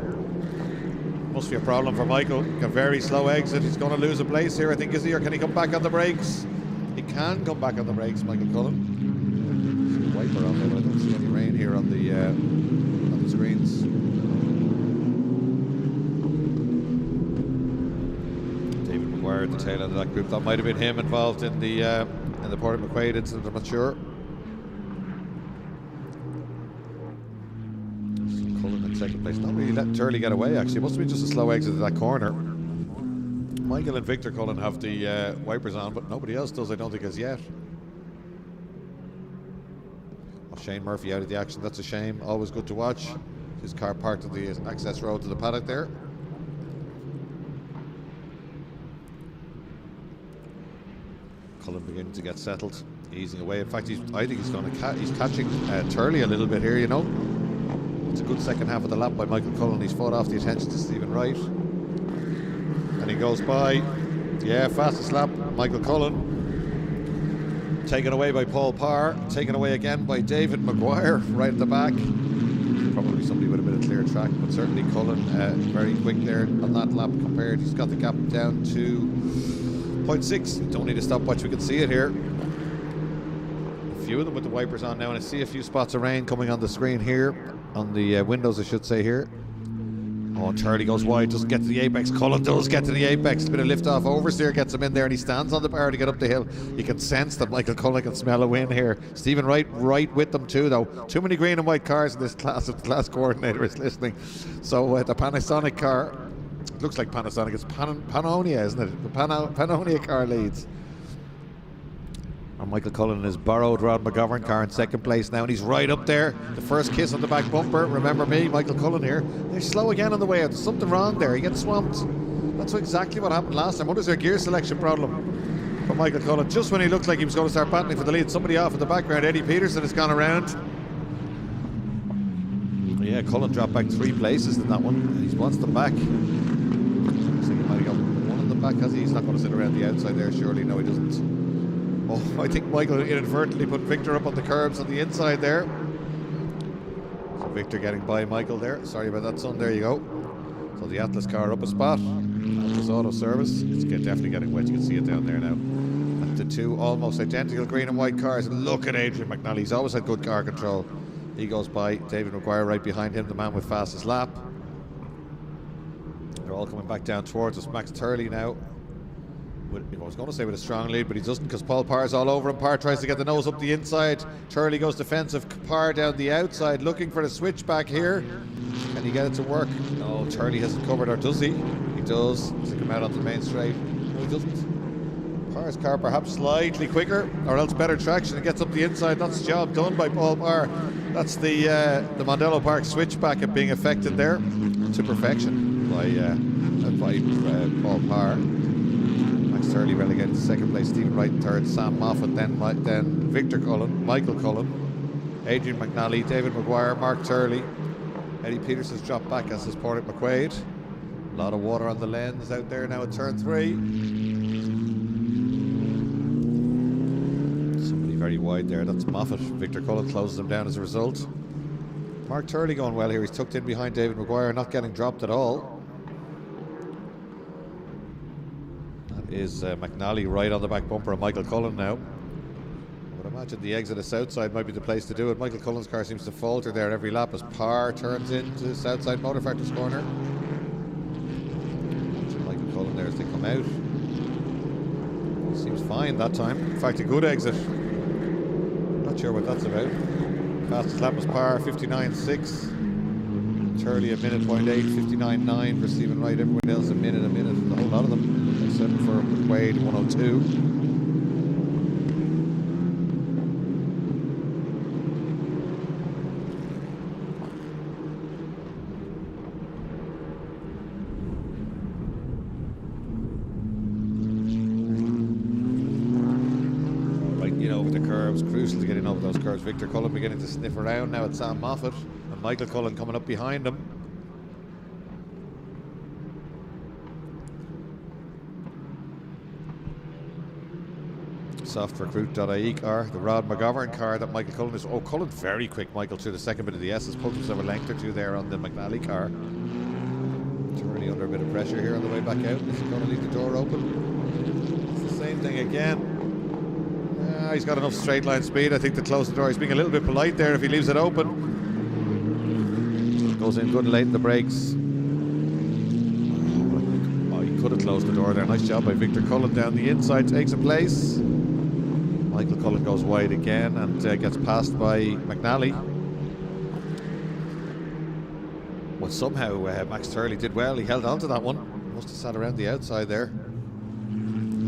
Must be a problem for Michael. A very slow exit. He's going to lose a place here, I think, is he? Or can he come back on the brakes? He can come back on the brakes, Michael Cullen. There's a wiper on there, but I don't see any rain here on the screens. David McGuire at the tail end of that group. That might have been him involved in the Porter McQuaid incident, I'm not sure. Cullen in second place. Not really letting Turley get away, actually. It must have been just a slow exit of that corner. Michael and Victor Cullen have the wipers on, but nobody else does, I don't think, as yet. Well, Shane Murphy out of the action. That's a shame. Always good to watch. His car parked on the access road to the paddock there. Cullen beginning to get settled, easing away. In fact, I think he's going to he's catching Turley a little bit here, you know. It's a good second half of the lap by Michael Cullen. He's fought off the attention to Stephen Wright. And he goes by, fastest lap, Michael Cullen. Taken away by Paul Parr, taken away again by David McGuire, right at the back. Probably somebody with a bit of clear track, but certainly Cullen very quick there on that lap compared. He's got the gap down to 0.6. Don't need a stopwatch, we can see it here. A few of them with the wipers on now, and I see a few spots of rain coming on the screen here, on the windows I should say here. Oh, Turley goes wide, doesn't get to the apex. Cullen does get to the apex. A bit of lift off oversteer gets him in there, and he stands on the bar to get up the hill. You can sense that Michael Cullen can smell a win here. Stephen Wright right with them too, though. Too many green and white cars in this class, if the class coordinator is listening. So the Panasonic car, it looks like Panasonic, it's Pannonia, isn't it? The Pannonia car leads. And Michael Cullen in his borrowed Rod McGovern car in second place now, and he's right up there. The first kiss on the back bumper. Remember me, Michael Cullen here. They're slow again on the way out. There's something wrong there. He gets swamped. That's exactly what happened last time. What is their gear selection problem for Michael Cullen? Just when he looked like he was going to start battling for the lead, somebody off in the background, Eddie Peterson, has gone around. Yeah, Cullen dropped back 3 places in that one. He wants them back. Looks like he might have got one in the back, has he? He's not going to sit around the outside there, surely. No, he doesn't. Oh, I think Michael inadvertently put Victor up on the curbs on the inside there. So Victor getting by Michael there. Sorry about that, son. There you go. So the Atlas car up a spot. Atlas Auto Service. It's definitely getting wet. You can see it down there now. And the two almost identical green and white cars. And look at Adrian McNally. He's always had good car control. He goes by. David McGuire right behind him, the man with fastest lap. They're all coming back down towards us. Max Turley now. I was going to say with a strong lead, but he doesn't, because Paul Parr's all over him. Parr tries to get the nose up the inside. Turley goes defensive. Parr down the outside, looking for the switch back here. Can he get it to work? No, Turley hasn't covered, or does he? He does. To come out onto the main straight. No, he doesn't. Parr's car perhaps slightly quicker, or else better traction, and gets up the inside. That's the job done by Paul Parr. That's the Mondello Park switchback of being affected there to perfection by Paul Parr. Turley relegated to second place, Stephen Wright in third, Sam Moffat, then Victor Cullen, Michael Cullen, Adrian McNally, David McGuire, Mark Turley. Eddie Peterson's dropped back, as has Porter McQuaid. A lot of water on the lens out there now at turn 3. Somebody very wide there, that's Moffat. Victor Cullen closes him down as a result. Mark Turley going well here, he's tucked in behind David McGuire, not getting dropped at all. Is McNally right on the back bumper of Michael Cullen now. I would imagine the exit of Southside might be the place to do it. Michael Cullen's car seems to falter there every lap as Parr turns into Southside Motor Factor's corner. Michael Cullen there as they come out. Seems fine that time. In fact, a good exit. Not sure what that's about. Fastest lap was Parr, 59.6. Turley a minute 0.8, 59.9 for Stephen Wright. Everyone else a minute, a whole lot of them. Except for McQuaid, 102. the curves, crucial to getting over those curves. Victor Cullen beginning to sniff around now at Sam Moffat, and Michael Cullen coming up behind him. Softrecruit.ie car, the Rod McGovern car that Michael Cullen is. Oh, Cullen very quick, Michael, through the second bit of the S. Has pulled himself a length or two there on the McNally car. Turley under a bit of pressure here on the way back out. Is he going to leave the door open? It's the same thing again. He's got enough straight line speed, I think, to close the door. He's being a little bit polite there if he leaves it open. Goes in good and late in the brakes. Oh, he could have closed the door there. Nice job by Victor Cullen down the inside, takes a place. Michael Cullen goes wide again and gets passed by McNally. Well, somehow Max Turley did well. He held on to that one. Must have sat around the outside there.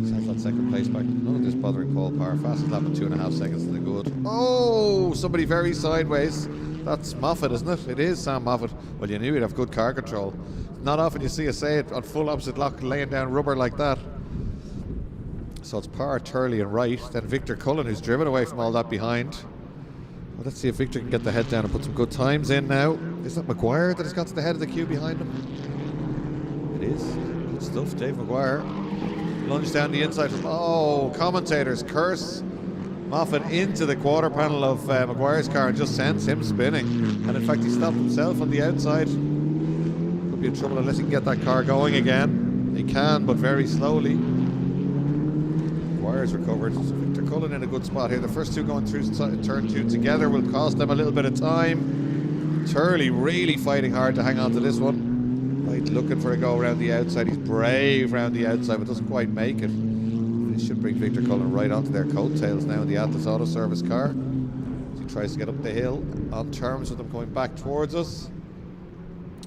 Has that second place back. None of this bothering Paul Parr. Fastest lap in 2.5 seconds to the good. Oh, somebody very sideways. That's Moffat, isn't it? It is Sam Moffat. Well, you knew he'd have good car control. Not often you see a say it on full opposite lock laying down rubber like that. So it's Parr, Turley and Wright. Then Victor Cullen, who's driven away from all that behind. Well, let's see if Victor can get the head down and put some good times in now. Is that Maguire that has got to the head of the queue behind him? It is. Good stuff, Dave Maguire. Lunge down the inside from, oh, commentators curse Moffat into the quarter panel of Maguire's car and just sends him spinning. And in fact, he stopped himself on the outside. Could be in trouble unless he can get that car going again. He can, but very slowly. Maguire's recovered. So Victor Cullen in a good spot here. The first two going through turn 2 together will cost them a little bit of time. Turley really fighting hard to hang on to this one. Right, looking for a go around the outside. He's brave around the outside, but doesn't quite make it. This should bring Victor Cullen right onto their coattails now in the Atlas Auto Service car. As he tries to get up the hill on terms with them coming back towards us.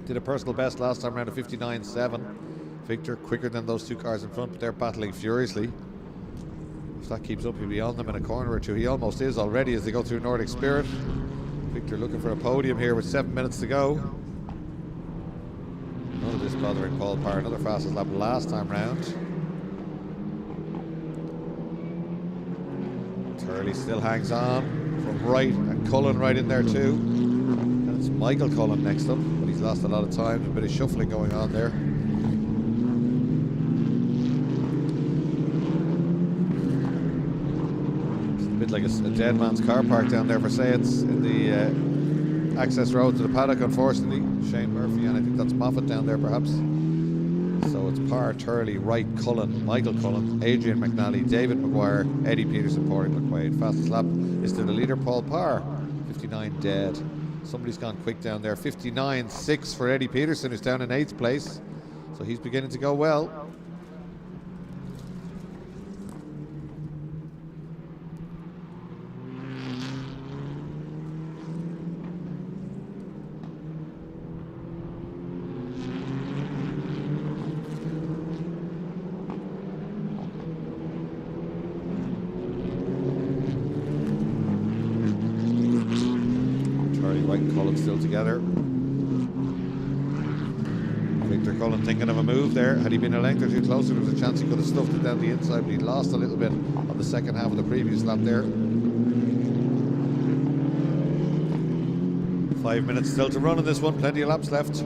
Did a personal best last time around at 59.7. Victor quicker than those two cars in front, but they're battling furiously. If that keeps up, he'll be on them in a corner or two. He almost is already as they go through Nordic Spirit. Victor looking for a podium here with 7 minutes to go. None of this bothering Paul Parr. Another fastest lap last time round. Turley still hangs on from Wright and Cullen right in there too. And it's Michael Cullen next up, but he's lost a lot of time. A bit of shuffling going on there. It's a bit like a dead man's car park down there for Sayets in the access road to the paddock, unfortunately. Shane Murphy, and I think that's Moffat down there perhaps. So it's Parr, Turley, Wright, Cullen, Michael Cullen, Adrian McNally, David Maguire, Eddie Peterson, Padraig McQuaid. Fastest lap is to the leader, Paul Parr. 59 dead. Somebody's gone quick down there. 59.6 for Eddie Peterson, who's down in 8th place. So he's beginning to go well. Still together. Victor Cullen thinking of a move there. Had he been a length or two closer, there was a chance he could have stuffed it down the inside, but he lost a little bit on the second half of the previous lap there. 5 minutes still to run in this one, plenty of laps left.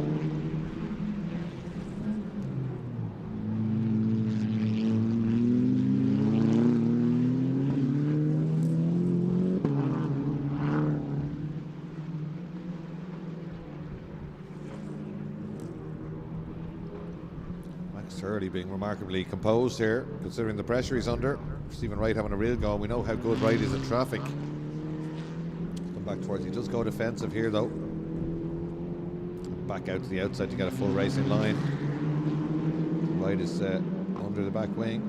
Turley being remarkably composed here, considering the pressure he's under. Stephen Wright having a real go. We know how good Wright is in traffic. Come back towards. He does go defensive here though. Back out to the outside to get a full racing line. Wright is under the back wing.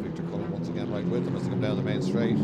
Victor Cullen once again right with him as they come down the main straight.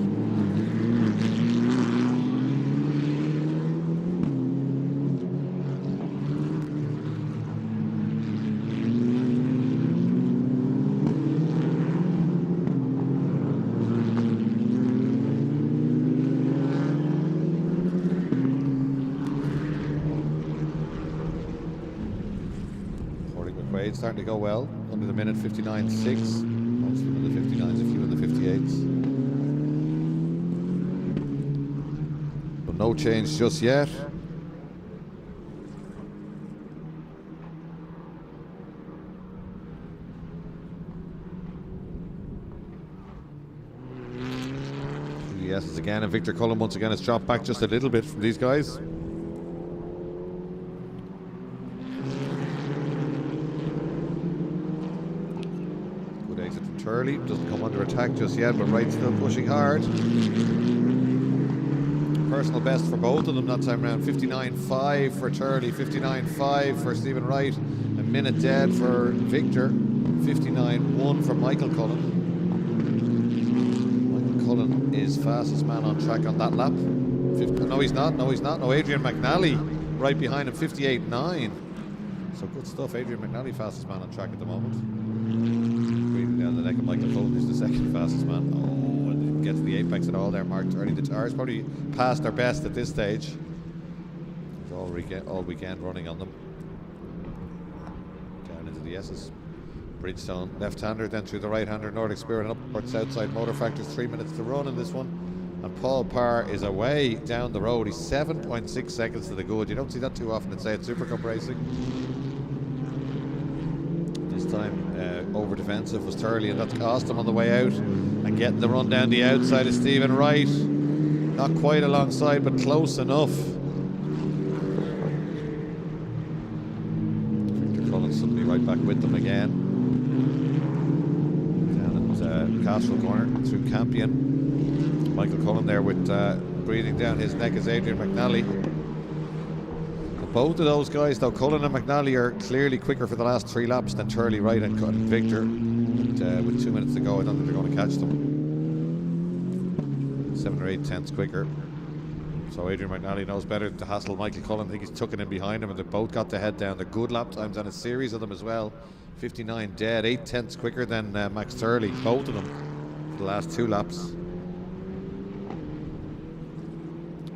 Starting to go well, under the minute, 59.6. Most of them in the 59s, a few in the 58s. no change just yet. Yes, again, and Victor Cullen once again has dropped back just a little bit from these guys. Good exit from Turley, doesn't come under attack just yet, but Wright still pushing hard. Personal best for both of them that time around, 59.5 for Turley, 59.5 for Stephen Wright, a minute dead for Victor, 59.1 for Michael Cullen. Cullen is fastest man on track on that lap. No, he's not. No, Adrian McNally right behind him, 58.9. So good stuff. Adrian McNally, fastest man on track at the moment. Breathing down the neck of Michael Cullen, who's the second fastest man. Oh, and didn't get to the apex at all there, Mark Turley. The tires probably past their best at this stage. It's all weekend running on them. Down into the S's. Bridgestone left-hander, then through the right-hander, Nordic Spirit, and upwards outside Motor Factors, 3 minutes to run in this one. And Paul Parr is away down the road. He's 7.6 seconds to the good. You don't see that too often in, say, at Super Cup racing. This time, over defensive was Turley, and that's cost him on the way out. And getting the run down the outside of Stephen Wright. Not quite alongside, but close enough. Victor Cullen suddenly right back with them again. Castle corner through Campion. Michael Cullen there with breathing down his neck is Adrian McNally. Both of those guys, though, Cullen and McNally, are clearly quicker for the last 3 laps than Turley, Wright and Victor. But, with 2 minutes to go, I don't think they're going to catch them. 7 or 8 tenths quicker. So Adrian McNally knows better to hassle Michael Cullen. I think he's tucking in behind him, and they both got the head down. They're good lap times, and a series of them as well. 59 dead, 8 tenths quicker than Max Turley, both of them, for the last 2 laps.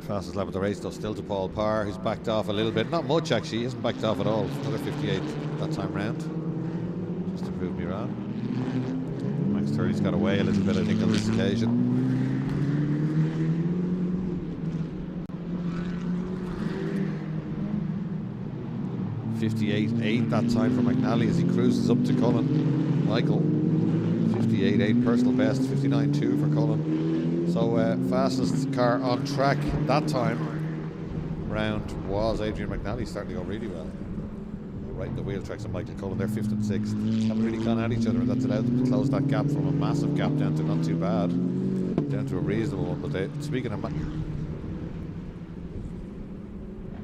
Fastest lap of the race, though, still to Paul Parr, who's backed off a little bit. Not much, actually. He hasn't backed off at all. Another 58 that time round, just to prove me wrong. Max Turley's got away a little bit, I think, on this occasion. 58.8 that time for McNally as he cruises up to Cullen. Michael, 58.8 personal best, 59.2 for Cullen. So fastest car on track that time round was Adrian McNally, starting to go really well. Right in the wheel tracks of Michael Cullen, they're 5th and 6th. Haven't really gone at each other, and that's allowed them to close that gap from a massive gap down to not too bad, down to a reasonable one. But speaking of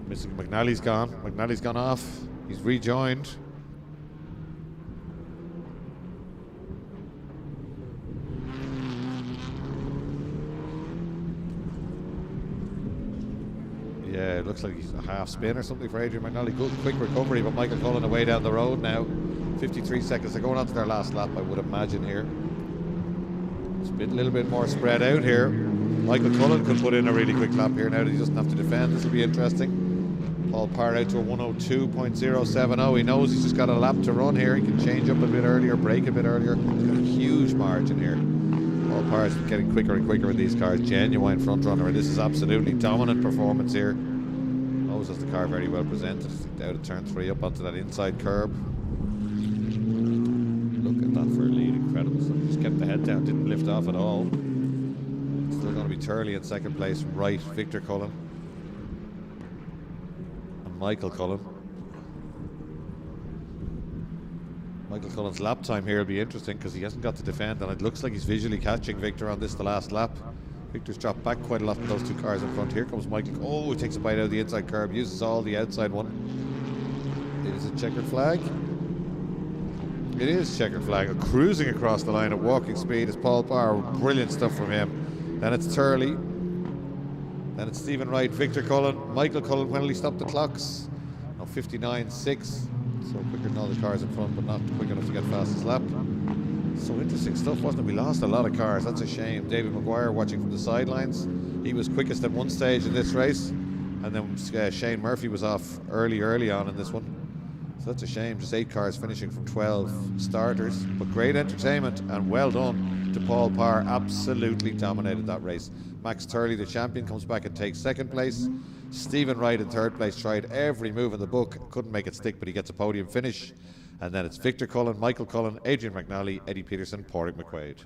missing, McNally's gone. McNally's gone off. He's rejoined. Yeah, it looks like he's a half spin or something for Adrian McNally. Good quick recovery, but Michael Cullen away down the road now. 53 seconds. They're going on to their last lap, I would imagine here. It's a little bit more spread out here. Michael Cullen could put in a really quick lap here now that he doesn't have to defend. This will be interesting. Paul Parr out to a 102.070. He knows he's just got a lap to run here. He can change up a bit earlier, brake a bit earlier. He's got a huge margin here. Paul Parr is getting quicker and quicker in these cars. Genuine front runner, and this is absolutely dominant performance here. Always has the car very well presented. Out of turn 3 up onto that inside curb. Look at that for a lead, incredible stuff. Just kept the head down, didn't lift off at all. Still going to be Turley in second place, Wright, Victor Cullen, and Michael Cullen. Michael Cullen's lap time here will be interesting because he hasn't got to defend, and it looks like he's visually catching Victor on this, the last lap. Victor's dropped back quite a lot from those 2 cars in front. Here comes Michael. Oh, he takes a bite out of the inside curb, uses all the outside one. It is a checkered flag. It is checkered flag. Cruising across the line at walking speed is Paul Parr. Brilliant stuff from him. Then it's Turley. Then it's Stephen Wright, Victor Cullen, Michael Cullen. When will he stop the clocks? No, 59.6. So quicker than all the cars in front, but not quick enough to get fastest lap. So interesting stuff, wasn't it? We lost a lot of cars. That's a shame. David Maguire watching from the sidelines. He was quickest at one stage in this race, and then Shane Murphy was off early on in this one. So that's a shame, just 8 cars finishing from 12 starters. But great entertainment, and well done to Paul Parr. Absolutely dominated that race. Max Turley, the champion, comes back and takes second place. Stephen Wright in third place, tried every move in the book, couldn't make it stick, but he gets a podium finish. And then it's Victor Cullen, Michael Cullen, Adrian McNally, Eddie Peterson, Pádraig McQuaid.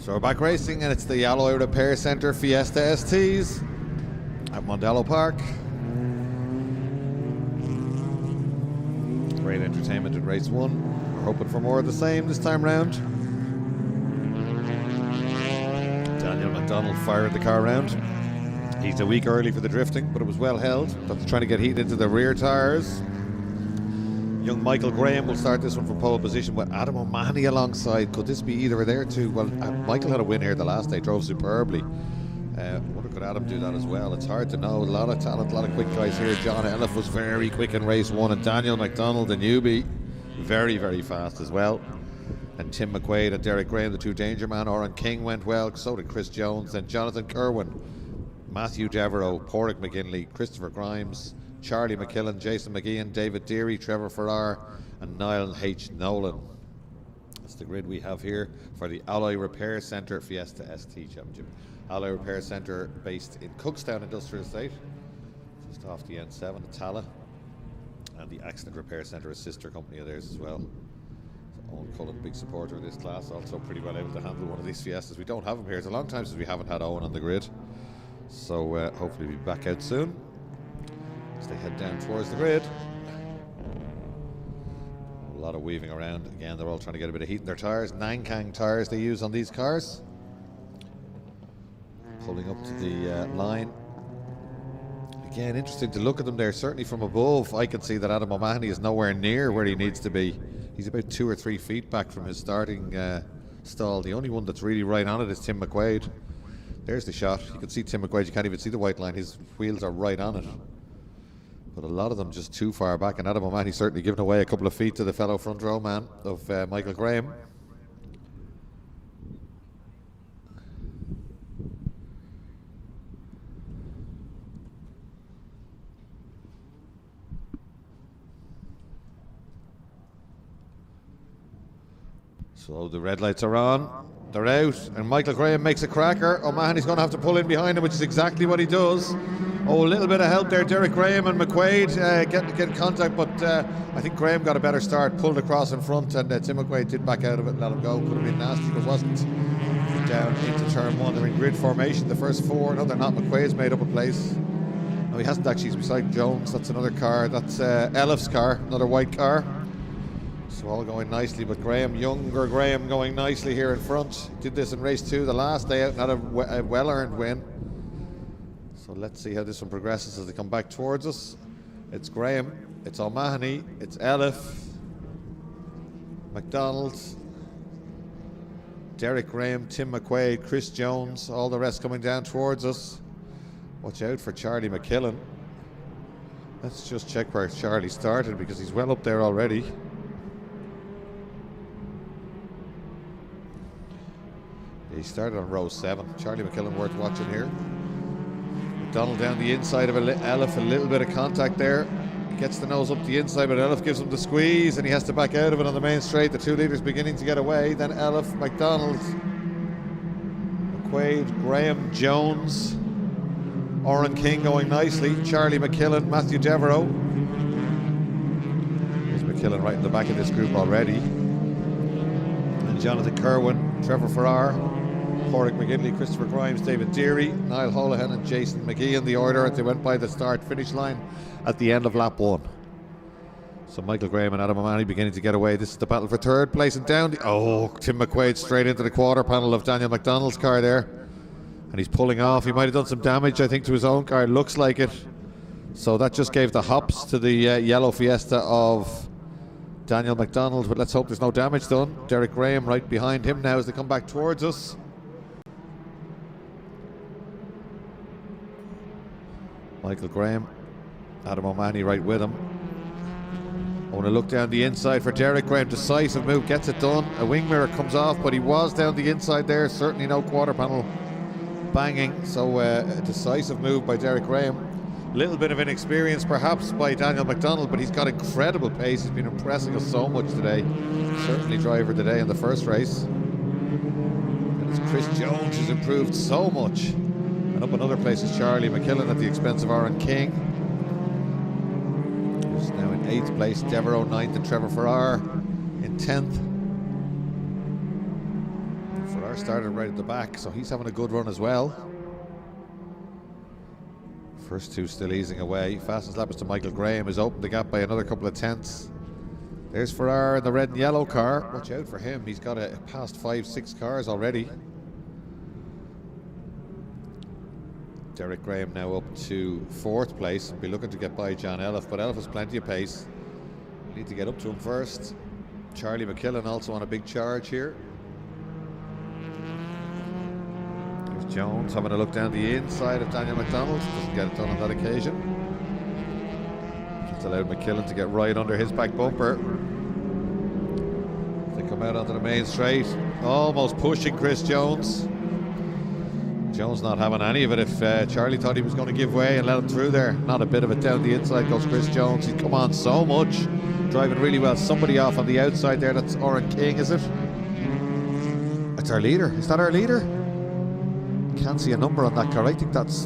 So we're back racing, and it's the Alloy Repair Centre Fiesta STs at Mondello Park. Great entertainment in race 1. We're hoping for more of the same this time round. Daniel McDonald fired the car round. He's a week early for the drifting, but it was well held. That's trying to get heat into the rear tyres. Young Michael Graham will start this one from pole position with Adam O'Mahony alongside. Could this be either of their two? Well, Michael had a win here the last day, drove superbly. I wonder could Adam do that as well? It's hard to know. A lot of talent, a lot of quick guys here. John Elliff was very quick in race 1, and Daniel McDonald, the newbie, very, very fast as well. And Tim McQuaid and Derek Graham, the two danger man. Oren King went well, so did Chris Jones. And Jonathan Kerwin, Matthew Devereaux, Porrick McGinley, Christopher Grimes, Charlie McKillen, Jason McGeehan, David Deary, Trevor Farrar, and Niall H. Nolan. That's the grid we have here for the Alloy Repair Centre Fiesta ST Championship. Alloy Repair Centre based in Cookstown Industrial Estate, just off the N7 at Tala. And the Accident Repair Centre, a sister company of theirs as well. So Owen Cullen, big supporter of this class, also pretty well able to handle one of these Fiestas. We don't have him here. It's a long time since we haven't had Owen on the grid. So hopefully we'll be back out soon as they head down towards the grid. A lot of weaving around. Again, they're all trying to get a bit of heat in their tyres. Nankang tyres they use on these cars. Pulling up to the line. Again, interesting to look at them there. Certainly from above, I can see that Adam O'Mahony is nowhere near where he needs to be. He's about 2 or 3 feet back from his starting stall. The only one that's really right on it is Tim McQuaid. There's the shot. You can see Tim McQuaid. You can't even see the white line. His wheels are right on it. But a lot of them just too far back. And Adam O'Mahony certainly giving away a couple of feet to the fellow front row man of Michael Graham. So the red lights are on. They're out, and Michael Graham makes a cracker. O'Mahony's going to have to pull in behind him, which is exactly what he does. Oh, a little bit of help there. Derek Graham and McQuaid get contact, but I think Graham got a better start, pulled across in front, and Tim McQuaid did back out of it and let him go. Could have been nasty, but wasn't. Down into turn 1. They're in grid formation, the first 4. No, they're not. McQuaid's made up a place. No, he hasn't actually. He's beside Jones. That's another car. That's Elliff's car, another white car. So all going nicely, but Graham, younger Graham, going nicely here in front. Did this in race 2 the last day out and had a well-earned win. So let's see how this one progresses as they come back towards us. It's Graham, it's O'Mahony, it's Elliff, McDonald, Derek Graham, Tim McQuaid, Chris Jones, all the rest coming down towards us. Watch out for Charlie McKillen. Let's just check where Charlie started because he's well up there already. He started on row 7. Charlie McKillen worth watching here. McDonald down the inside of Elliff, a little bit of contact there. He gets the nose up the inside, but Elliff gives him the squeeze and he has to back out of it on the main straight. The 2 leaders beginning to get away. Then Elliff, McDonald, McQuaid, Graham, Jones, Oren King going nicely. Charlie McKillen, Matthew Devereaux. There's McKillen right in the back of this group already. And Jonathan Kerwin, Trevor Farrar, Porrick McGinley, Christopher Grimes, David Deary, Niall Holohan and Jason McGee in the order as they went by the start-finish line at the end of lap 1. So Michael Graham and Adam O'Mahony beginning to get away. This is the battle for third place, and down Tim McQuaid straight into the quarter panel of Daniel McDonald's car there. And he's pulling off. He might have done some damage, I think, to his own car. It looks like it. So that just gave the hops to the yellow Fiesta of Daniel McDonald, but let's hope there's no damage done. Derek Graham right behind him now as they come back towards us. Michael Graham, Adam O'Mahony right with him. I want to look down the inside for Derek Graham. Decisive move, gets it done. A wing mirror comes off, but he was down the inside there. Certainly no quarter panel banging. So a decisive move by Derek Graham. A little bit of inexperience perhaps by Daniel McDonald, but he's got incredible pace. He's been impressing us so much today. Certainly driver today in the first race. And it's Chris Jones who's improved so much. And up in other places, Charlie McKillen at the expense of Oren King, who's now in 8th place. Devereaux 9th and Trevor Farrar in 10th. Farrar ICCR started right at the back, so he's having a good run as well. First two still easing away. Fastest lap is to Michael Graham, who's opened the gap by another couple of tenths. There's Ferrar in the red and yellow car. Watch out for him. He's got past 5-6 cars already. Derek Graham now up to 4th place. Be looking to get by John Elliff, but Elliff has plenty of pace. We need to get up to him first. Charlie McKillen also on a big charge here. There's Jones having a look down the inside of Daniel McDonald. Doesn't get it done on that occasion. Just allowed McKillen to get right under his back bumper. They come out onto the main straight, almost pushing Chris Jones. Jones not having any of it. If Charlie thought he was going to give way and let him through there, not a bit of it. Down the inside goes Chris Jones. He's come on so much, driving really well. Somebody off on the outside there. That's Oren King, is it? That's our leader. Is that our leader? Can't see a number on that car. I think that's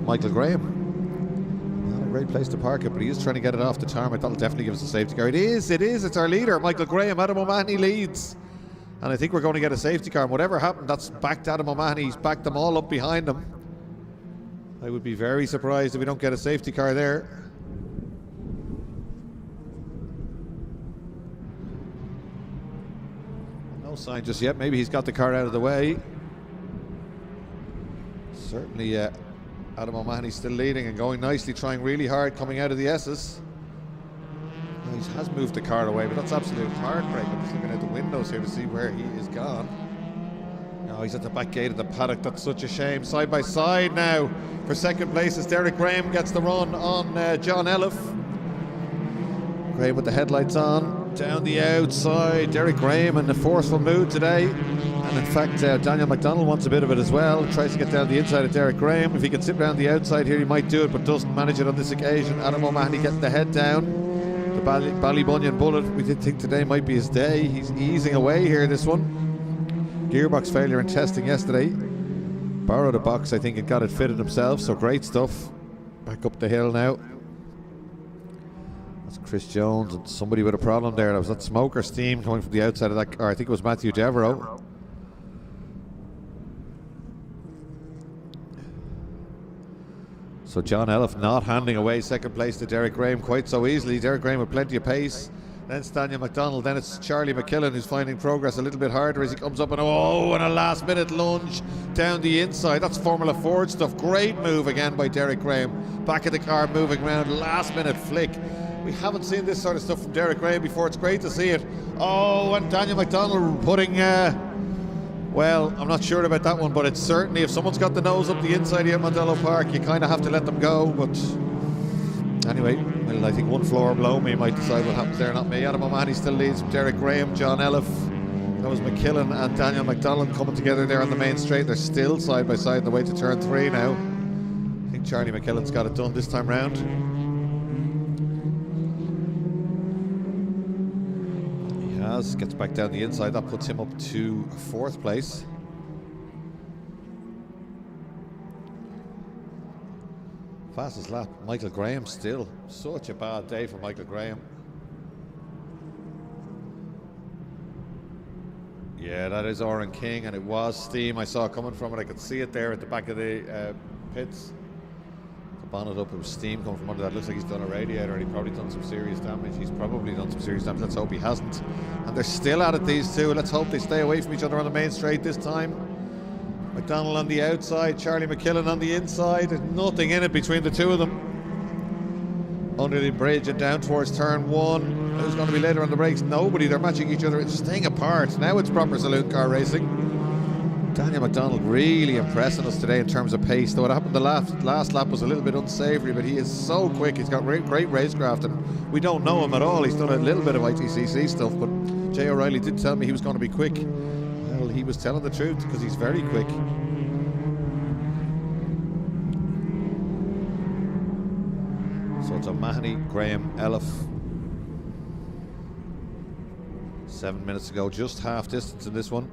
Michael Graham. Not a great place to park it, but he is trying to get it off the tarmac. That'll definitely give us a safety car. It is. It's our leader, Michael Graham. Adam O'Mahony leads. And I think we're going to get a safety car. And whatever happened, that's backed Adam O'Mahony. He's backed them all up behind him. I would be very surprised if we don't get a safety car there. No sign just yet. Maybe he's got the car out of the way. Certainly Adam O'Mahony's still leading and going nicely, trying really hard coming out of the S's. He has moved the car away, but that's absolute heartbreak. I'm just looking out the windows here to see where he is gone. No, he's at the back gate of the paddock. That's such a shame. Side by side now for second place as Derek Graham gets the run on John Elliff. Graham with the headlights on. Down the outside, Derek Graham in a forceful mood today. And in fact, Daniel McDonald wants a bit of it as well. Tries to get down the inside of Derek Graham. If he can sit around the outside here, he might do it, but doesn't manage it on this occasion. Adam O'Mahony getting the head down. The Ballybunion Bullet, we did think today might be his day. He's easing away here, this one. Gearbox failure in testing yesterday. Borrowed a box, I think, and got it fitted himself, so great stuff. Back up the hill now. That's Chris Jones and somebody with a problem there. That was that smoke or steam coming from the outside of that car. I think it was Matthew Devereaux. So John Elliff not handing away second place to Derek Graham quite so easily. Derek Graham with plenty of pace. Then it's Daniel McDonald. Then it's Charlie McKillen who's finding progress a little bit harder as he comes up and a last minute lunge down the inside. That's Formula Ford stuff. Great move again by Derek Graham. Back of the car moving around. Last minute flick. We haven't seen this sort of stuff from Derek Graham before. It's great to see it. Oh, and Daniel McDonald putting... well, I'm not sure about that one, but it's certainly, if someone's got the nose up the inside here at Mondello Park, you kind of have to let them go. But anyway, well, I think one floor below me might decide what happens there, not me. Adam O'Mahony still leads from Derek Graham, John Elliff. That was McKillen and Daniel McDonald coming together there on the main straight. They're still side by side on the way to turn 3 now. I think Charlie McKillen's got it done this time round. Gets back down the inside. That puts him up to 4th place. Fastest lap, Michael Graham still. Such a bad day for Michael Graham. Yeah, that is Oren King, and it was steam I saw coming from it. I could see it there at the back of the pits. Bonnet up, it was steam coming from under that. Looks like he's done a radiator and he's probably done some serious damage. He's probably done some serious damage. Let's hope he hasn't. And they're still at it, these two. Let's hope they stay away from each other on the main straight this time. McDonald on the outside, Charlie McKillen on the inside. There's nothing in it between the two of them. Under the bridge and down towards turn 1. Who's going to be later on the brakes? Nobody. They're matching each other. It's staying apart. Now it's proper saloon car racing. Daniel McDonald really impressing us today in terms of pace. Though what happened the last lap was a little bit unsavoury, but he is so quick. He's got great racecraft, and we don't know him at all. He's done a little bit of ITCC stuff, but Jay O'Reilly did tell me he was going to be quick. Well, he was telling the truth because he's very quick. So it's O'Mahony, Graham, Elliff. 7 minutes to go, just half distance in this one.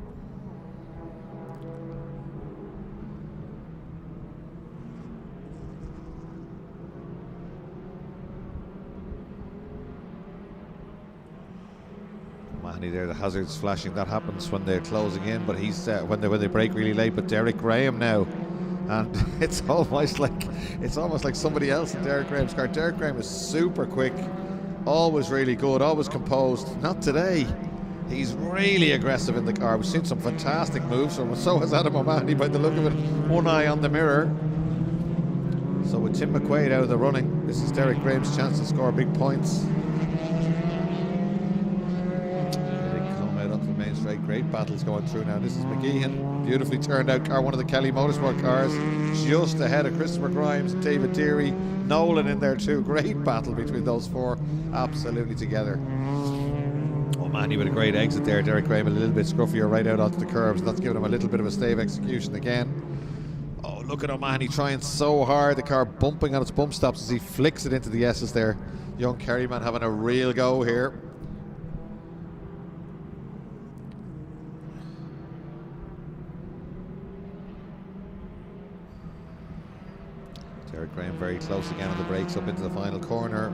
O'Mahony there, the hazards flashing. That happens when they're closing in, but he's when they break really late. But Derek Graham now, and it's almost like somebody else in Derek Graham's car. Derek Graham is super quick, always really good, always composed. Not today. He's really aggressive in the car. We've seen some fantastic moves from him. So has Adam O'Mahony by the look of it. One eye on the mirror. So with Tim McQuaid out of the running, this is Derek Graham's chance to score big points. Main straight, great battles going through now. This is McGeehan, beautifully turned out car, one of the Kelly Motorsport cars, just ahead of Christopher Grimes and David Deary. Nolan in there too. Great battle between those four, absolutely together. O'Mahony with a great exit there. Derek Graham a little bit scruffier right out onto the curbs. That's given him a little bit of a stave execution again. Oh, look at O'Mahony trying so hard, the car bumping on its bump stops as he flicks it into the S's there. Young Kerryman having a real go here. Derek Graham very close again on the brakes up into the final corner.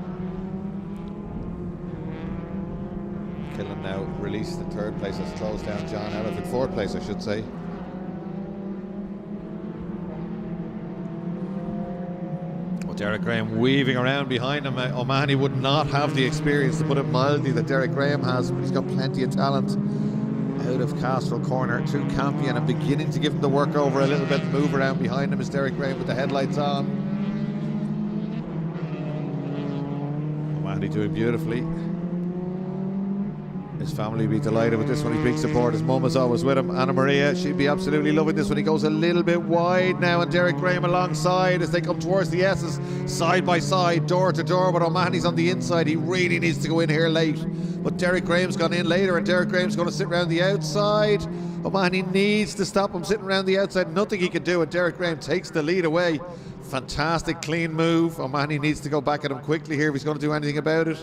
Killen now released in third place, has closed down John Elliott in fourth place, I should say. Well, Derek Graham weaving around behind him. O'Mahony would not have the experience, to put it mildly, that Derek Graham has, but he's got plenty of talent. Out of Castrol corner through Campion and beginning to give him the work over a little bit and move around behind him is Derek Graham with the headlights on. O'Mahony doing beautifully. His family will be delighted with this one. He's big support. His mum is always with him. Anna Maria, she'd be absolutely loving this one. He goes a little bit wide now, and Derek Graham alongside as they come towards the S's, side by side, door to door, but O'Mahony's on the inside. He really needs to go in here late, but Derek Graham's gone in later, and Derek Graham's going to sit around the outside. O'Mahony needs to stop him sitting around the outside. Nothing he can do, and Derek Graham takes the lead away. Fantastic clean move. O'Mahony needs to go back at him quickly here if he's going to do anything about it.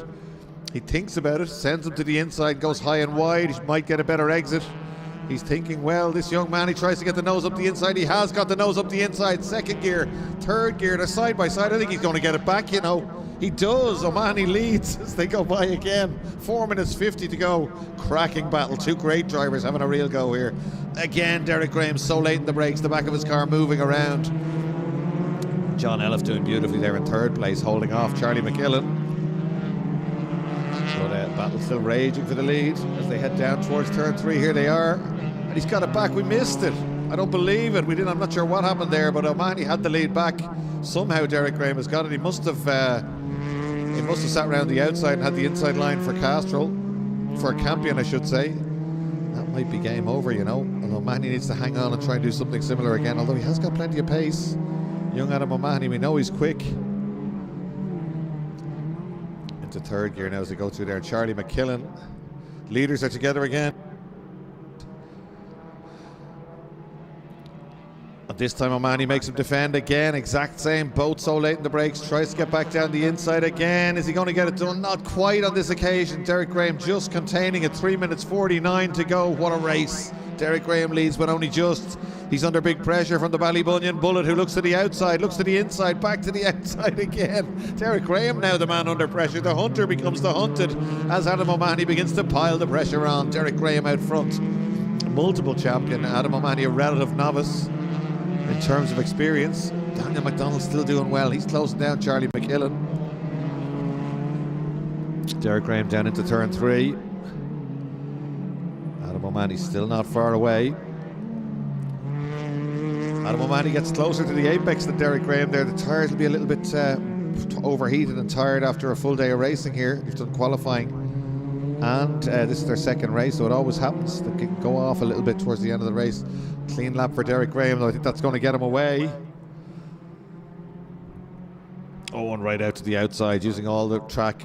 He thinks about it, sends him to the inside, goes high and wide. He might get a better exit. He's thinking, well, this young man, he tries to get the nose up the inside. He has got the nose up the inside. Second gear, third gear, they're side by side. I think he's going to get it back, you know. He does. O'Mahony leads as they go by again. 4 minutes 50 to go. Cracking battle. Two great drivers having a real go here. Again, Derek Graham so late in the brakes, the back of his car moving around. John Elliott doing beautifully there in third place, holding off Charlie McKillen. But battle still raging for the lead as they head down towards turn 3. Here they are, and he's got it back. We missed it. I don't believe it. I'm not sure what happened there, but O'Mahony had the lead back. Somehow Derek Graham has got it. He must have sat around the outside and had the inside line for Castrol, for Campion, I should say. That might be game over, you know. And O'Mahony needs to hang on and try and do something similar again, although he has got plenty of pace. Young Adam O'Mahony, we know he's quick. To third gear now as they go through there. Charlie McKillen, leaders are together again, and this time O'Mahony makes him defend again. Exact same, both so late in the brakes, tries to get back down the inside again. Is he going to get it done? Not quite on this occasion. Derek Graham just containing it. 3 minutes 49 to go. What a race. Derek Graham leads, but only just. He's under big pressure from the Ballybunion Bullet, who looks to the outside, looks to the inside, back to the outside again. Derek Graham now the man under pressure. The hunter becomes the hunted as Adam O'Mahony begins to pile the pressure on. Derek Graham out front. Multiple champion. Adam O'Mahony a relative novice in terms of experience. Daniel McDonald still doing well. He's closing down Charlie McKillen. Derek Graham down into turn 3. Adam O'Mahony still not far away. Adam O'Mahony gets closer to the apex than Derek Graham there. The tyres will be a little bit overheated and tired after a full day of racing here. They've done qualifying, and this is their second race, so it always happens. They can go off a little bit towards the end of the race. Clean lap for Derek Graham, though. I think that's going to get him away. Oh, and right out to the outside, using all the track.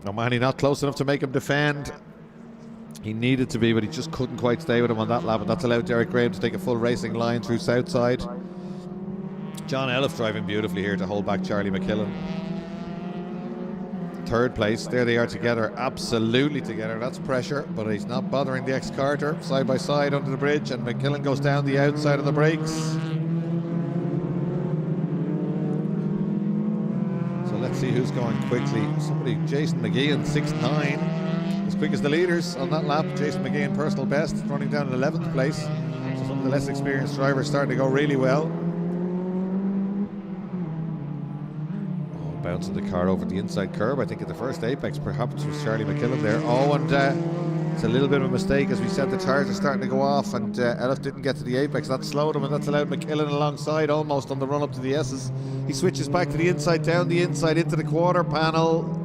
O'Mahony not close enough to make him defend. He needed to be, but he just couldn't quite stay with him on that lap, and that's allowed Derek Graham to take a full racing line through Southside. John Elliott driving beautifully here to hold back Charlie McKillen. Third place, there they are together, absolutely together. That's pressure, but he's not bothering the ex-Carter. Side by side under the bridge, and McKillen goes down the outside of the brakes. So let's see who's going quickly. Jason McGeehan, 6'9", is as quick as the leaders on that lap. Jason McGeehan personal best, running down in 11th place. So some of the less experienced drivers starting to go really well. Oh, bouncing the car over the inside curb. I think at the first apex perhaps was Charlie McKillen there. Oh, and it's a little bit of a mistake. As we said, the tyres are starting to go off, and Elif didn't get to the apex. That slowed him, and that's allowed McKillen alongside almost on the run up to the S's. He switches back to the inside, down the inside into the quarter panel.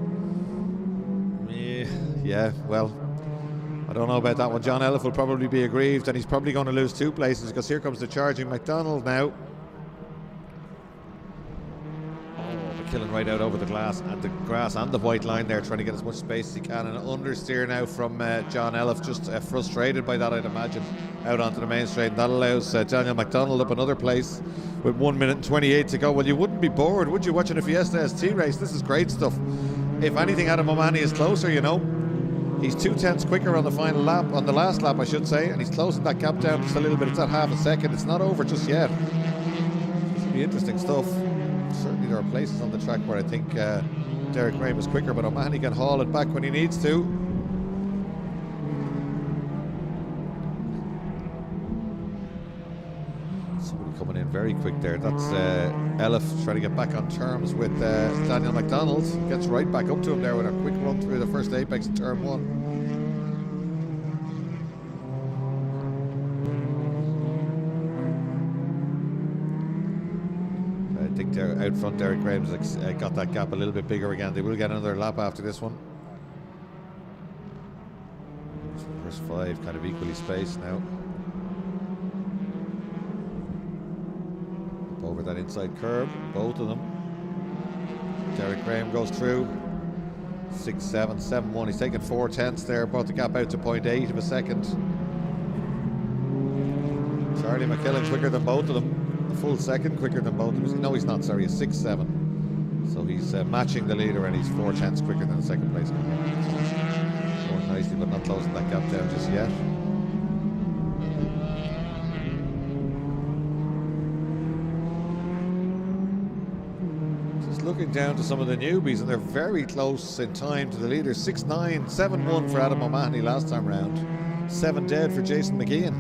Yeah, well, I don't know about that one. John Elif will probably be aggrieved, and he's probably going to lose 2 places, because here comes the charging McDonald now. McKillen right out over the glass and the grass and the white line there, trying to get as much space as he can, and understeer now from John Elif, just frustrated by that, I'd imagine, out onto the main straight. And that allows Daniel McDonald up another place with 1 minute and 28 to go. Well, you wouldn't be bored, would you, watching a Fiesta ST race? This is great stuff. If anything, Adam O'Mahony is closer, you know. He's 2/10 quicker on the final lap, on the last lap I should say, and he's closing that gap down just a little bit. It's at half a second. It's not over just yet. This will be interesting stuff. Certainly there are places on the track where I think Derek Graham is quicker, but O'Mahony can haul it back when he needs to. Somebody coming in very quick there. That's Elif trying to get back on terms with Daniel McDonald. Gets right back up to him there with a quick run through the first apex in turn 1. I think out front Derek Graham's got that gap a little bit bigger again. They will get another lap after this one. So first 5 kind of equally spaced now. Over that inside curb, both of them. Derek Graham goes through 6-7, 7-1. He's taken 4/10 there, brought the gap out to 0.8 of a second. Charlie McKillen quicker than both of them. A full second quicker than both of them. No, he's not, sorry, he's 6-7. So he's matching the leader, and he's 4/10 quicker than the second place. Going nicely, but not closing that gap down just yet. Looking down to some of the newbies, and they're very close in time to the leaders. 6-9, 7-1 for Adam O'Mahony last time round. 7 dead for Jason McGeehan.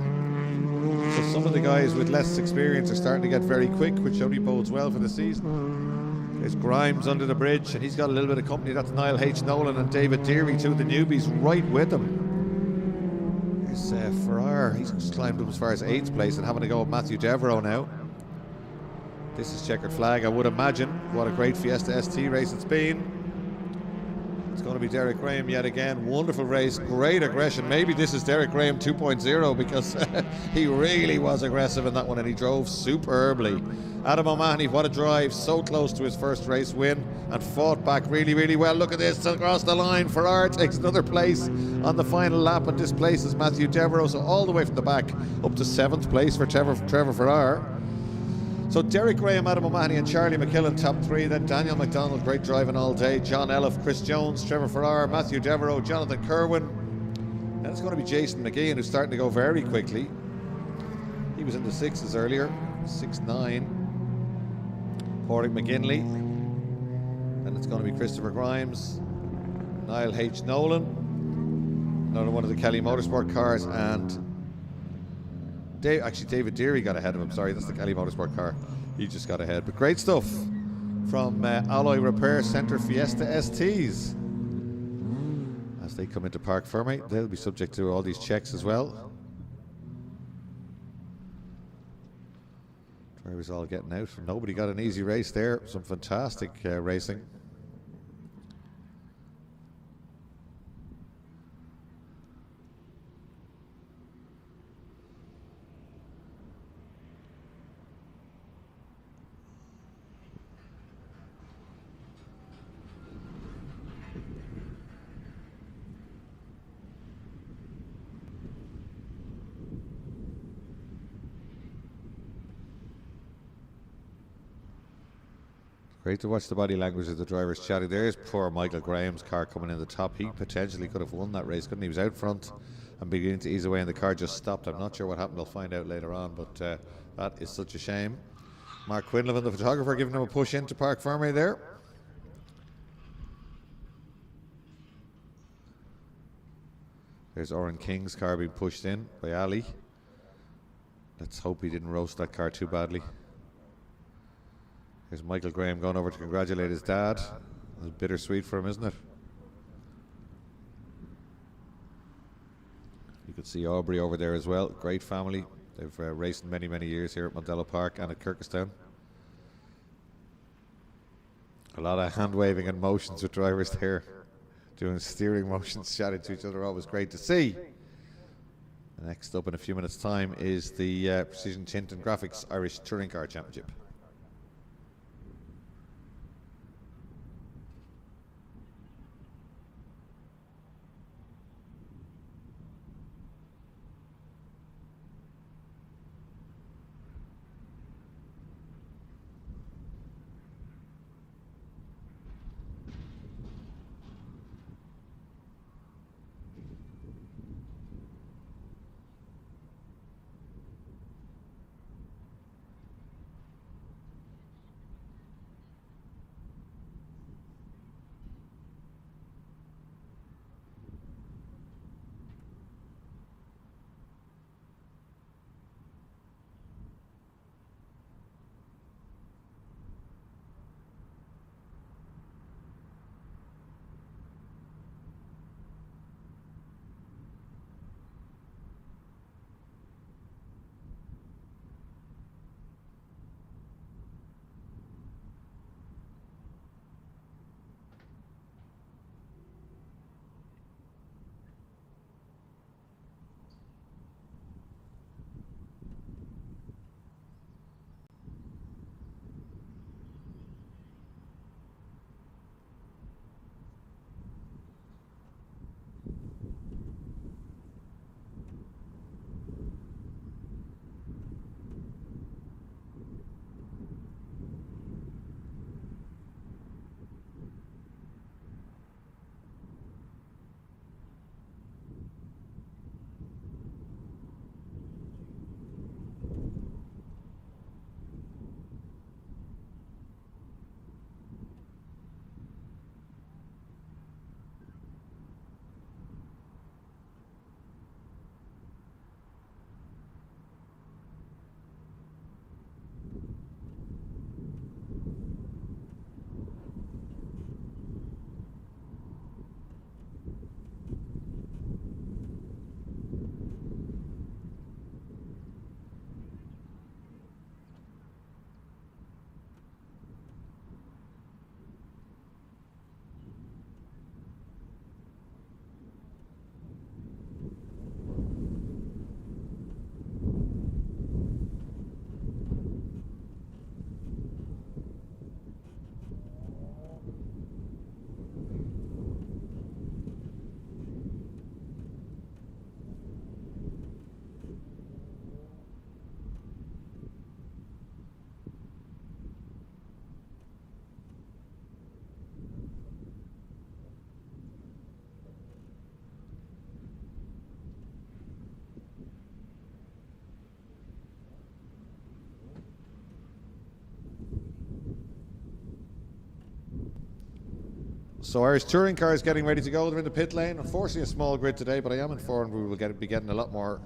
So some of the guys with less experience are starting to get very quick, which only bodes well for the season. There's Grimes under the bridge, and he's got a little bit of company. That's Niall H. Nolan and David Deary, 2 of the newbies, right with him. There's Ferrar. He's climbed up as far as 8th place, and having to go with Matthew Devereaux now. This is checkered flag, I would imagine. What a great Fiesta ST race it's been. It's going to be Derek Graham yet again. Wonderful race, great aggression. Maybe this is Derek Graham 2.0, because he really was aggressive in that one, and he drove superbly. Adam O'Mahony, what a drive, so close to his first race win, and fought back really, really well. Look at this, across the line. Ferrar takes another place on the final lap and displaces Matthew Devereaux, so all the way from the back up to 7th place for Trevor Ferrar. So Derek Graham, Adam O'Mahony and Charlie McKillen top 3. Then Daniel McDonald, great driving all day. John Elif, Chris Jones, Trevor Ferrar, Matthew Devereaux, Jonathan Kerwin. And it's going to be Jason McGeehan, who's starting to go very quickly. He was in the 6s earlier, 6-9. Padraig McGinley. And it's going to be Christopher Grimes, Niall H. Nolan, another one of the Kelly Motorsport cars, and David Deary got ahead of him. Sorry, that's the Kelly Motorsport car. He just got ahead. But great stuff from Alloy Repair Centre Fiesta STs. As they come into Parc Ferme, they'll be subject to all these checks as well. Drivers all getting out. Nobody got an easy race there. Some fantastic racing. Great to watch the body language of the drivers chatting. There's poor Michael Graham's car coming in the top. He potentially could have won that race, couldn't he? He was out front and beginning to ease away, and the car just stopped. I'm not sure what happened. We'll find out later on, but that is such a shame. Mark Quinlivan, the photographer, giving him a push into Parc Ferme there. There's Oren King's car being pushed in by Ali. Let's hope he didn't roast that car too badly. There's Michael Graham going over to congratulate his dad. It's bittersweet for him, isn't it? You could see Aubrey over there as well. Great family. They've raced many, many years here at Mondello Park and at Kyrgyzstan. A lot of hand waving and motions with drivers there, doing steering motions, chatting to each other. Always great to see. Next up in a few minutes' time is the Precision Tint and Graphics Irish Touring Car Championship. So Irish touring cars getting ready to go. They're in the pit lane. Unfortunately, a small grid today, but I am informed we will be getting a lot more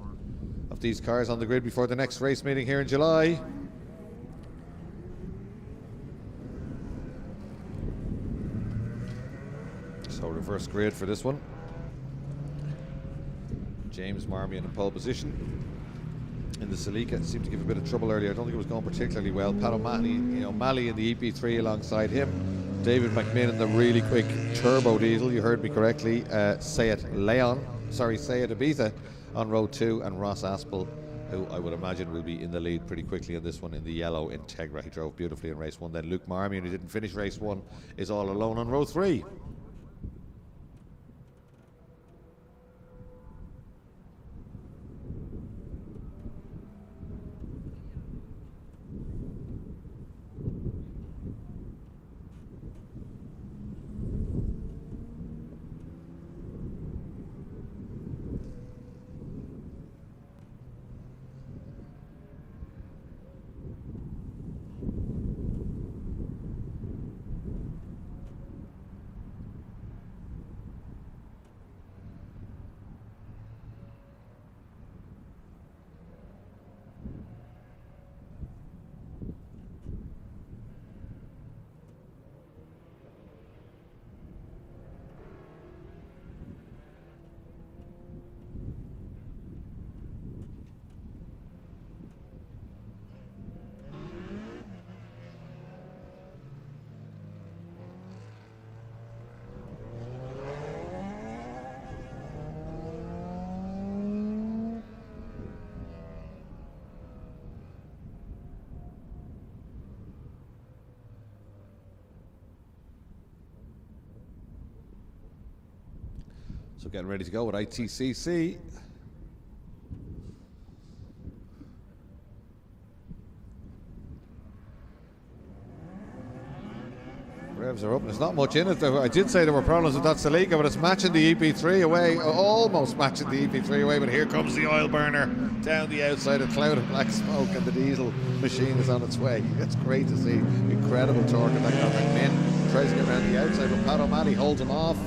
of these cars on the grid before the next race meeting here in July. So reverse grid for this one. James Marmion in pole position. In the Celica, seemed to give a bit of trouble earlier. I don't think it was going particularly well. Pat O'Mahony, Malley in the EP3 alongside him. David McMinn in the really quick turbo diesel, you heard me correctly. Sayed Ibiza on row 2, and Ross Aspel, who I would imagine will be in the lead pretty quickly on this one in the yellow Integra. He drove beautifully in race 1. Then Luke Marmion, who didn't finish race 1, is all alone on row 3. So getting ready to go with ICCR. Revs are up. There's not much in it. I did say there were problems with that Celica, but it's matching the EP3 away, almost matching the EP3 away. But here comes the oil burner down the outside, a cloud of black smoke, and the diesel machine is on its way. It's great to see. Incredible torque in that car. McMinn tries to get around the outside, but Pat O'Malley holds him off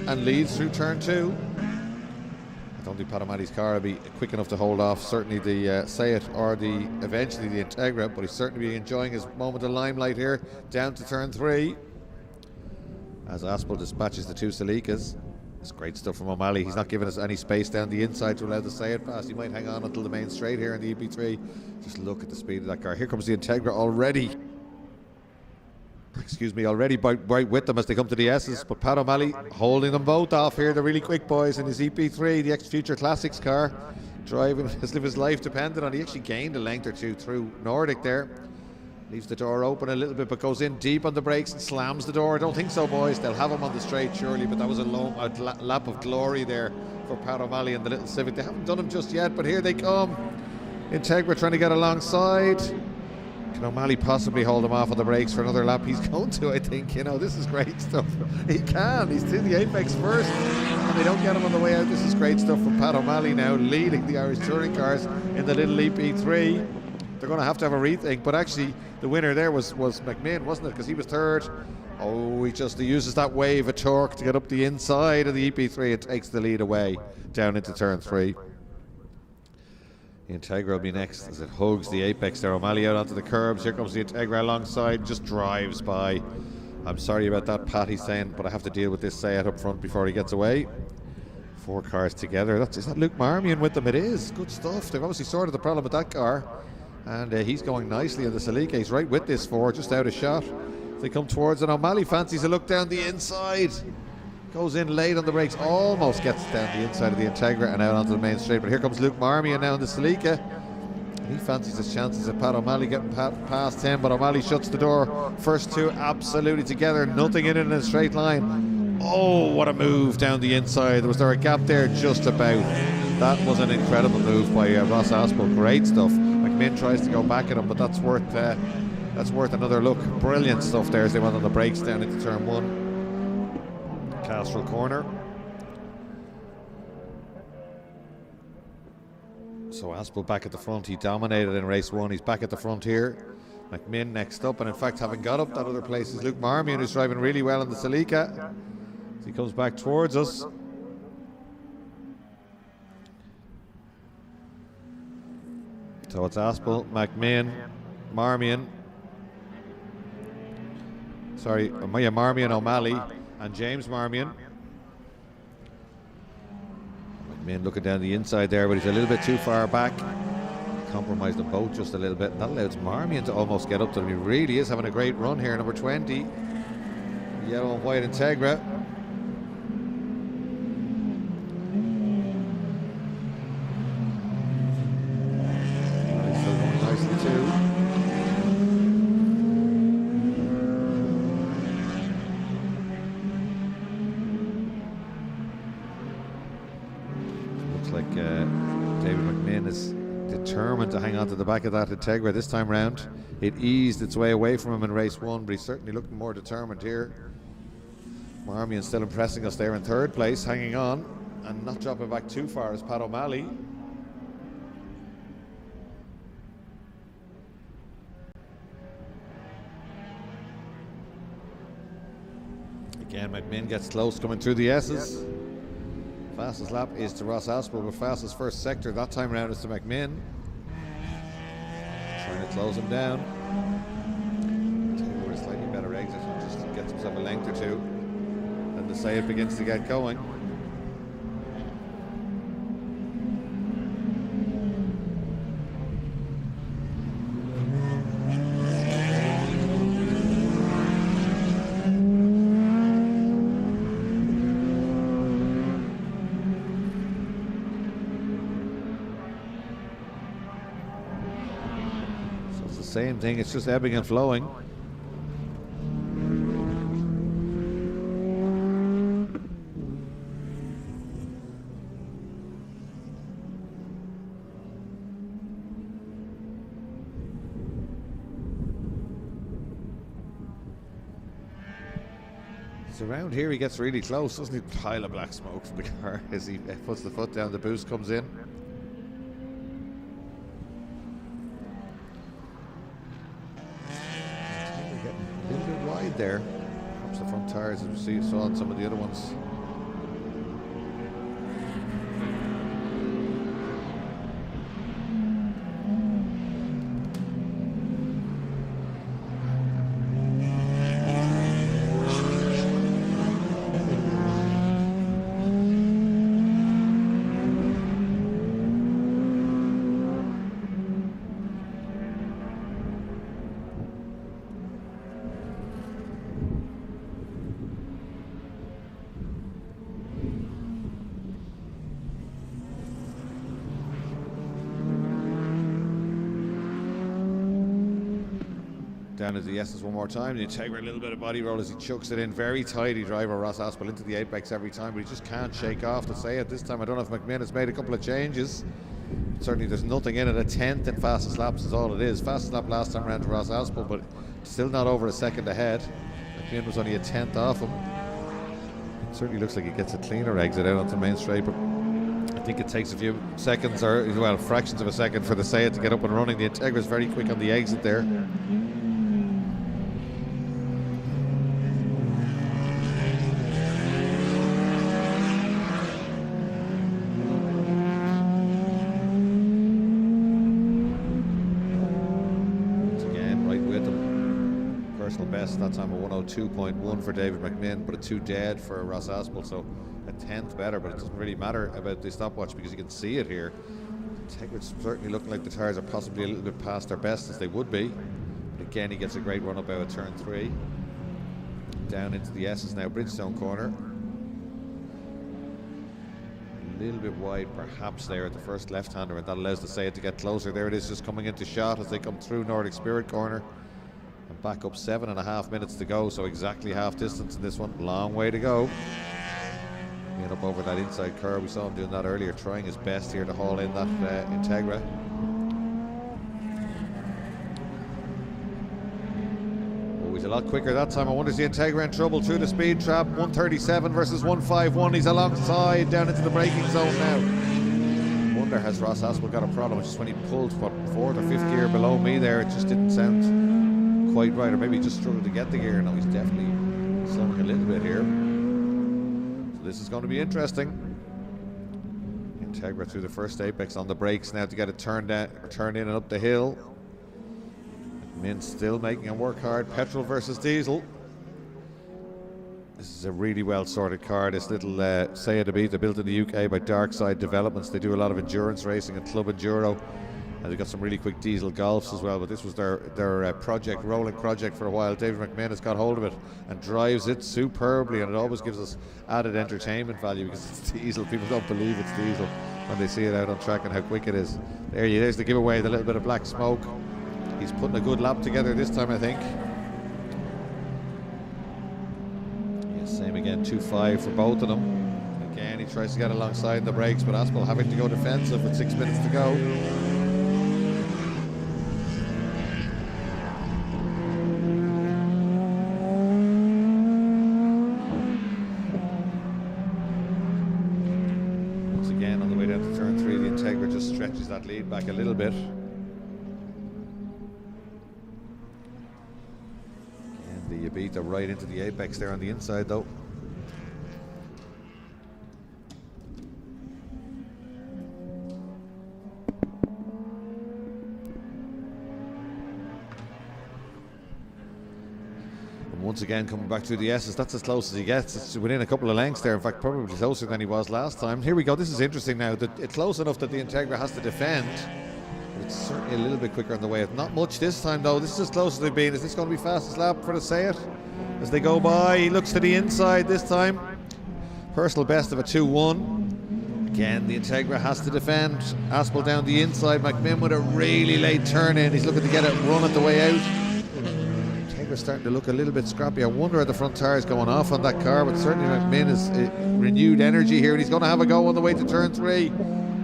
and leads through turn 2. I don't think Pat O'Malley's car will be quick enough to hold off certainly the Seat or eventually the Integra, but he's certainly enjoying his moment of limelight here down to turn 3 as Aspel dispatches the two Celicas. It's great stuff from O'Malley. He's not giving us any space down the inside to allow the Seat pass. He might hang on until the main straight here in the EP3. Just look at the speed of that car. Here comes the Integra already. Excuse me, already right with them as they come to the S's, but Pat O'Malley holding them both off here. They're really quick boys in his EP3, the ex-Future Classics car, driving as if his life depended on it. He actually gained a length or two through Nordic there. Leaves the door open a little bit, but goes in deep on the brakes and slams the door. I don't think so, boys. They'll have him on the straight surely, but that was a lap of glory there for Pat O'Malley and the little Civic. They haven't done him just yet, but here they come. Integra trying to get alongside. Can O'Malley possibly hold him off on the brakes for another lap? He's going to, I think. You know, this is great stuff. He can. He's to the apex first, and they don't get him on the way out. This is great stuff from Pat O'Malley now, leading the Irish touring cars in the little EP3. They're going to have a rethink, but actually the winner there was McMinn, wasn't it? Because he was third. Oh, he uses that wave of torque to get up the inside of the EP3 and takes the lead away down into turn 3. The Integra will be next as it hugs the apex there. O'Malley out onto the curbs. Here comes the Integra alongside, just drives by. I'm sorry about that, Pat, he's saying, but I have to deal with this Seat up front before he gets away. 4 cars together. Is that Luke Marmion with them? It is. Good stuff. They've obviously sorted the problem with that car. And he's going nicely in the Celica. He's right with this 4, just out of shot. They come towards it. O'Malley fancies a look down the inside. Goes in late on the brakes, almost gets down the inside of the Integra and out onto the main straight. But here comes Luke Marmion now in the Celica. He fancies his chances of Pat O'Malley getting past him, but O'Malley shuts the door. First 2 absolutely together, nothing in it in a straight line. Oh, what a move down the inside. Was there a gap there? Just about. That was an incredible move by Ross Aspel. Great stuff. McMinn tries to go back at him, but that's worth another look. Brilliant stuff there as they went on the brakes down into turn 1. Castrol corner. So Aspel back at the front. He dominated in race 1. He's back at the front here. McMinn next up, and in fact having got up that other place is Luke Marmion, who's driving really well in the Celica. As he comes back towards us. So it's Aspel, McMinn, Marmion. Sorry, Marmion, O'Malley, and James Marmion. McMinn looking down the inside there, but he's a little bit too far back. Compromised them both just a little bit, and that allows Marmion to almost get up to him. He really is having a great run here, number 20. Yellow and white Integra. He's still going nicely too. Like David McMinn is determined to hang on to the back of that Integra this time round. It eased its way away from him in race 1, but he's certainly looking more determined here. Marmion still impressing us there in 3rd place, hanging on and not dropping back too far as Pat O'Malley. Again, McMinn gets close coming through the S's. Fastest lap is to Ross Aspel, but fastest first sector that time round is to McMinn. Trying to close him down. Taylor with a slightly better exit, just gets himself a length or 2. Then the Seat begins to get going. Same thing, it's just ebbing and flowing. So around here he gets really close, doesn't he? Pile of black smoke from the car as he puts the foot down, the boost comes in. We're getting a little bit wide there. Perhaps the front tyres, as we saw on some of the other ones. Down into the S's one more time. The Integra, a little bit of body roll as he chucks it in. Very tidy driver, Ross Aspel, into the apex every time, but he just can't shake off to say it. This time I don't know if McMinn has made a couple of changes. Certainly there's nothing in it. A 10th in fastest laps is all it is. Fastest lap last time around to Ross Aspel, but still not over a second ahead. McMinn was only a 10th off him. It certainly looks like he gets a cleaner exit out onto the main straight, but I think it takes a few seconds, or well, fractions of a second for the Seat to get up and running. The Integra is very quick on the exit there. Best that time, a 102.1 for David McMinn, but a 2 dead for Ross Aspel, so a 10th better, but it doesn't really matter about the stopwatch because you can see it here. Integra's certainly looking like the tyres are possibly a little bit past their best, as they would be. But again, he gets a great run up out of turn 3. Down into the S's now, Bridgestone corner. A little bit wide perhaps there at the first left-hander, and that allows the Seat to get closer. There it is, just coming into shot as they come through Nordic Spirit corner. And back up 7.5 minutes to go, so exactly half distance in this one. Long way to go. Being up over that inside curve, we saw him doing that earlier, trying his best here to haul in that Integra. Oh, he's a lot quicker that time. I wonder is the Integra in trouble through the speed trap. 137 versus 151. He's alongside down into the braking zone now. I wonder has Ross Aspel got a problem? Just when he pulled what, 4th or 5th gear below me there, it just didn't sound quite right, or maybe he just struggled to get the gear. No, he's definitely slowing a little bit here. So this is going to be interesting. Integra through the first apex on the brakes now to get it turned in and up the hill. McMinn still making him work hard. Petrol versus diesel. This is a really well sorted car. This little Seat Ibiza, built in the UK by Darkside Developments. They do a lot of endurance racing and club enduro. And they've got some really quick diesel Golfs as well, but this was their project, rolling project for a while. David McMinn has got hold of it and drives it superbly, and it always gives us added entertainment value because it's diesel. People don't believe it's diesel when they see it out on track and how quick it is. There's the giveaway, the little bit of black smoke. He's putting a good lap together this time, I think. Yeah, same again, 2.5 for both of them. Again, he tries to get alongside the brakes, but Aspel having to go defensive with 6 minutes to go. Stretches that lead back a little bit. And the Ibiza right into the apex there on the inside though. Once again coming back through the S's, that's as close as he gets. It's within a couple of lengths there, in fact probably closer than he was last time. Here we go, this is interesting now. It's close enough that the Integra has to defend, but it's certainly a little bit quicker on the way. Not much this time though. This is as close as they've been. Is this going to be fastest lap for the Seat? As they go by, he looks to the inside this time. Personal best of a 2-1. Again, the Integra has to defend. Aspel down the inside, McMinn with a really late turn in. He's looking to get it run at the way out. Starting to look a little bit scrappy. I wonder are the front tyres going off on that car, but certainly McMinn is renewed energy here, and he's going to have a go on the way to turn 3.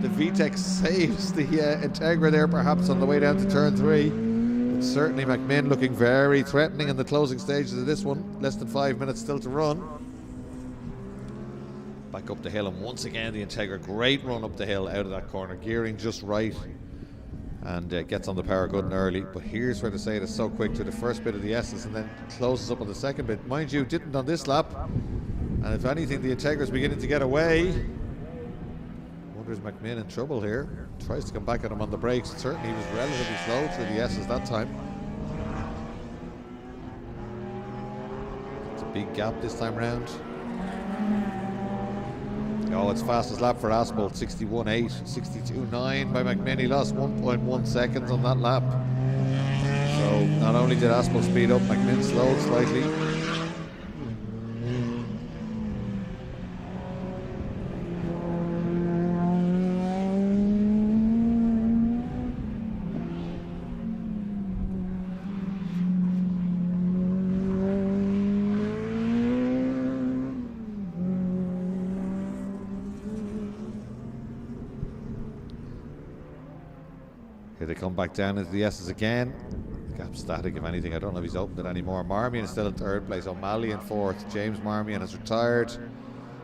The VTEC saves the Integra there perhaps on the way down to turn 3. But Certainly McMinn looking very threatening in the closing stages of this one. Less than 5 minutes still to run. Back up the hill, and once again the Integra, great run up the hill out of that corner, gearing just right, and gets on the power good and early. But here's where they say it is so quick to the first bit of the S's and then closes up on the second bit. Mind you, didn't on this lap, and if anything the Integra is beginning to get away. Wonders McMinn in trouble here. Tries to come back at him on the brakes. Certainly he was relatively slow through the S's that time. It's a big gap this time round. Oh, it's fastest lap for Aspel, 61.8, 62.9 by McMinn. He lost 1.1 seconds on that lap. So not only did Aspel speed up, McMinn slowed slightly. Here they come back down into the S's again. Gap static, if anything. I don't know if he's opened it anymore. Marmion is still in third place. O'Malley in fourth. James Marmion has retired.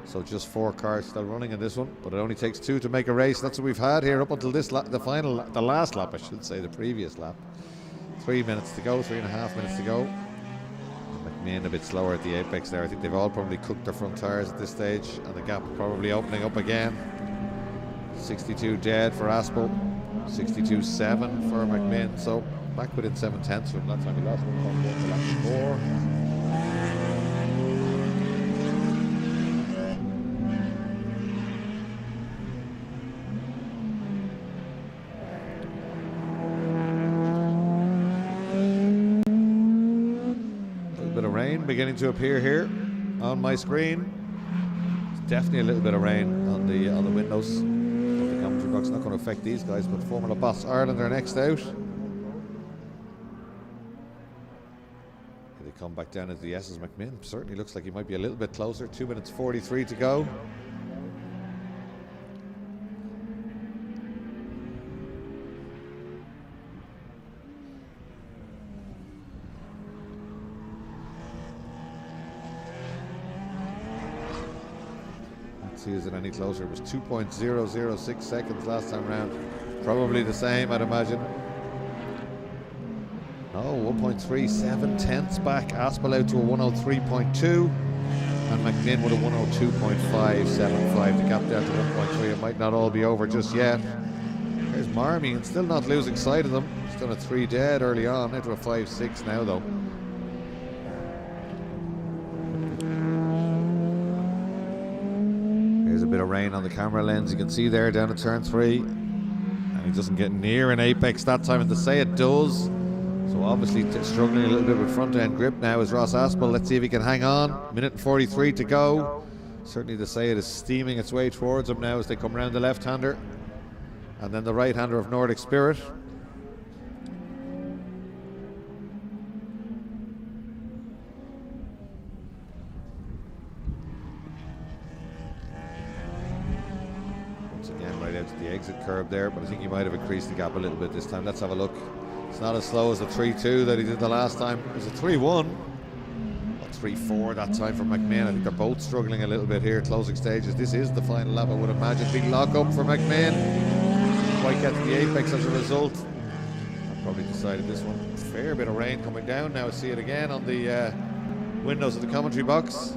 So just 4 cars still running in this one. But it only takes 2 to make a race. That's what we've had here up until this lap, the last lap, I should say, the previous lap. 3 minutes to go, 3.5 minutes to go. McMinn a bit slower at the apex there. I think they've all probably cooked their front tyres at this stage, and the gap probably opening up again. 62 dead for Aspel. 62.7 for McMinn, so back within 7/10 from that time he lost 1.1 to lap before. A little bit of rain beginning to appear here on my screen. There's definitely a little bit of rain on the windows. Box. Not going to affect these guys, but Formula Boss Ireland are next out. Here they come back down into the S's. McMinn certainly looks like he might be a little bit closer. 2 minutes 43 to go. See, is it any closer? It was 2.006 seconds last time round. Probably the same, I'd imagine. No, 1.37 tenths back. Aspel out to a 103.2, and McMinn with a 102.575. The gap down to 1.3. It might not all be over just yet. There's Marmion, still not losing sight of them. He's done a 3 dead early on, into a 5.6 now though. A bit of rain on the camera lens, you can see there down at turn 3, and he doesn't get near an apex that time, and to say it does. So obviously struggling a little bit with front end grip now is Ross Aspel. Let's see if he can hang on. Minute and 43 to go. Certainly the say it is steaming its way towards him now as they come round the left-hander and then the right-hander of Nordic Spirit. The exit curb there, but I think he might have increased the gap a little bit this time. Let's have a look. It's not as slow as the 3.2 that he did the last time. It was a 3.1, a 3.4 that time for McMinn. I think they're both struggling a little bit here, closing stages. This is the final lap, I would imagine. Big lock up for McMinn. Quite get to the apex as a result. I've probably decided this one. Fair bit of rain coming down now. I see it again on the windows of the commentary box.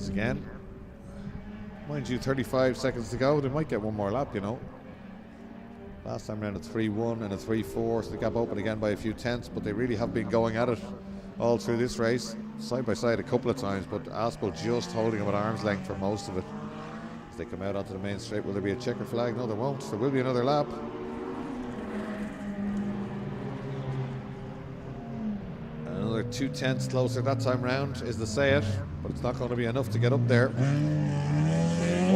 Again, mind you, 35 seconds to go. They might get one more lap, you know. Last time around a 3.1 and a 3.4, so the gap open again by a few tenths, but they really have been going at it all through this race, side by side a couple of times, but Aspel just holding him at arm's length for most of it. As they come out onto the main straight, will there be a checker flag? No, there won't. There will be another lap. Another 2 tenths closer that time round is the say it, but it's not going to be enough to get up there.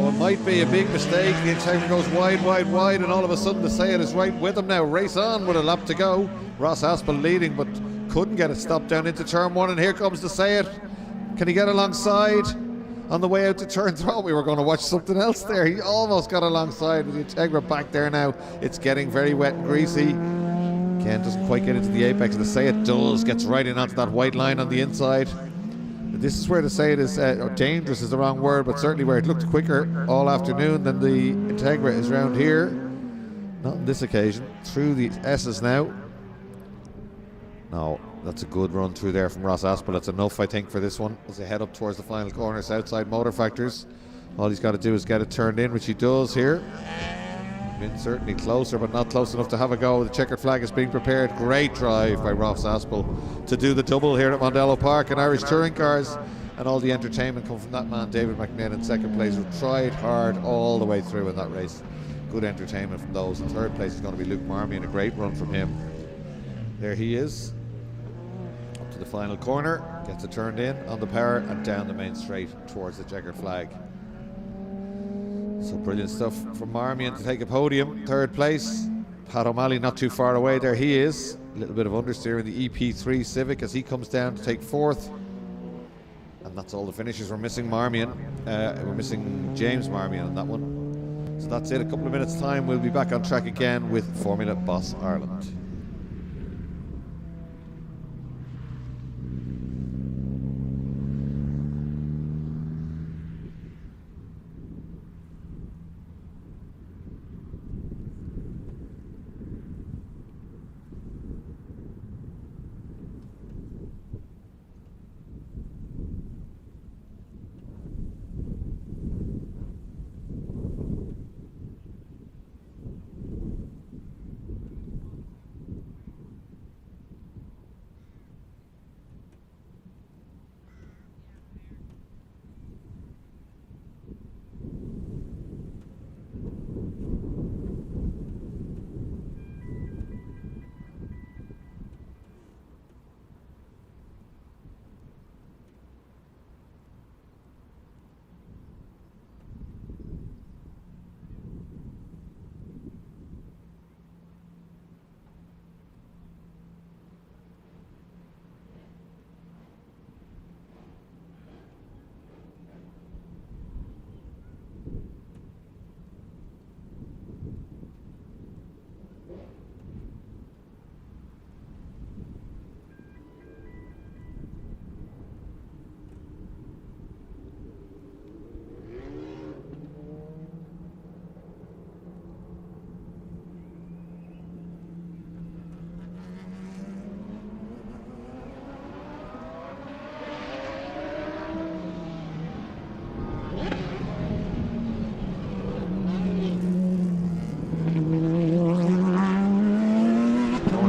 So it might be a big mistake. The Integra goes wide, wide, wide, and all of a sudden the Sayed is right with him now. Race on with a lap to go. Ross Aspel leading, but couldn't get it stopped down into turn one, and here comes the Sayed. Can he get alongside on the way out to turn three? We were going to watch something else there. He almost got alongside with the Integra back there now. It's getting very wet and greasy. Ken doesn't quite get into the apex, and the Sayed does, gets right in onto that white line on the inside. This is where the Sayed is, dangerous is the wrong word, but certainly where it looked quicker all afternoon than the Integra is round here. Not on this occasion. Through the S's now. No, that's a good run through there from Ross Aspel. That's enough, I think, for this one. As they head up towards the final corner, Southside Motor Factors. All he's got to do is get it turned in, which he does here. Been certainly closer, but not close enough to have a go. The checkered flag is being prepared. Great drive by Ross Aspel to do the double here at Mondello Park. And Irish touring cars and all the entertainment come from that man, David McNeil, in second place, who tried hard all the way through in that race. Good entertainment from those. In third place is going to be Luke Marmion, a great run from him. There he is. Up to the final corner. Gets it turned in on the power and down the main straight towards the checkered flag. So brilliant stuff from Marmion to take a podium. Third place, Pat O'Malley not too far away. There he is. A little bit of understeer in the EP3 Civic as he comes down to take fourth. And that's all the finishes. We're missing Marmion. We're missing James Marmion on that one. So that's it. A couple of minutes time, we'll be back on track again with Formula Boss Ireland.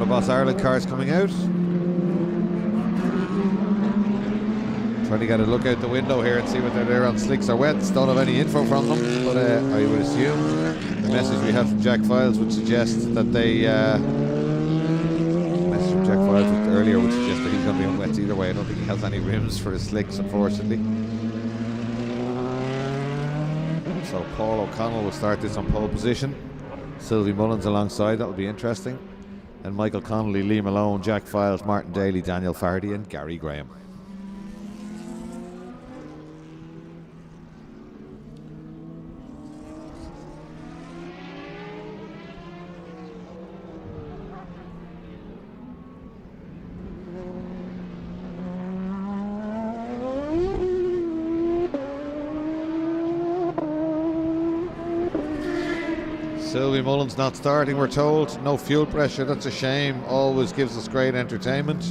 Boss Ireland cars coming out. Trying to get a look out the window here and see what they're there on slicks or wets. Don't have any info from them, but I would assume the message we had from Jack Files would suggest that they message from Jack Files earlier would suggest that he's going to be on wets either way. I don't think he has any rims for his slicks, unfortunately. So Paul O'Connell will start this on pole position. Sylvie Mullins alongside, that'll be interesting. And Michael Connolly, Lee Malone, Jack Files, Martin Daly, Daniel Fardy and Gary Graham. Sylvie Mullins not starting, we're told. No fuel pressure, that's a shame. Always gives us great entertainment.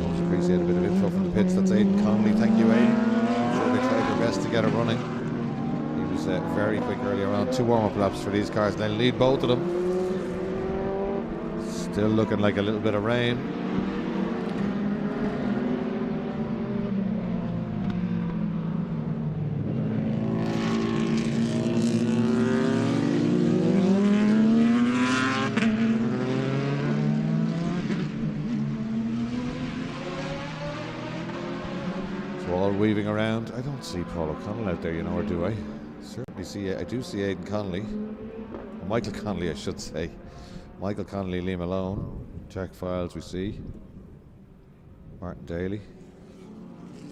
Always appreciate a bit of info from the pits. That's Aidan Connolly. Thank you, Aidan. I'm sure they tried their best to get it running. He was very quick earlier on. 2 warm-up laps for these cars. They'll lead both of them. Still looking like a little bit of rain. Weaving around. I don't see Paul O'Connell out there, you know, or do I? Certainly see, I do see Aidan Connolly. Or Michael Connolly, I should say. Michael Connolly, Liam Malone. Jack Files we see. Martin Daly.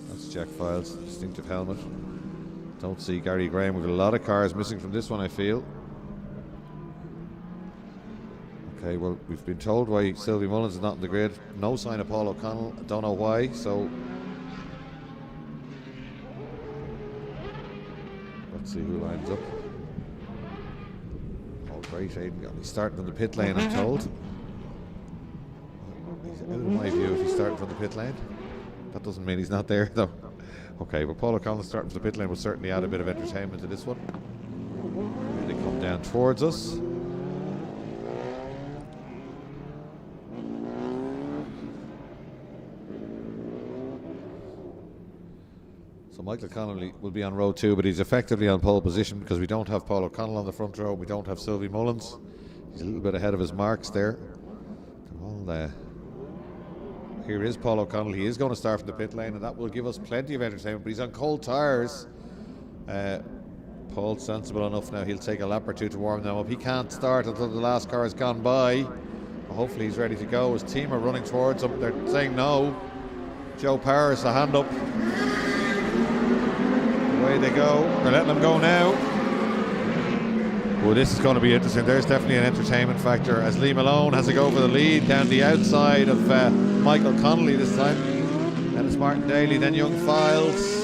That's Jack Files, distinctive helmet. Don't see Gary Graham. We've got a lot of cars missing from this one, I feel. Okay, well, we've been told why Sylvie Mullins is not in the grid. No sign of Paul O'Connell. I don't know why, so let's see who lines up. Oh, great, Aidan. He's starting from the pit lane, I'm told. He's out of my view if he's starting from the pit lane. That doesn't mean he's not there, though. Okay, but Paul O'Connell starting from the pit lane will certainly add a bit of entertainment to this one. Here they come down towards us. So Michael Connolly will be on row 2, but he's effectively on pole position because we don't have Paul O'Connell on the front row. We don't have Sylvie Mullins. He's a little bit ahead of his marks there. They're all there. Here is Paul O'Connell. He is going to start from the pit lane, and that will give us plenty of entertainment. But he's on cold tyres. Paul's sensible enough now. He'll take a lap or two to warm them up. He can't start until the last car has gone by. Well, hopefully he's ready to go. His team are running towards him. They're saying no. Joe Powers, a hand up. Away they go. They're letting them go now. Well, this is going to be interesting. There's definitely an entertainment factor as Lee Malone has to go for the lead down the outside of Michael Connolly this time. Then it's Martin Daly, then Young Files,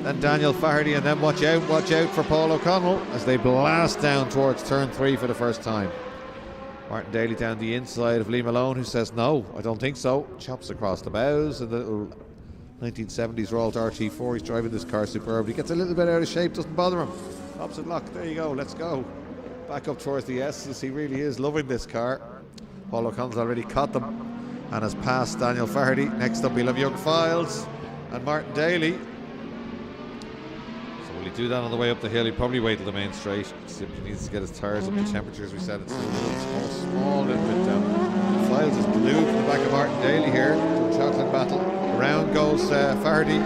then Daniel Faherty, and then watch out for Paul O'Connell as they blast down towards turn 3 for the first time. Martin Daly down the inside of Lee Malone, who says no, I don't think so. Chops across the bows and the little 1970s Royal RT4. He's driving this car superbly. He gets a little bit out of shape, doesn't bother him. Opposite lock, there you go, let's go. Back up towards the S's. He really is loving this car. Paul O'Connell's already caught them and has passed Daniel Faherty. Next up we'll have Young Files and Martin Daly. So will he do that on the way up the hill? He'll probably wait till the main straight. Simply needs to get his tyres up to temperatures. We said it's a little small little bit down. Files is glued to the back of Martin Daly here. Chocolate battle. Around goes Faherty.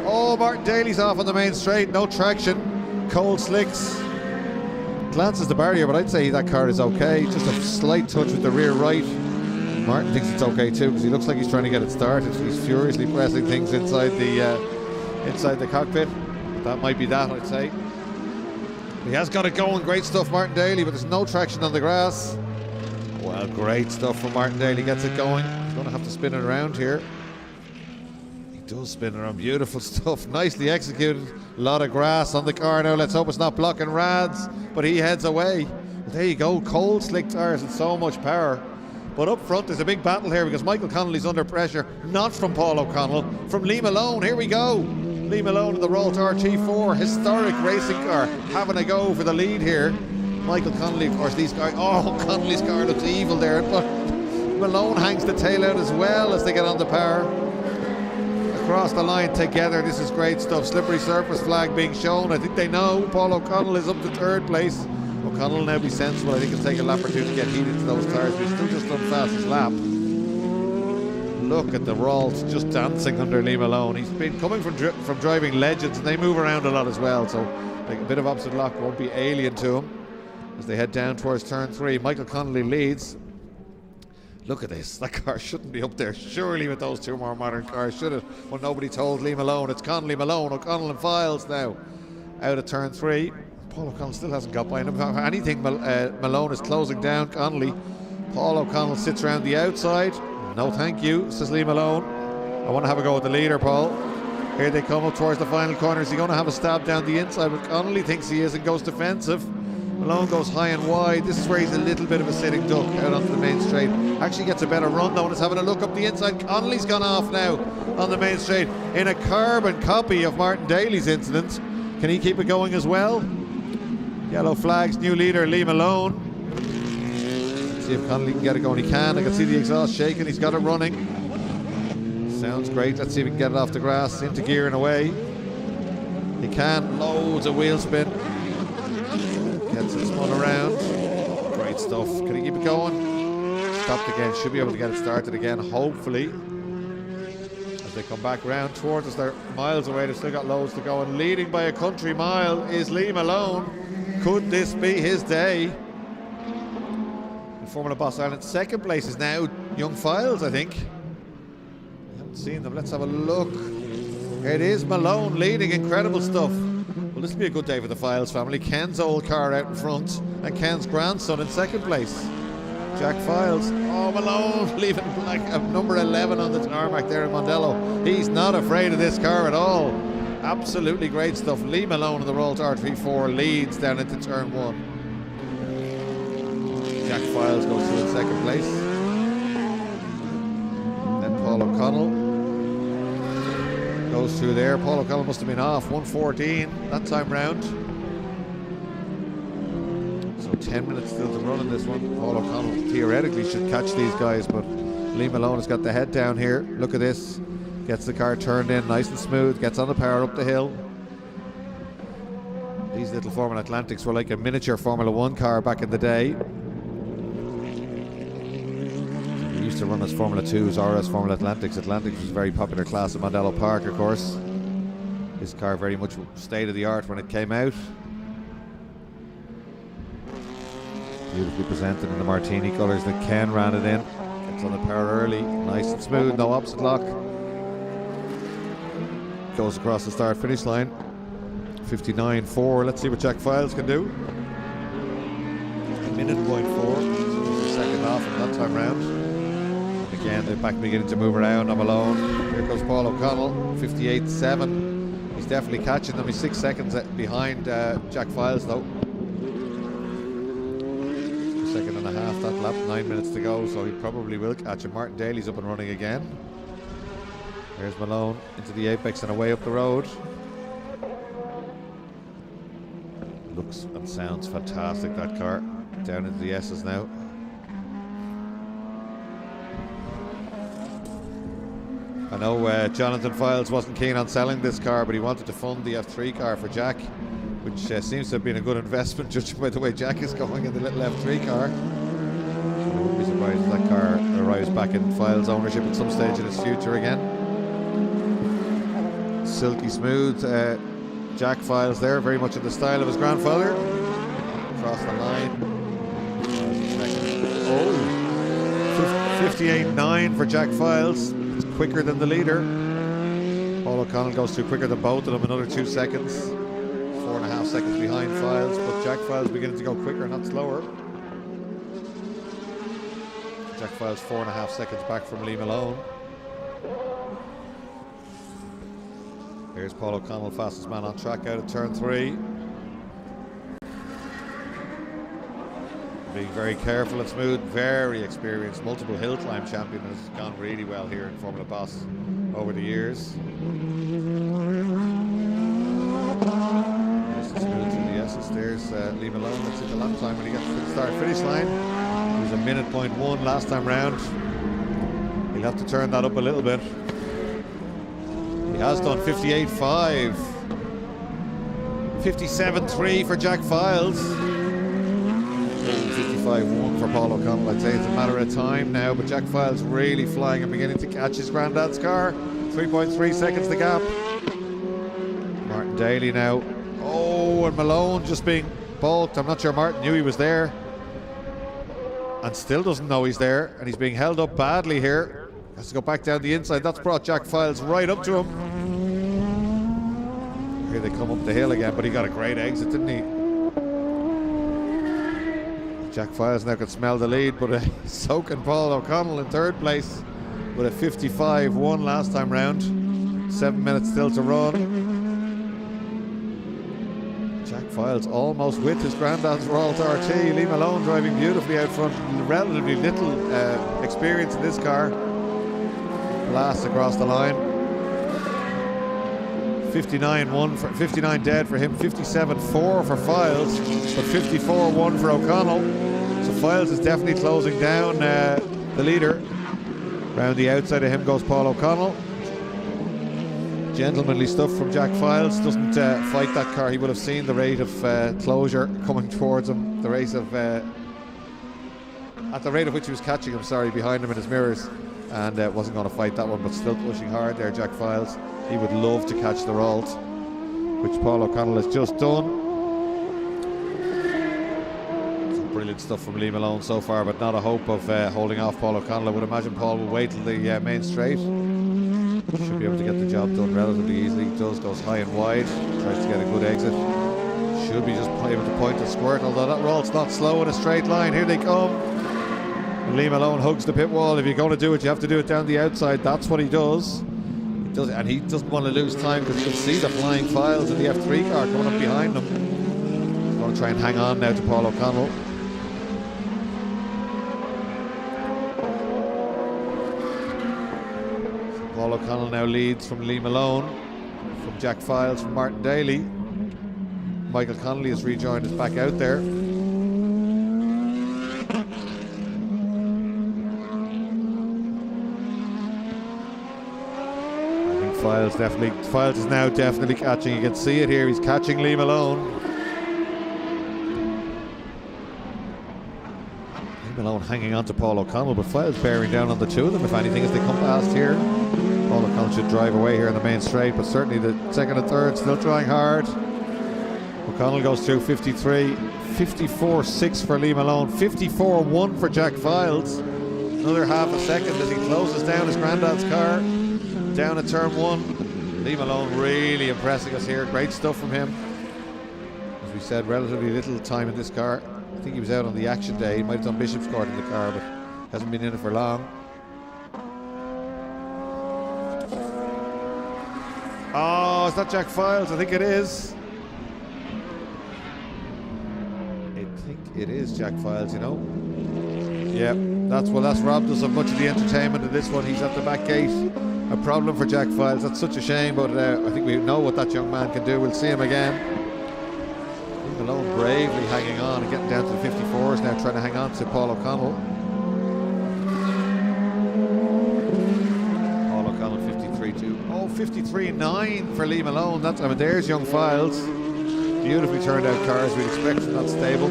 Oh, Martin Daly's off on the main straight. No traction. Cold slicks. Glances the barrier, but I'd say that car is okay. Just a slight touch with the rear right. Martin thinks it's okay too because he looks like he's trying to get it started. He's furiously pressing things inside the cockpit. But that might be that, I'd say. He has got it going. Great stuff, Martin Daly, but there's no traction on the grass. Well, great stuff from Martin Daly. Gets it going. He's going to have to spin it around here. Does spin around. Beautiful stuff, nicely executed. A lot of grass on the car now. Let's hope it's not blocking Rads, but he heads away. Well, there you go, cold slick tyres and so much power. But up front there's a big battle here because Michael Connolly's under pressure, not from Paul O'Connell, from Lee Malone. Here we go. Lee Malone in the Rolls RT4, historic racing car, having a go for the lead here. Michael Connolly, of course, these guys, Connolly's car looks evil there, but Malone hangs the tail out as well as they get on the power. Across the line together. This is great stuff. Slippery surface flag being shown. I think they know Paul O'Connell is up to 3rd place. O'Connell will now be sensible. I think it'll take a lap or two to get heated to those tyres. We've still just done fastest lap. Look at the Rolls just dancing under Lee Malone. He's been coming from driving Legends, and they move around a lot as well, so like a bit of opposite lock won't be alien to him as they head down towards turn 3. Michael Connolly leads. Look at this. That car shouldn't be up there, surely, with those two more modern cars, should it? Well, nobody told Lee Malone. It's Connolly, Malone, O'Connell and Files now out of turn 3. Paul O'Connell still hasn't got by him. Anything, Malone is closing down Connolly. Paul O'Connell sits around the outside. No thank you, says Lee Malone. I want to have a go at the leader, Paul. Here they come up towards the final corner. Is he going to have a stab down the inside? But Connolly thinks he is and goes defensive. Malone goes high and wide. This is where he's a little bit of a sitting duck out onto the main straight. Actually gets a better run though and is having a look up the inside. Connolly's gone off now on the main straight in a carbon copy of Martin Daly's incident. Can he keep it going as well? Yellow flags, new leader Lee Malone. Let's see if Connolly can get it going. He can. I can see the exhaust shaking. He's got it running. Sounds great. Let's see if we can get it off the grass, into gear and away. He can. Loads of wheel spin. Gets it spun around. Great stuff. Can he keep it going? Stopped again. Should be able to get it started again, hopefully. As they come back round towards us, they're miles away, they've still got loads to go, and leading by a country mile is Liam Malone. Could this be his day? In Formula Boss Ireland, second place is now Young Files, I think. I haven't seen them, let's have a look. It is Malone leading, incredible stuff. Well, this will be a good day for the Files family. Ken's old car out in front, and Ken's grandson in second place. Jack Files. Oh, Malone leaving like number 11 on the tarmac there in Mondello. He's not afraid of this car at all. Absolutely great stuff. Lee Malone in the Rolls R34 leads down into turn 1. Jack Files goes through in second place. Then Paul O'Connell goes through there. Paul O'Connell must have been off 1:14 that time round. So 10 minutes still to run in this one. Paul O'Connell theoretically should catch these guys, but Lee Malone has got the head down here. Look at this. Gets the car turned in nice and smooth, gets on the power up the hill. These little Formula Atlantics were like a miniature Formula 1 car back in the day. We used to run as Formula 2s or as Formula Atlantics. Atlantics was a very popular class at Mondello Park, of course. This car very much state of the art when it came out. Beautifully presented in the Martini colours that Ken ran it in. Gets on the power early, nice and smooth, no opposite lock. Goes across the start finish line. 59.4. Let's see what Jack Files can do. 1:04. Second off from that time round. And again, they're back beginning to move around. I'm alone. Here goes Paul O'Connell. 58.7. He's definitely catching them. He's 6 seconds behind Jack Files though. Second and a half that lap, 9 minutes to go, so he probably will catch him. Martin Daly's up and running again. There's Malone into the apex and away up the road. Looks and sounds fantastic, that car. Down into the S's now. I know Jonathan Files wasn't keen on selling this car, but he wanted to fund the F3 car for Jack, which seems to have been a good investment judging by the way Jack is going in the little F3 car. I wouldn't be surprised if that car arrives back in Files ownership at some stage in its future again. Silky smooth Jack Files there, very much in the style of his grandfather. Across the line. Oh, 58.9 for Jack Files. It's quicker than the leader. Paul O'Connell goes through quicker than both of them, another 2 seconds. 4.5 seconds behind Files, but Jack Files beginning to go quicker, not slower. Jack Files 4.5 seconds back from Lee Malone. Here's Paul O'Connell, fastest man on track out of turn 3. Being very careful and smooth, very experienced, multiple hill climb champion, and has gone really well here in Formula Boss over the years. There's Lee Malone. That's in the lap time when he gets to the start finish line. He was 1:01 last time round. He'll have to turn that up a little bit. He has done 58.5. 57.3 for Jack Files. 55.1 for Paul O'Connell. I'd say it's a matter of time now, but Jack Files really flying and beginning to catch his granddad's car. 3.3 seconds the gap. Martin Daly now. Oh, and Malone just being balked. I'm not sure Martin knew he was there and still doesn't know he's there, and he's being held up badly here. Has to go back down the inside. That's brought Jack Files right up to him. Here they come up the hill again, but he got a great exit, didn't he? Jack Files now can smell the lead, but soaking Paul O'Connell in third place with a 55.1 last time round. 7 minutes still to run. Jack Files almost with his granddad's Rolls RT. Lee Malone driving beautifully out front. Relatively little experience in this car. Blast across the line. 59.1 for 59 dead for him. 57.4 for Files, but 54.1 for O'Connell. So Files is definitely closing down the leader. Round the outside of him goes Paul O'Connell. Gentlemanly stuff from Jack Files. Doesn't fight that car. He would have seen the rate of closure coming towards him. The rate of at the rate of which he was catching him, sorry, behind him in his mirrors. and wasn't going to fight that one, but still pushing hard there, Jack Files. He would love to catch the Rolt, which Paul O'Connell has just done. Some brilliant stuff from Lee Malone so far, but not a hope of holding off Paul O'Connell. I would imagine Paul will wait till the main straight. Should be able to get the job done relatively easily. He does, goes high and wide, tries to get a good exit. Should be just able to point and squirt, although that Rolt's not slow in a straight line. Here they come. And Lee Malone hugs the pit wall. If you're going to do it, you have to do it down the outside. That's what he does. And he doesn't want to lose time, because you can see the flying Files in the F3 car coming up behind him. He's going to try and hang on now to Paul O'Connell. Paul O'Connell now leads from Lee Malone, from Jack Files, from Martin Daly. Michael Connolly has rejoined us back out there. I think Files is now definitely catching. You can see it here. He's catching Lee Malone. Lee Malone hanging on to Paul O'Connell, but Files bearing down on the two of them, if anything, as they come past here. Paul O'Connell should drive away here in the main straight, but certainly the second and third still trying hard. O'Connell goes through 53, 54.6 for Lee Malone, 54.1 for Jack Files. Another half a second as he closes down his granddad's car down at turn one. Lee Malone really impressing us here. Great stuff from him. As we said, relatively little time in this car. I think he was out on the action day. He might have done Bishop's Court in the car, but hasn't been in it for long. Oh, is that Jack Files? I think it is. I think it is Jack Files, you know. Yeah, that's robbed us of much of the entertainment of this one. He's at the back gate. A problem for Jack Files. That's such a shame, but I think we know what that young man can do. We'll see him again. Lee Malone bravely hanging on and getting down to the 54s now, trying to hang on to Paul O'Connell. Paul O'Connell 53.2. Oh, 53.9 for Lee Malone. That's, I mean, there's young Files. Beautifully turned out cars, we'd expect from that stable.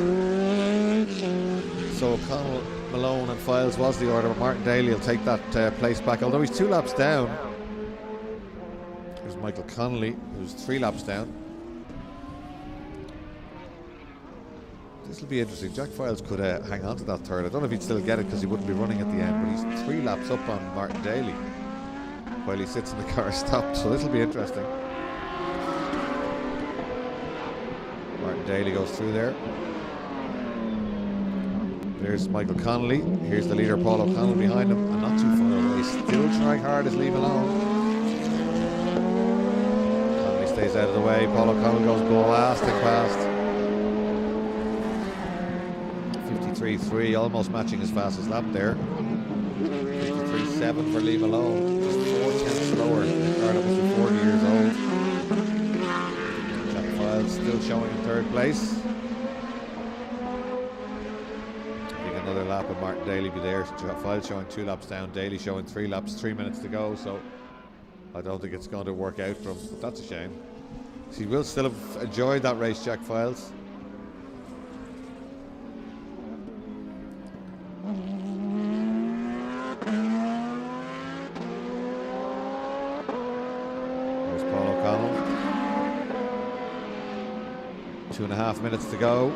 So O'Connell, Malone and Files was the order, but Martin Daly will take that place back, although he's 2 laps down. There's Michael Connolly, who's 3 laps down. This will be interesting. Jack Files could hang on to that third. I don't know if he'd still get it because he wouldn't be running at the end, but he's 3 laps up on Martin Daly while he sits in the car stopped, so this will be interesting. Martin Daly goes through there. There's Michael Connolly. Here's the leader, Paul O'Connell, behind him, and not too far away. Still trying hard as Lee Malone. Connolly stays out of the way. Paul O'Connell goes blasting past. 53.3, almost matching his fastest lap there. 53.7 for Lee Malone. Just 4 tenths slower. The car that must be 40 years old. Jack Files still showing in third place. Another lap and Martin Daly be there. Files showing 2 laps down, Daly showing 3 laps, 3 minutes to go, so I don't think it's going to work out for him, but that's a shame. He will still have enjoyed that race, Jack Files. There's Paul O'Connell. 2.5 minutes to go.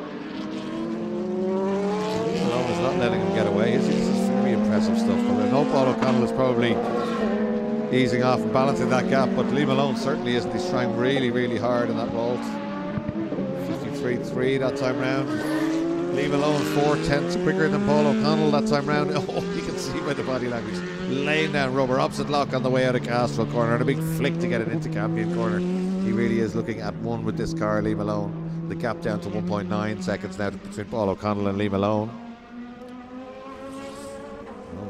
Is not letting him get away. This is very impressive stuff. But I know Paul O'Connell is probably easing off and balancing that gap, but Lee Malone certainly isn't. He's trying really, really hard in that vault. 53.3 that time round. Lee Malone 4 tenths quicker than Paul O'Connell that time round. Oh, you can see by the body language. Laying down rubber, opposite lock on the way out of Castrol corner, and a big flick to get it into Campion corner. He really is looking at one with this car, Lee Malone. The gap down to 1.9 seconds now between Paul O'Connell and Lee Malone.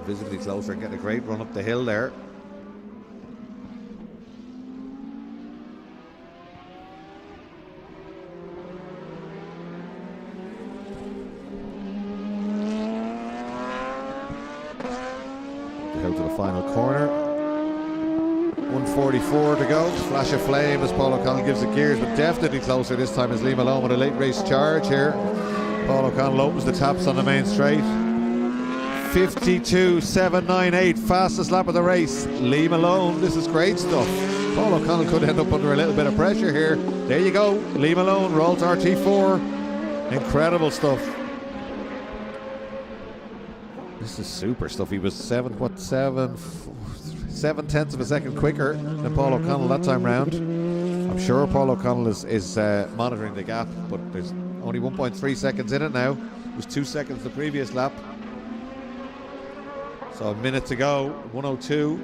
Visibly closer and getting a great run up the hill there. The hill to the final corner. 1:44 to go. Flash of flame as Paul O'Connell gives it gears, but definitely closer this time as Lee Malone with a late race charge here. Paul O'Connell opens the taps on the main straight. 52.798, fastest lap of the race. Lee Malone, this is great stuff. Paul O'Connell could end up under a little bit of pressure here. There you go, Lee Malone rolls RT4. Incredible stuff. This is super stuff. He was 7/10 of a second quicker than Paul O'Connell that time round. I'm sure Paul O'Connell is monitoring the gap, but there's only 1.3 seconds in it now. It was 2 seconds the previous lap. So a minute to go, 1:02.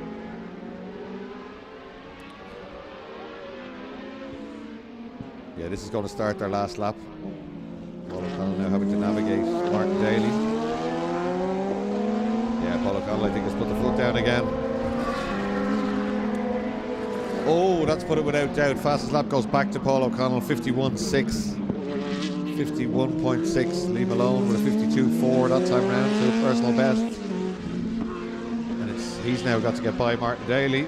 Yeah, this is going to start their last lap. Paul O'Connell now having to navigate Martin Daly. Yeah, Paul O'Connell I think has put the foot down again. Oh, that's put it without doubt. Fastest lap goes back to Paul O'Connell, 51.6. 51.6. Lee Malone with a 52.4 that time round to a personal best. And he's now got to get by Martin Daly.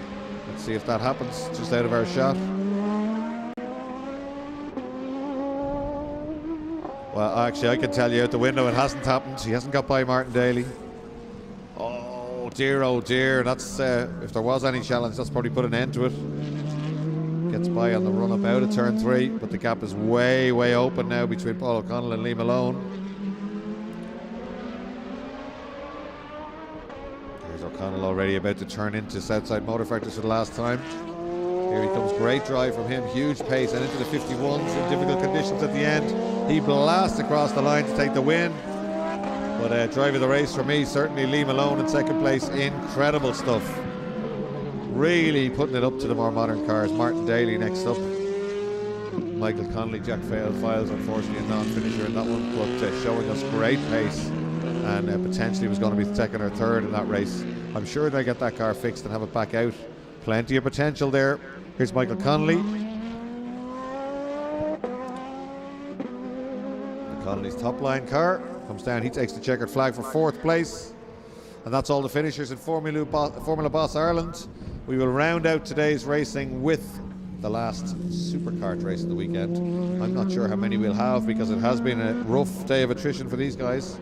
Let's see if that happens, just out of our shot. Well, actually, I can tell you out the window it hasn't happened. He hasn't got by Martin Daly. Oh dear. That's if there was any challenge, that's probably put an end to it. Gets by on the run up out of turn 3, but the gap is way open now between Paul O'Connell and Lee Malone. There's O'Connell already about to turn into Southside Motor Factors for the last time. Here he comes, great drive from him, huge pace, and into the 51s in difficult conditions at the end. He blasts across the line to take the win. But drive of the race for me, certainly Lee Malone in second place. Incredible stuff. Really putting it up to the more modern cars. Martin Daly next up. Michael Connolly, Jack Files, unfortunately a non-finisher in that one, but showing us great pace, and potentially was going to be second or third in that race. I'm sure they'll get that car fixed and have it back out. Plenty of potential there. Here's Michael Connolly. Connolly's top line car comes down. He takes the checkered flag for 4th place. And that's all the finishers in Formula Boss Ireland. We will round out today's racing with the last superkart race of the weekend. I'm not sure how many we'll have because it has been a rough day of attrition for these guys.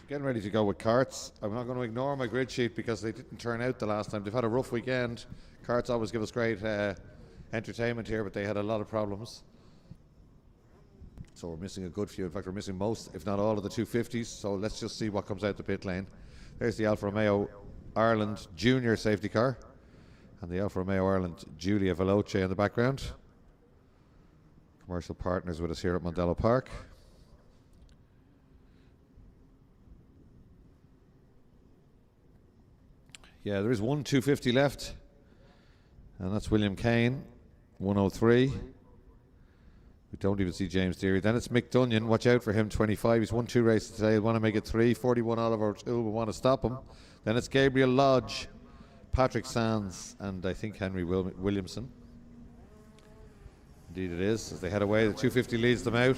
Getting ready to go with karts. I'm not going to ignore my grid sheet because they didn't turn out the last time. They've had a rough weekend. Karts always give us great entertainment here, but they had a lot of problems. So we're missing a good few. In fact, we're missing most, if not all, of the 250s. So let's just see what comes out the pit lane. There's the Alfa Romeo Ireland Junior safety car. And the Alfa Romeo Ireland, Giulia Veloce in the background. Commercial partners with us here at Mondello Park. Yeah, there is one 250 left, and that's William Kane, 103. We don't even see James Deary. Then it's Mick Dunyan. Watch out for him, 25. He's won 2 races today. He'll want to make it 3. 41 Oliver O'Toole will want to stop him. Then it's Gabriel Lodge, Patrick Sands, and I think Henry Williamson. Indeed it is. As they head away, the 250 leads them out.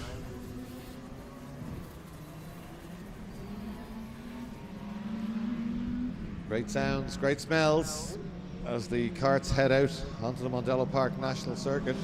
Great sounds, great smells as the carts head out onto the Mondello Park National Circuit.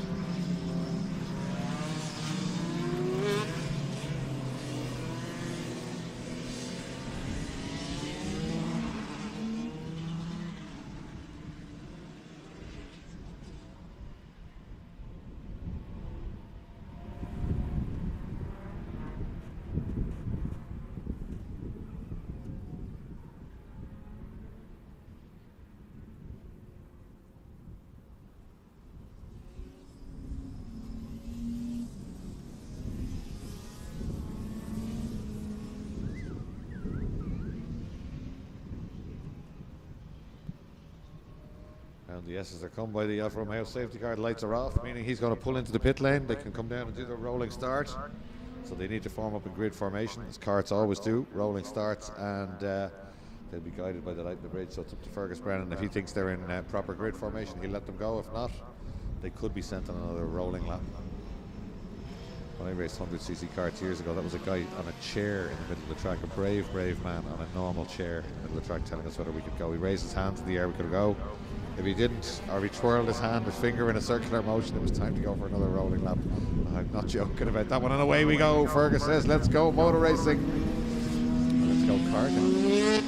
And the S's are come by the Alfa Romeo safety car. Lights are off, meaning he's going to pull into the pit lane. They can come down and do their rolling start. So they need to form up in grid formation, as carts always do, rolling starts, and they'll be guided by the light in the bridge. So it's up to Fergus Brennan. If he thinks they're in proper grid formation, he'll let them go. If not, they could be sent on another rolling lap. When I raced 100cc carts years ago, that was a guy on a chair in the middle of the track, a brave man on a normal chair in the middle of the track, telling us whether we could go. He raised his hands in the air, we could go. If he didn't, or he twirled his hand, his finger in a circular motion, it was time to go for another rolling lap. I'm not joking about that one. And away we go. Fergus says, let's go motor racing. Let's go karting.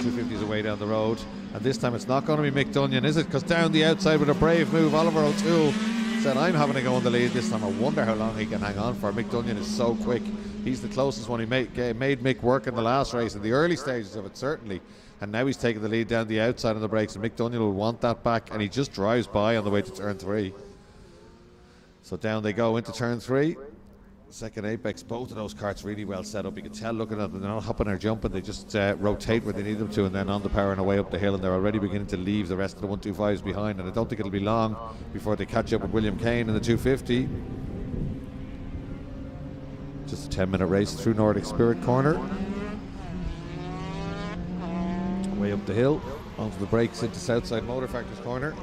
250's away down the road. And this time it's not going to be Mick Dunyan, is it? Because down the outside with a brave move, Oliver O'Toole said, I'm having to go in the lead this time. I wonder how long he can hang on for. Mick Dunyan is so quick. He's the closest one. He made Mick work in the last race, in the early stages of it, certainly. And now he's taking the lead down the outside on the brakes, and Mick Dunyan will want that back, and he just drives by on the way to turn 3. So down they go into turn 3. Second apex, both of those carts really well set up. You can tell looking at them, they're not hopping or jumping, they just rotate where they need them to, and then on the power and away up the hill, and they're already beginning to leave the rest of the 125s behind, and I don't think it'll be long before they catch up with William Kane in the 250. Just a 10-minute race through Nordic Spirit Corner. Way up the hill, onto the brakes into Southside Motor Factors Corner.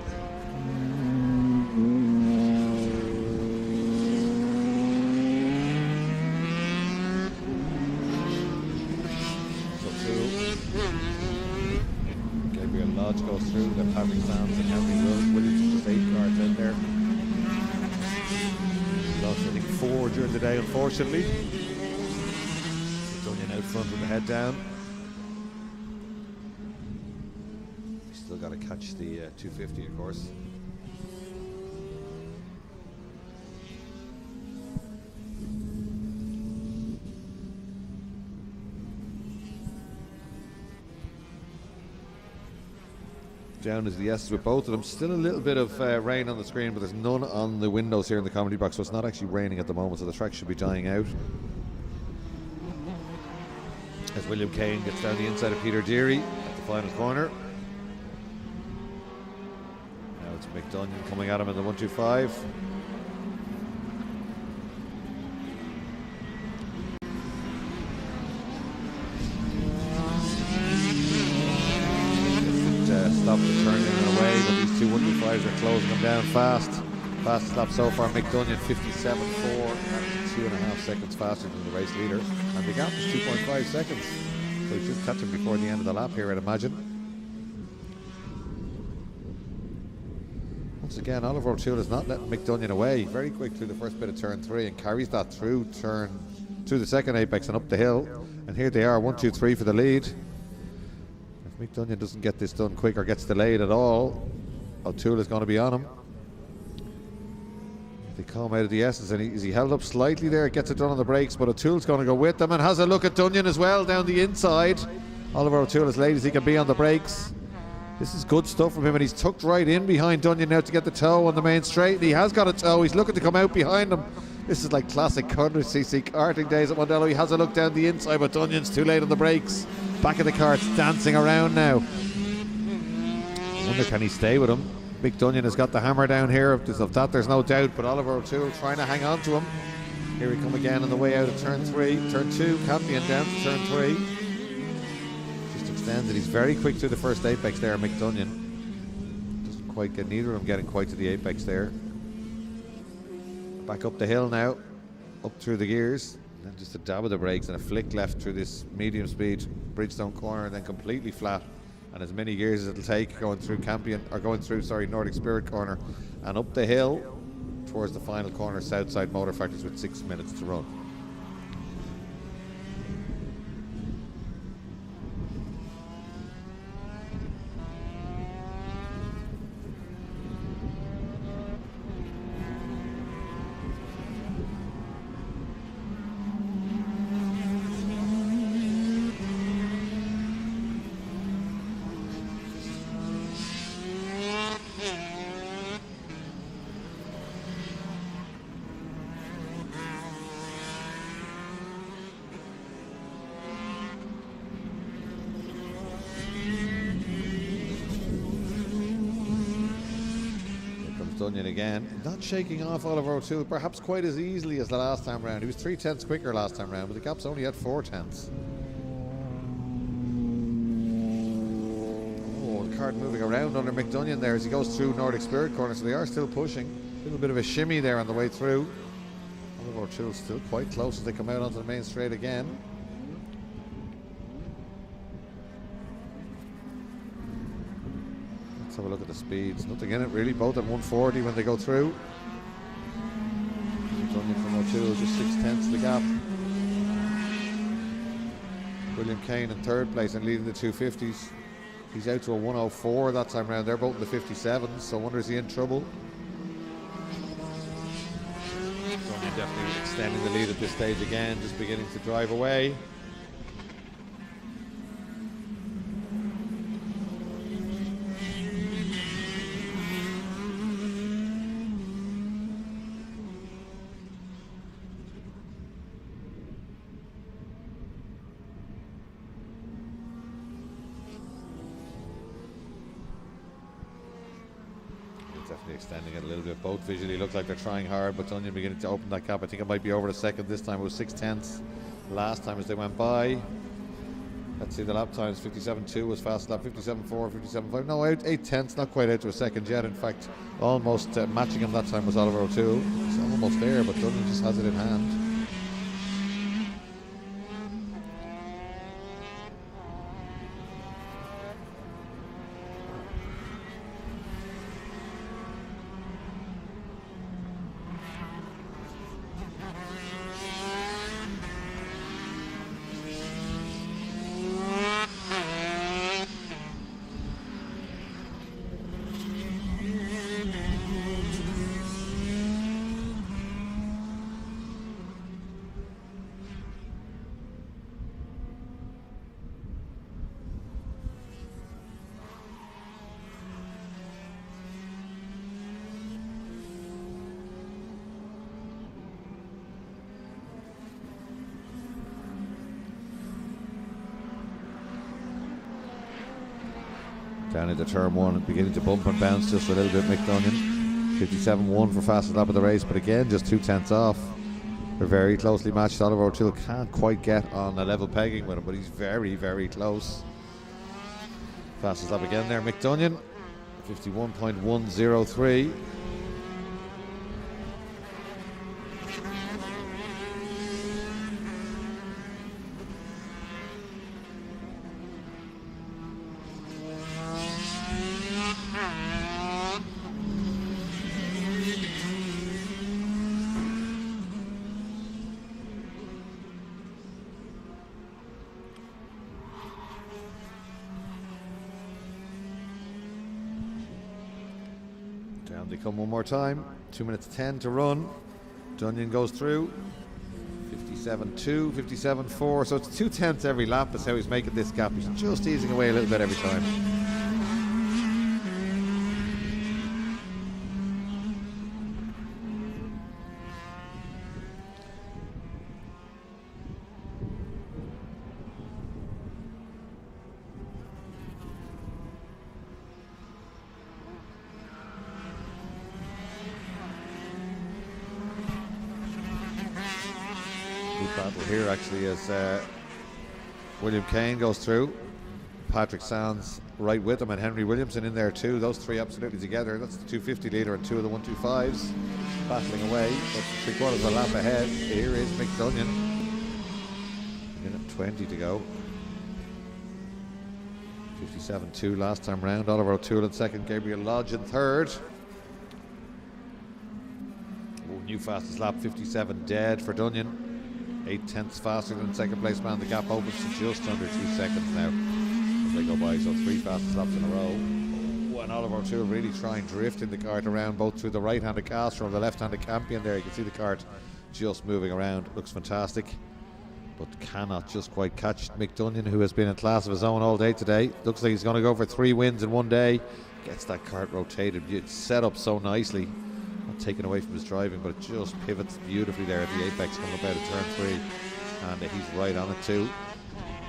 So Gabriel Lodge goes through, then Patrick Sands and Henry Williams, the 8 cars in there. Lost I think 4 during the day, unfortunately. Dunyan out front with the head down. Still got to catch the 250, of course. Down is the S's with both of them. Still a little bit of rain on the screen, but there's none on the windows here in the comedy box, so it's not actually raining at the moment, so the track should be dying out. As William Kane gets down the inside of Peter Deary at the final corner. Mick Dunyan coming at him in the 125. Stop the turn in and away, but these two 125s are closing them down fast. Fastest lap so far, Mick Dunyan 57.4, 2.5 seconds faster than the race leader, and the gap is 2.5 seconds. So he should catch him before the end of the lap here, I'd imagine. Once again, Oliver O'Toole has not let Mick Dunyan away. Very quick through the first bit of turn 3 and carries that through the second apex and up the hill. And here they are, 1, 2, 3 for the lead. If Mick Dunyan doesn't get this done quick or gets delayed at all, O'Toole is going to be on him. They come out of the S's, and he held up slightly there, gets it done on the brakes, but O'Toole's going to go with them and has a look at Dunyan as well down the inside. Oliver O'Toole as late as he can be on the brakes. This is good stuff from him, and he's tucked right in behind Dunyan now to get the toe on the main straight, and he has got a toe. He's looking to come out behind him. This is like classic ICCR karting days at Mondello. He has a look down the inside, but Dunyan's too late on the brakes. Back of the cart's dancing around now. I wonder, can he stay with him? Big Dunyan has got the hammer down here. Of that there's no doubt, but Oliver O'Toole trying to hang on to him. Here we come again on the way out of turn 3. Turn 2, Campion down to turn 3. Just extends it. He's very quick through the first apex there, Mick Dunyan. Doesn't quite get, neither of them getting quite to the apex there. Back up the hill now, up through the gears. And just a dab of the brakes and a flick left through this medium speed Bridgestone corner, and then completely flat. And as many gears as it'll take going through Nordic Spirit corner and up the hill towards the final corner, Southside Motor Factories, with 6 minutes to run. Dunyan again, not shaking off Oliver O'Toole perhaps quite as easily as the last time round. He was 3/10 quicker last time round, but the gap's only at 4/10. Oh, the cart moving around under Mick Dunyan there as he goes through Nordic Spirit corner, so they are still pushing. A little bit of a shimmy there on the way through. Oliver O'Toole still quite close as they come out onto the main straight again. Let's have a look at the speeds. Nothing in it really, both at 140 when they go through. Dunyan from O'Toole, just 6/10 the gap. William Kane in third place and leading the 250s. He's out to a 104 that time round. They're both in the 57s, so I wonder, is he in trouble? Dunyan definitely extending the lead at this stage again, just beginning to drive away. Definitely extending it a little bit. Both visually look like they're trying hard, but Dunyan beginning to open that gap. I think it might be over a second this time. It was 6/10 last time as they went by. Let's see the lap times. 57.2 was fast lap. 57.4, 57.5. No, 8/10, not quite out to a second yet. In fact, almost matching him that time was Oliver O'Toole. It's almost there, but Dunyan just has it in hand. Down into turn 1, beginning to bump and bounce just a little bit, Mick Dunyan. 57.1 for fastest lap of the race, but again, just 2/10 off. They're very closely matched. Oliver O'Toole can't quite get on a level pegging with him, but he's very, very close. Fastest lap again there, Mick Dunyan. 51.103. Down they come one more time. 2 minutes 10 to run. Dunyan goes through. 57.2, 57.4. So it's 2/10 every lap is how he's making this gap. He's just easing away a little bit every time. battle here actually as William Kane goes through. Patrick Sands right with him, and Henry Williamson in there too. Those three absolutely together. That's the 250 leader and two of the 125s battling away. But 3/4 of a lap ahead. Here is Mick Dunyan. Minute 20 to go. 57.2 last time round. Oliver O'Toole in second. Gabriel Lodge in third. New fastest lap, 57 dead for Dunyan. 8/10 faster than second place man. The gap opens to just under 2 seconds now as they go by. So 3 fastest laps in a row. Oh, and Oliver O'Toole really trying drifting the cart around both through the right-handed Castro and the left-handed Campion there. You can see the cart just moving around. Looks fantastic, but cannot just quite catch Mick Dunyan, who has been in class of his own all day today. Looks like he's going to go for 3 wins in one day. Gets that cart rotated. It's set up so nicely. Not taken away from his driving, but it just pivots beautifully there at the apex coming up out of turn 3. And he's right on it too.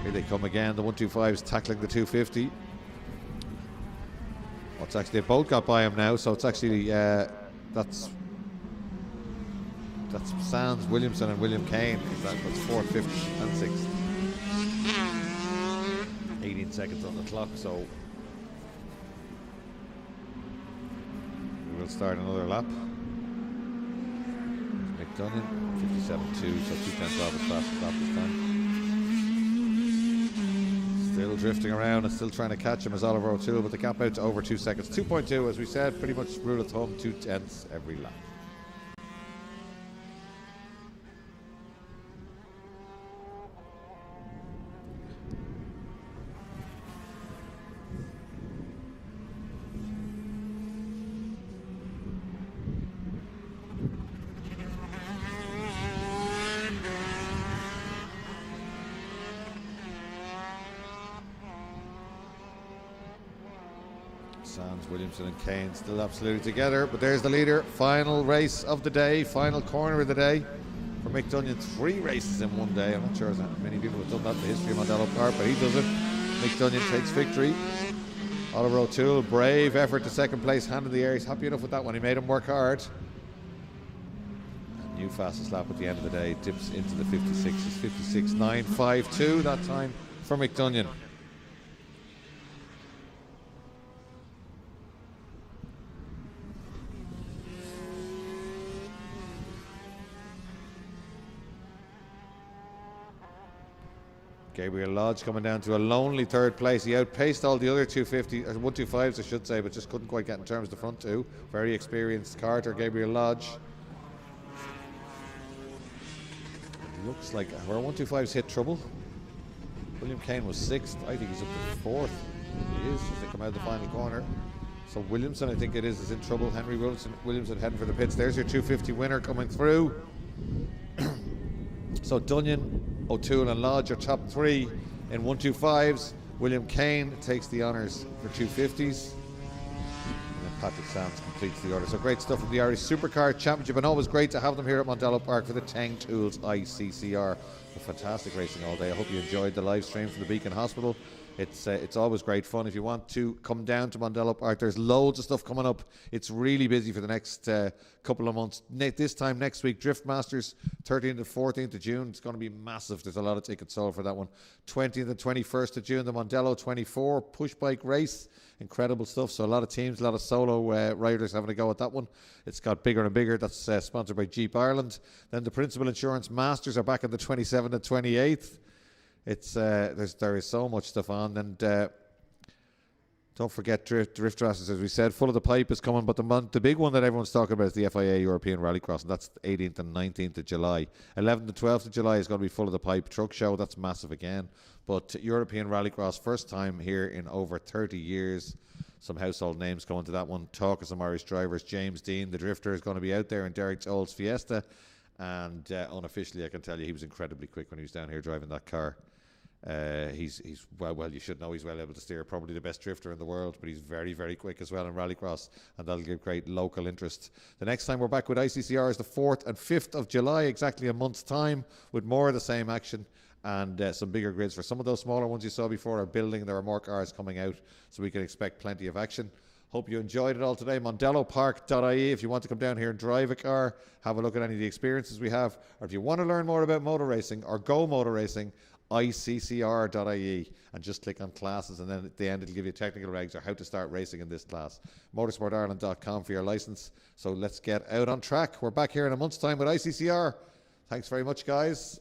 Here they come again. The 125s tackling the 250. Well, it's actually, they both got by him now, so it's actually that's Sands, Williamson and William Kane. That's 4th, 5th and 6th. 18 seconds on the clock, so we will start another lap. Mick Dunyan, 57.2, so 2/10 off his fastest lap this time. Still drifting around and still trying to catch him as Oliver O'Toole, but the gap out to over 2 seconds. 2.2, as we said, pretty much rule of thumb, 2/10 every lap. Sands, Williamson and Kane still absolutely together, but there's the leader. Final race of the day, final corner of the day for Mick Dunyan. 3 races in one day. I'm not sure how many people have done that in the history of Mondello Park, but he does it. Mick Dunyan takes victory. Oliver O'Toole, brave effort to second place, hand in the air. He's happy enough with that one. He made him work hard. And new fastest lap at the end of the day dips into the 56s. 56.952 that time for Mick Dunyan. Gabriel Lodge coming down to a lonely 3rd place. He outpaced all the other 125s, I should say, but just couldn't quite get in terms of the front two. Very experienced carter, Gabriel Lodge. Looks like our 125s hit trouble. William Kane was 6th. I think he's up to 4th. He is as they come out of the final corner. So Williamson, I think it is in trouble. Henry Williamson heading for the pits. There's your 250 winner coming through. So Dunyan, O'Toole and Lodge are top 3 in 125s. William Kane takes the honours for 250s. And then Patrick Sands completes the order. So great stuff from the Irish Supercar Championship, and always great to have them here at Mondello Park for the Teng Tools ICCR. A fantastic racing all day. I hope you enjoyed the live stream from the Beacon Hospital. It's always great fun. If you want to come down to Mondello Park, there's loads of stuff coming up. It's really busy for the next couple of months. This time next week, Drift Masters, 13th and 14th of June. It's going to be massive. There's a lot of tickets sold for that one. 20th and 21st of June, the Mondello 24 push bike race. Incredible stuff. So a lot of teams, a lot of solo riders having a go at that one. It's got bigger and bigger. That's sponsored by Jeep Ireland. Then the Principal Insurance Masters are back on the 27th and 28th. There is so much stuff on, and don't forget drift races, as we said. Full of the Pipe is coming, but the big one that everyone's talking about is the FIA European Rallycross, and that's 18th and 19th of July. 11th and 12th of July is going to be Full of the Pipe truck show. That's massive again. But European Rallycross, first time here in over 30 years. Some household names going to that one. Talk of some Irish drivers. James Dean, the drifter, is going to be out there in Derek Toll's Fiesta, and unofficially I can tell you he was incredibly quick when he was down here driving that car. He's well, you should know he's well able to steer, probably the best drifter in the world, but he's very, very quick as well in Rallycross, and that'll give great local interest. The next time we're back with ICCR is the 4th and 5th of July, exactly a month's time, with more of the same action and some bigger grids. For some of those smaller ones you saw before are building, there are more cars coming out, so we can expect plenty of action. Hope you enjoyed it all today. MondelloPark.ie if you want to come down here and drive a car, have a look at any of the experiences we have, or if you want to learn more about motor racing or go motor racing, ICCR.ie, and just click on classes, and then at the end it'll give you technical regs or how to start racing in this class. Motorsportireland.com for your license. So let's get out on track. We're back here in a month's time with ICCR. Thanks very much, guys.